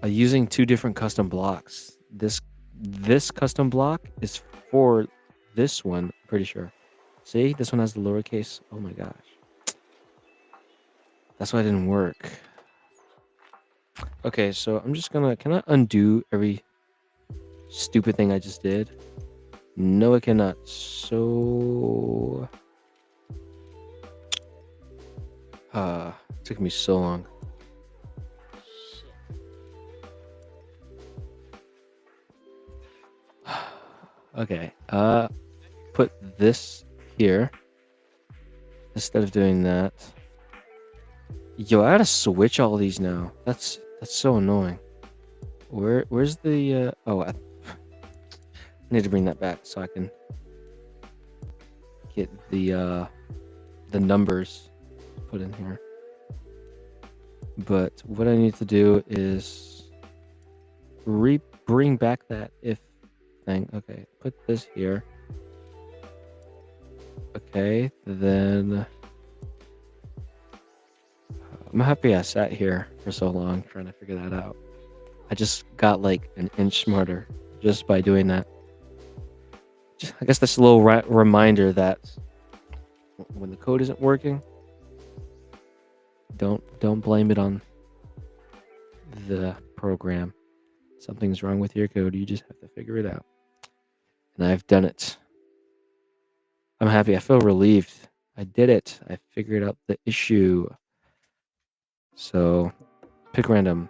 Using 2 different custom blocks. This custom block is for this one, I'm pretty sure. See, this one has the lowercase. Oh my gosh. That's why it didn't work. Okay, so I'm just gonna, can I undo every stupid thing I just did? No, I cannot. So, it took me so long. Okay, put this here instead of doing that. Yo, I gotta switch all these now. That's so annoying. Where's the I need to bring that back so I can get the numbers put in here. But what I need to do is bring back that if thing. Okay, put this here. Okay, then I'm happy I sat here for so long trying to figure that out. I just got like an inch smarter just by doing that. I guess that's a little reminder that when the code isn't working, don't blame it on the program. Something's wrong with your code. You just have to figure it out. and I've done it. I'm happy. I feel relieved. I did it. I figured out the issue. So pick random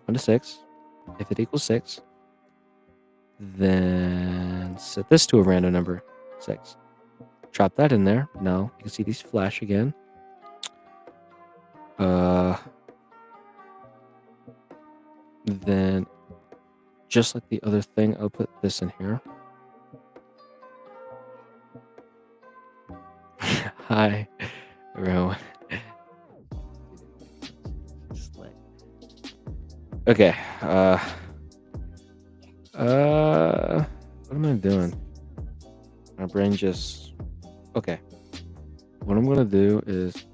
1 to 6. If it equals 6, then set this to a random number 6. Drop that in there. Now you can see these flash again. Then just like the other thing, I'll put this in here. Hi, everyone. Okay. What am I doing? My brain just. Okay. What I'm gonna do is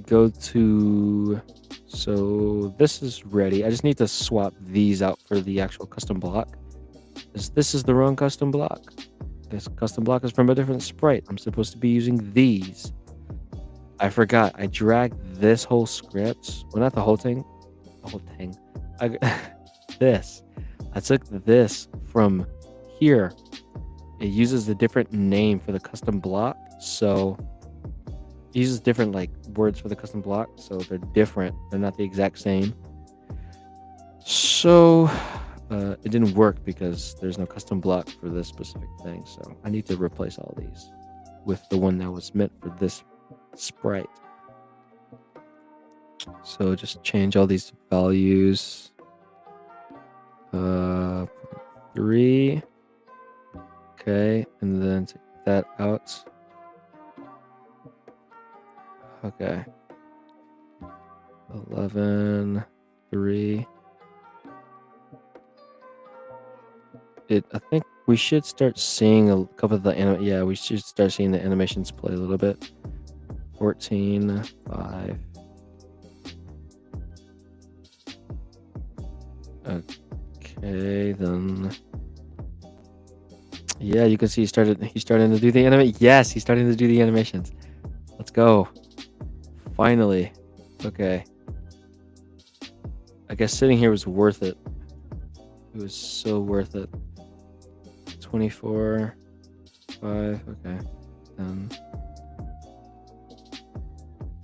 go to. So this is ready. I just need to swap these out for the actual custom block. This is the wrong custom block. This custom block is from a different sprite. I'm supposed to be using these. I forgot. I dragged this whole script. Well, not the whole thing. The whole thing. This. I took this from here. It uses a different name for the custom block. So it uses different like words for the custom block. So they're different. They're not the exact same. So it didn't work because there's no custom block for this specific thing. So I need to replace all these with the one that was meant for this sprite. So just change all these values. 3. Okay, and then take that out. Okay. 11, 3. I think we should start seeing a couple of the we should start seeing the animations play a little bit. 14, 5. Okay, then. Yeah, you can see he's starting to do the animation. Yes, he's starting to do the animations. Let's go. Finally. Okay. I guess sitting here was worth it. It was so worth it. 24, 5. Okay.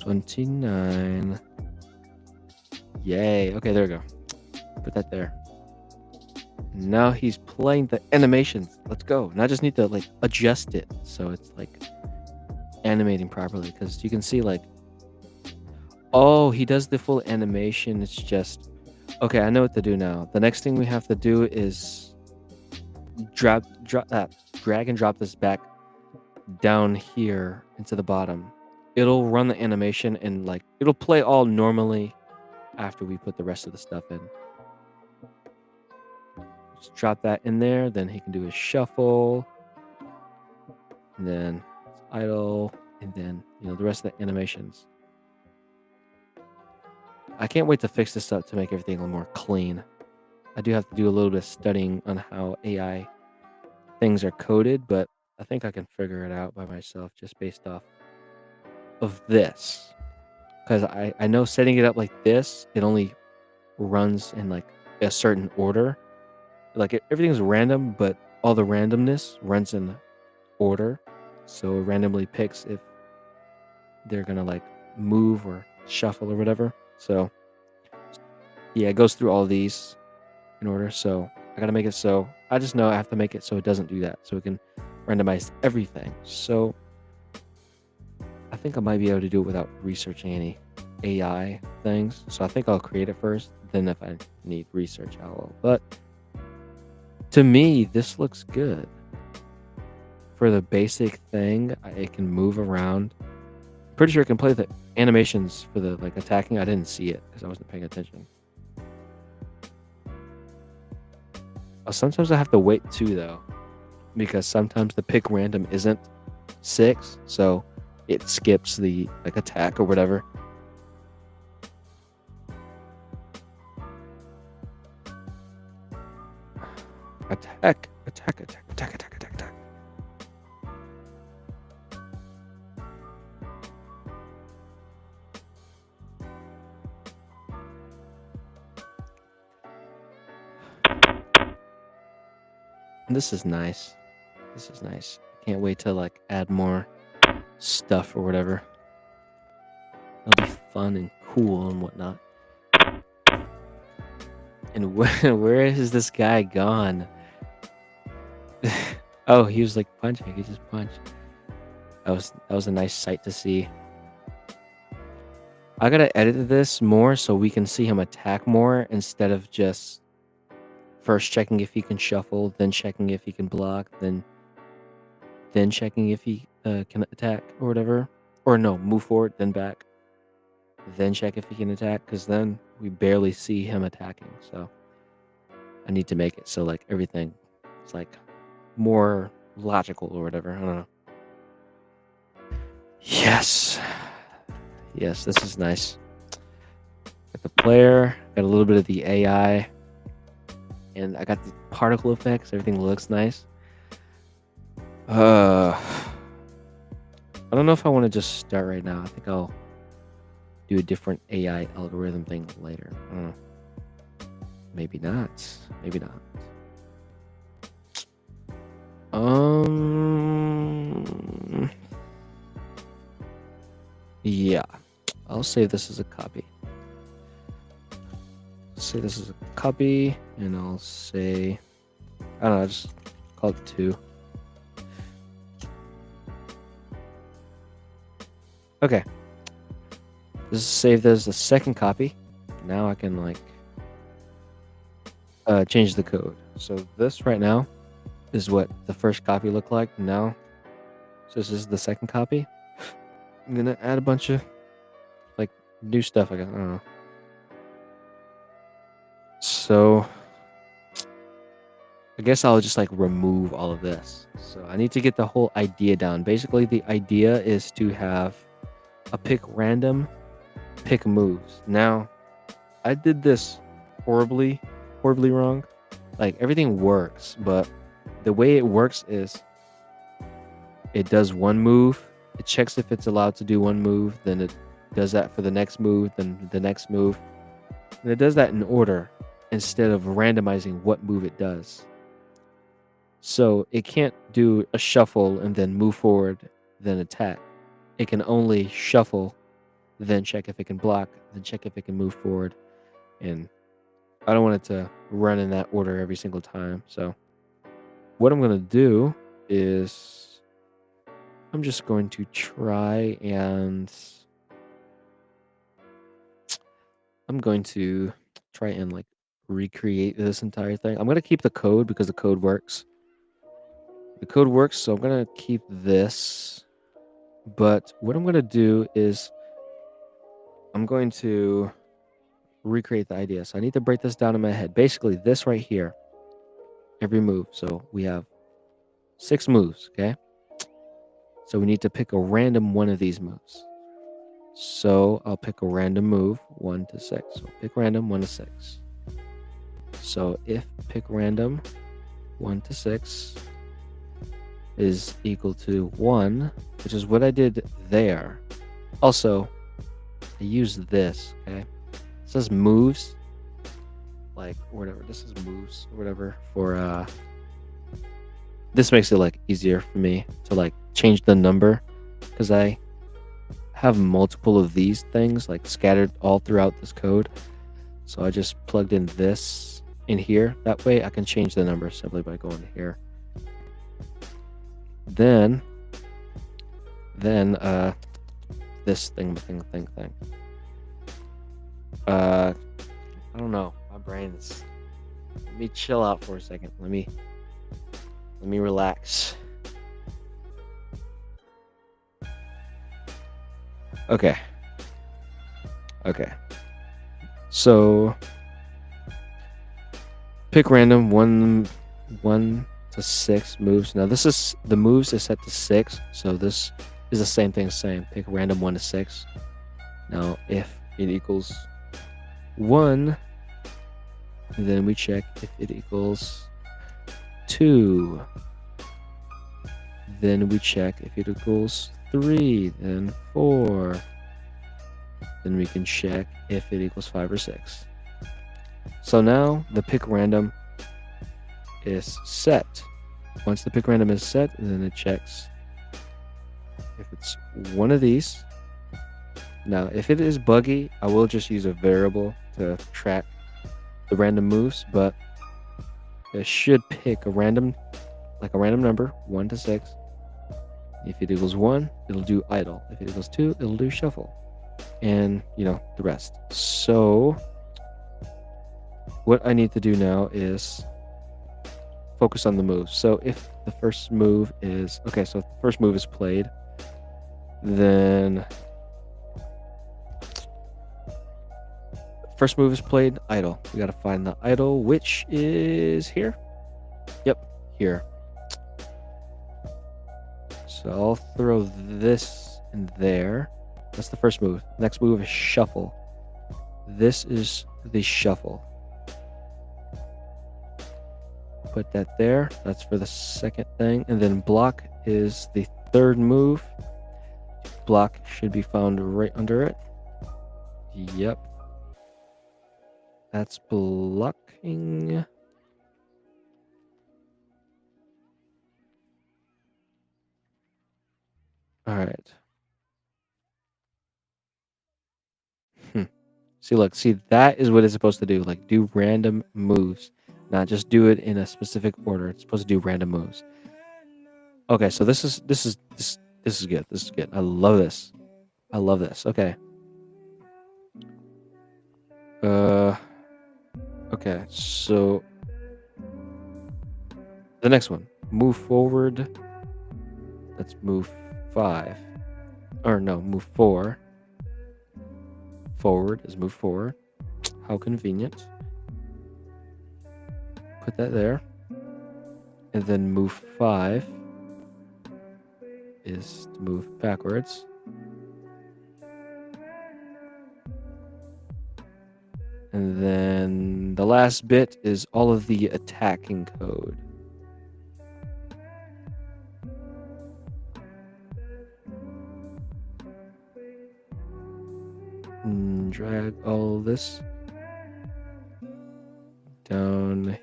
29. Yay. Okay, there we go. Put that there. Now he's playing the animations. Let's go. Now I just need to like adjust it so it's like animating properly, because you can see like, oh, he does the full animation. It's just okay. I know what to do now. The next thing we have to do is drag and drop this back down here into the bottom. It'll run the animation and like it'll play all normally after we put the rest of the stuff in. Just drop that in there, then he can do his shuffle, and then idle, and then the rest of the animations. I can't wait to fix this up to make everything a little more clean. I do have to do a little bit of studying on how AI things are coded, but I think I can figure it out by myself just based off of this. Because I know setting it up like this, it only runs in like a certain order. Like everything's random, but all the randomness runs in order. So it randomly picks if they're gonna like move or shuffle or whatever. So yeah, it goes through all these in order. So I gotta make it so I just know I have to make it so it doesn't do that. So it can randomize everything. So I think I might be able to do it without researching any AI things. So I think I'll create it first. Then if I need research, I will. But to me, this looks good. For the basic thing, it can move around. Pretty sure it can play the animations for the like attacking. I didn't see it because I wasn't paying attention. Sometimes I have to wait too, though, because sometimes the pick random isn't 6, so it skips the like attack or whatever. Attack, attack, attack, attack, attack, attack, attack. This is nice. This is nice. Can't wait to like add more stuff or whatever. It'll be fun and cool and whatnot. And where is this guy gone? Oh, he was like punching. He just punched. That was a nice sight to see. I gotta edit this more so we can see him attack more instead of just first checking if he can shuffle, then checking if he can block, then checking if he can attack or whatever. Or no, move forward, then back, then check if he can attack. Because then we barely see him attacking. So I need to make it so like everything is like more logical or whatever. I don't know. Yes. Yes, this is nice. Got the player, got a little bit of the AI, and I got the particle effects. Everything looks nice. I don't know if I want to just start right now. I think I'll do a different AI algorithm thing later. I don't know. Maybe not. Maybe not. Yeah. I'll save this as a copy. Say this is a copy, and I'll say, I don't know, I'll just call it 2. Okay. This is saved as the second copy. Now I can like change the code. So this right now is what the first copy looked like. Now, so this is the second copy. I'm gonna add a bunch of like new stuff. I don't know. So I guess I'll just like remove all of this. So I need to get the whole idea down. Basically, the idea is to have a pick random, pick moves. Now, I did this horribly wrong. Like everything works, but the way it works is it does one move, it checks if it's allowed to do one move, then it does that for the next move, then the next move. And it does that in order instead of randomizing what move it does. So it can't do a shuffle and then move forward, then attack. It can only shuffle, then check if it can block, then check if it can move forward. And I don't want it to run in that order every single time. So what I'm going to do is I'm just going to try and like recreate this entire thing. I'm going to keep the code because the code works. The code works, so I'm going to keep this. But what I'm going to do is I'm going to recreate the idea. So I need to break this down in my head. Basically, this right here, every move. So we have 6 moves, okay? So we need to pick a random one of these moves. So I'll pick a random move, 1 to 6. So pick random, 1 to 6. So if pick random, 1 to 6 is equal to 1, which is what I did there. Also, I use this, okay? It says moves, like whatever. This is moves or whatever for this makes it like easier for me to like change the number because I have multiple of these things like scattered all throughout this code. So I just plugged in this in here. That way I can change the number simply by going here. Then this thing. I don't know. My brain's. Let me chill out for a second. Let me relax. Okay. So pick random 1 to 6 moves. Now this is the moves is set to 6, so this is the same thing as saying pick random 1 to 6. Now if it equals 1, then we check if it equals 2. Then we check if it equals 3, then 4. Then we can check if it equals 5 or 6. So now the pick random is set. Once the pick random is set, then it checks if it's one of these. Now, if it is buggy, I will just use a variable to track the random moves, but it should pick a random number, 1 to 6. If it equals 1, it'll do idle. If it equals 2, it'll do shuffle. And, the rest. So, what I need to do now is focus on the moves. So, if the first move is... Okay, so if the first move is played, then... First move is played, idle. We gotta find the idle, which is here. Yep, here. So I'll throw this in there. That's the first move. Next move is shuffle. This is the shuffle. Put that there. That's for the second thing. And then block is the third move. Block should be found right under it. Yep. That's blocking. All right. See, that is what it's supposed to do. Like, do random moves, not just do it in a specific order. It's supposed to do random moves. Okay, so this is good. This is good. I love this. Okay. Okay. So the next one, move forward. Let's move 5. Or no, move 4. Forward is move forward. How convenient. Put that there. And then move 5 is to move backwards. And then the last bit is all of the attacking code. And drag all this down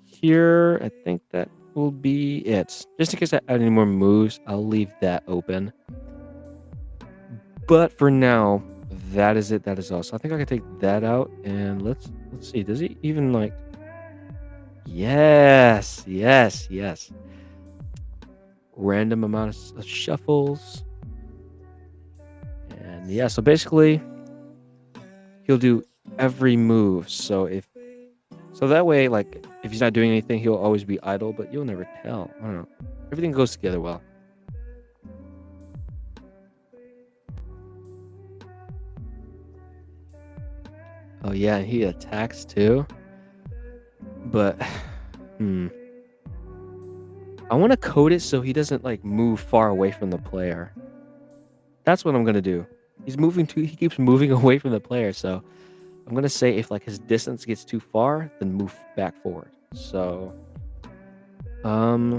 here. I think that will be it. Just in case I add any more moves, I'll leave that open. But for now, that is it. That is all. So I think I can take that out, and let's see. Does he even like... Yes. Random amount of shuffles. And yeah, so basically he'll do every move. So that way, like, if he's not doing anything, he'll always be idle, but you'll never tell. I don't know. Everything goes together well. Oh yeah, he attacks too. But I want to code it so he doesn't like move far away from the player. That's what I'm gonna do. He keeps moving away from the player, so I'm gonna say if like his distance gets too far, then move back forward. So so I'm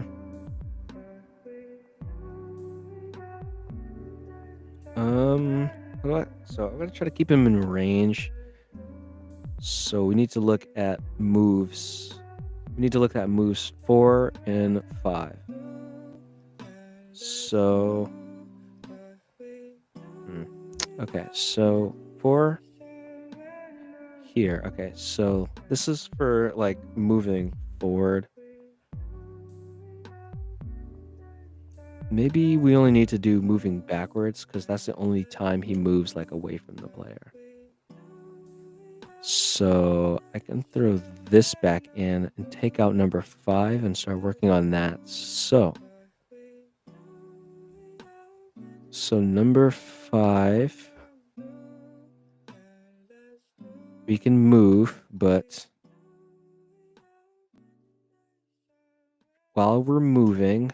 gonna try to keep him in range. So we need to look at moves. We need to look at moves 4 and 5. So okay, so 4 here. Okay, so this is for like moving forward. Maybe we only need to do moving backwards because that's the only time he moves like away from the player. So I can throw this back in and take out number 5 and start working on that. So number 5, we can move, but while we're moving,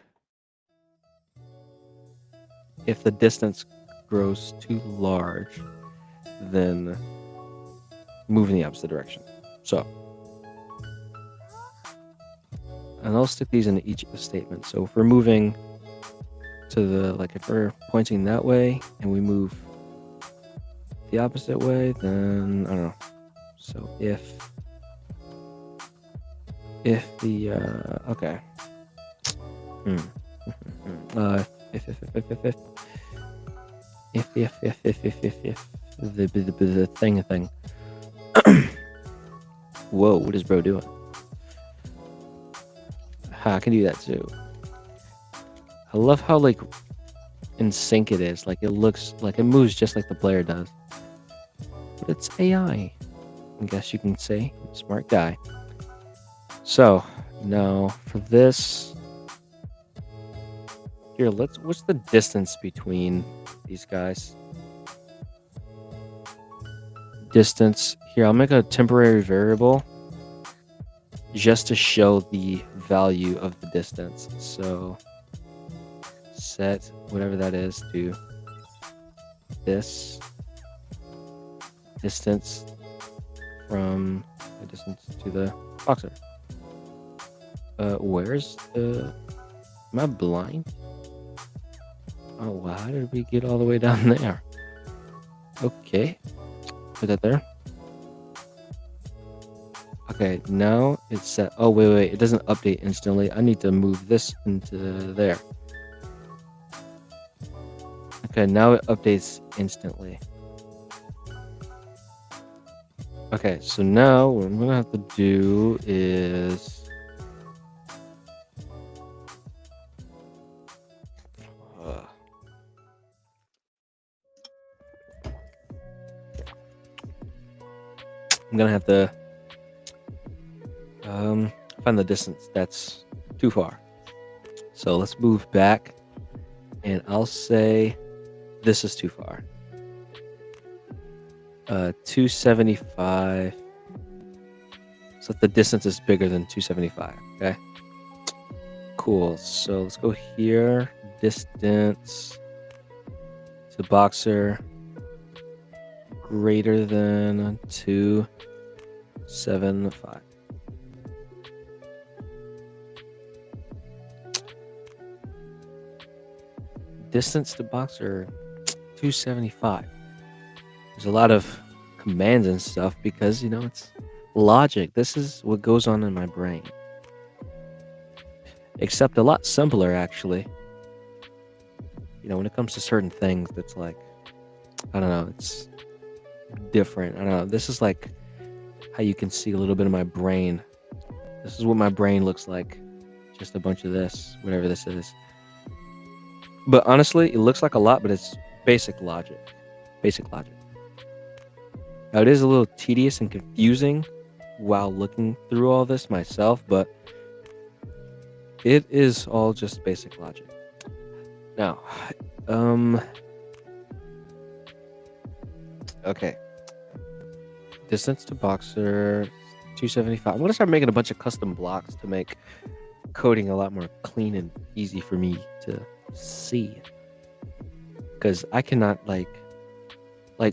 if the distance grows too large, then move in the opposite direction. So, and I'll stick these in each statement. So if we're moving to the, like if we're pointing that way and we move the opposite way, then I don't know. So if the, okay. Hmm. If the thing. Whoa, what is bro doing? I can do that too. I love how like in sync it is. Like it looks like it moves just like the player does. But it's AI. I guess you can say. Smart guy. So now for this. Here, what's the distance between these guys? Distance. Here, I'll make a temporary variable just to show the value of the distance. So set whatever that is to this distance from the distance to the boxer. Where's the... Am I blind? Oh, wow. How did we get all the way down there? Okay. Put that there. Okay, now it's set. Oh, wait. It doesn't update instantly. I need to move this into there. Okay, now it updates instantly. Okay, so now what I'm gonna have to do is... I'm gonna have to find the distance that's too far. So let's move back, and I'll say this is too far. 275. So the distance is bigger than 275. Okay. Cool. So let's go here. Distance to boxer greater than 275. Distance to boxer 275. There's a lot of commands and stuff because, it's logic. This is what goes on in my brain. Except a lot simpler, actually. When it comes to certain things, that's like, I don't know, it's different. I don't know. This is like how you can see a little bit of my brain. This is what my brain looks like. Just a bunch of this, whatever this is. But honestly, it looks like a lot, but it's basic logic. Basic logic. Now, it is a little tedious and confusing while looking through all this myself, but it is all just basic logic. Now, okay. Distance to boxer 275. I'm gonna start making a bunch of custom blocks to make coding a lot more clean and easy for me to see. Because I cannot like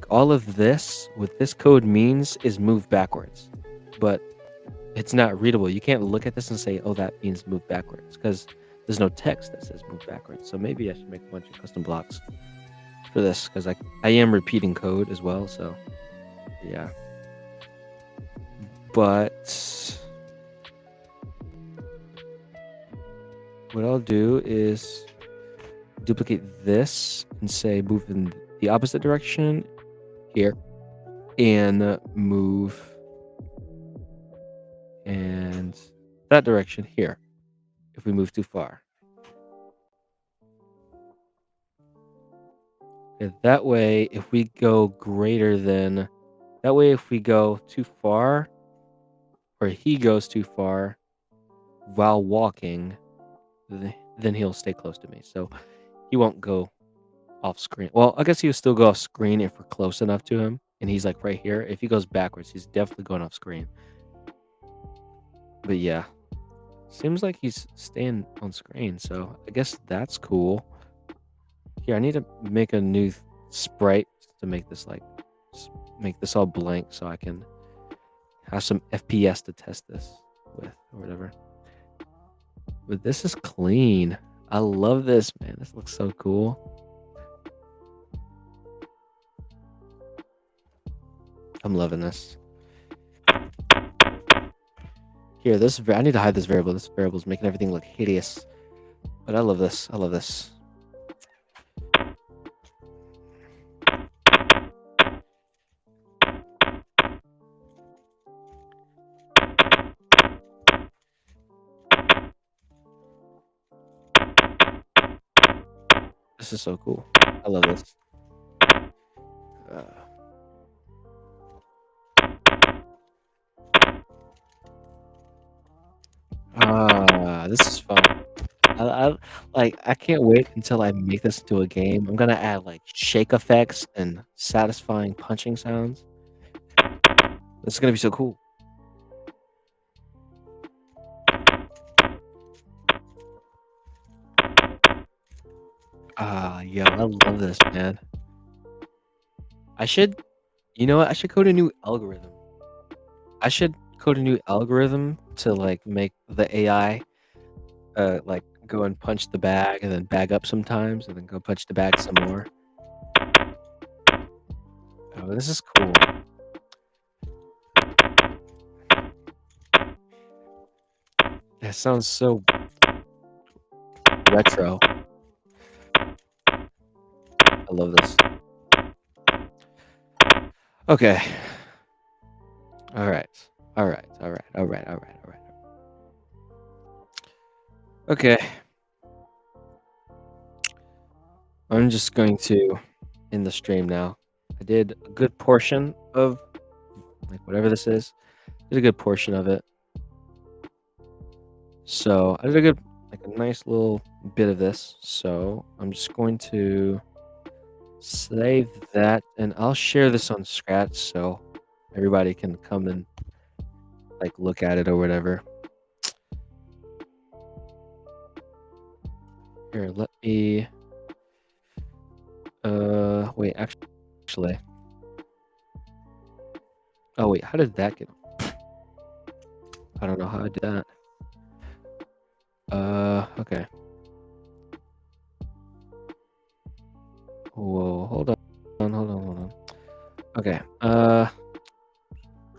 all of this, what this code means is move backwards. But it's not readable. You can't look at this and say, oh, that means move backwards, because there's no text that says move backwards. So maybe I should make a bunch of custom blocks for this, because I am repeating code as well. So yeah. But what I'll do is duplicate this and say move in the opposite direction here, and move and that direction here if we move too far. Okay, that way if we go if we go too far, or he goes too far while walking, then he'll stay close to me. So he won't go off screen. Well, I guess he'll still go off screen if we're close enough to him and he's like right here. If he goes backwards, he's definitely going off screen. But yeah, seems like he's staying on screen, so I guess that's cool. Here, I need to make a new sprite to make this all blank so I can have some FPS to test this with or whatever. But this is clean. I love this, man. This looks so cool. I'm loving this. Here, I need to hide this variable. This variable is making everything look hideous. But I love this. I love this. This is so cool. I love this. Uh, this is fun. I like. I can't wait until I make this into a game. I'm gonna add like shake effects and satisfying punching sounds. This is gonna be so cool. Yo, I love this, man. I should, you know what? I should code a new algorithm. I should code a new algorithm to like make the AI like go and punch the bag and then bag up sometimes and then go punch the bag some more. Oh, this is cool. That sounds so retro. I love this. Okay. All right. All right. All right. All right. All right. All right. Okay. I'm just going to end the stream now. I did a good portion of like whatever this is. Did a good portion of it. So I did a good, like a nice little bit of this. So I'm just going to save that and I'll share this on Scratch so everybody can come and like look at it or whatever. Here, let me wait, actually. Oh wait, how did that get? I don't know how I did that. Okay. Whoa, hold on. Okay.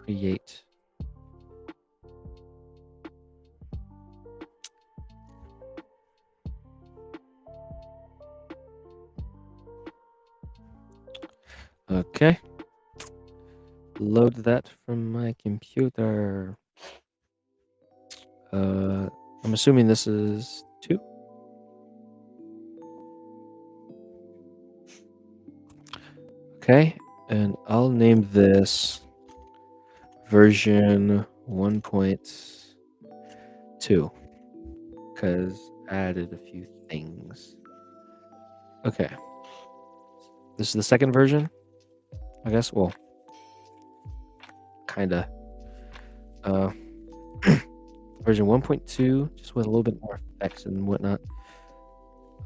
Create. Okay. Load that from my computer. I'm assuming this is 2. Okay, and I'll name this version 1.2 because I added a few things. Okay. This is the second version, I guess. Well, kinda. Version 1.2, just with a little bit more effects and whatnot.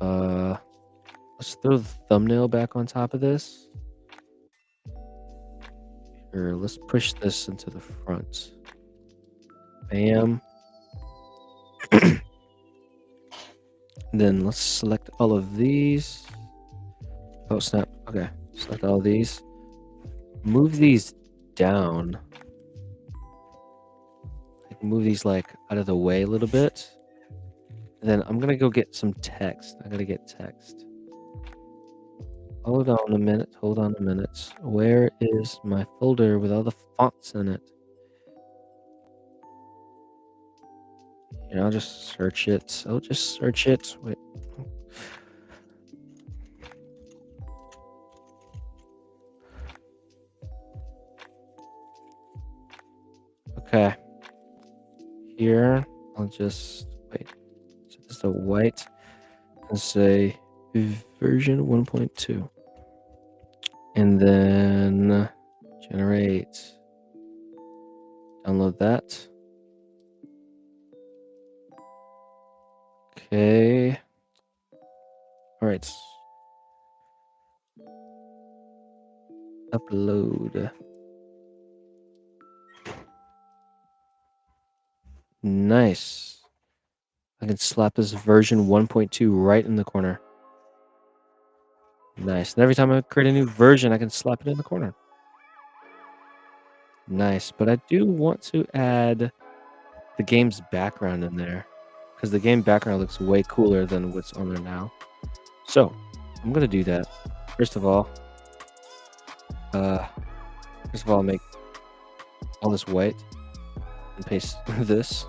Let's throw the thumbnail back on top of this. Here, let's push this into the front. Bam. Then let's select all of these. Oh, snap. Okay. Select all these. Move these down. Like, move these like out of the way a little bit. And then I'm gonna go get some text. I gotta get text. Hold on a minute. Hold on a minute. Where is my folder with all the fonts in it? You know, I'll just search it. I'll just search it. Wait. Okay. Here, I'll just wait. Set this to white and say version 1.2. And then generate. Download that. Okay. All right. Upload. Nice. I can slap this version 1.2 right in the corner. Nice. And every time I create a new version, I can slap it in the corner. Nice. But I do want to add the game's background in there. because the game background looks way cooler than what's on there now. So I'm gonna do that. First of all, uh, I'll make all this white and paste this,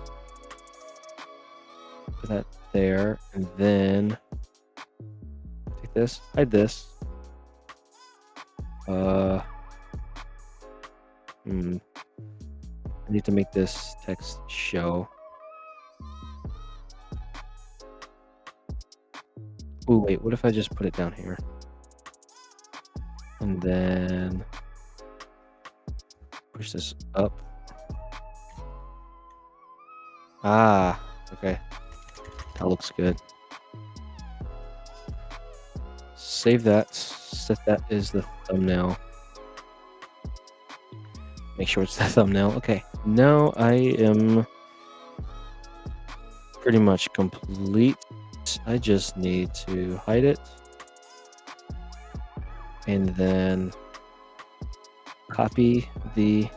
put that there, and then take this, hide this. I need to make this text show. Oh wait, what if I just put it down here? And then push this up. Ah, okay. That looks good. Save that. Set that as the thumbnail. Make sure it's the thumbnail. Okay. Now I am pretty much complete. I just need to hide it. And then copy the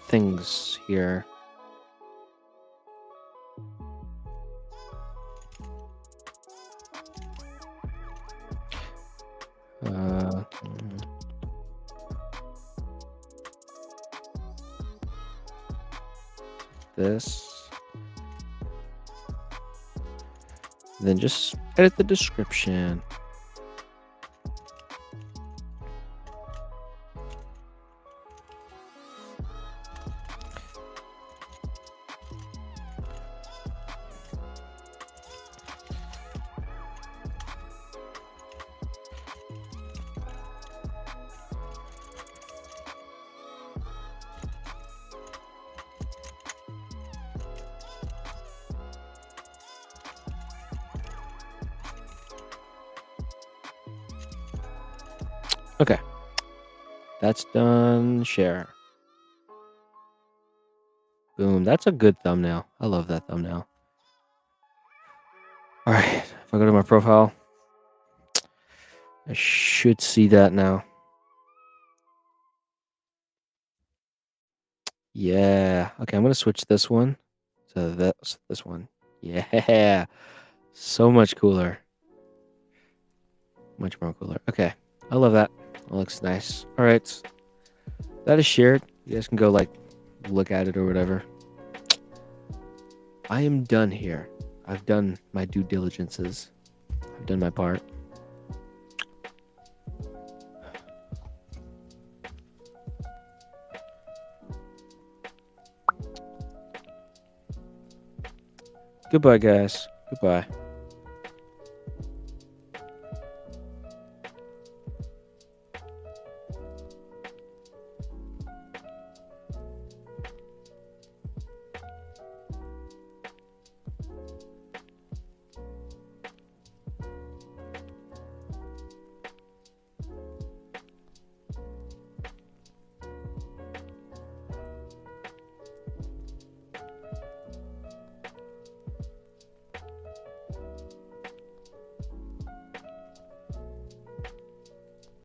things here. This. Then just edit the description. Okay. That's done. Share. Boom. That's a good thumbnail. I love that thumbnail. All right. If I go to my profile, I should see that now. Yeah. Okay. I'm going to switch this one to this one. Yeah. So much cooler. Much more cooler. Okay. I love that. It looks nice. All right. That is shared. You guys can go like look at it or whatever. I am done here. I've done my due diligences. I've done my part. Goodbye, guys. Goodbye.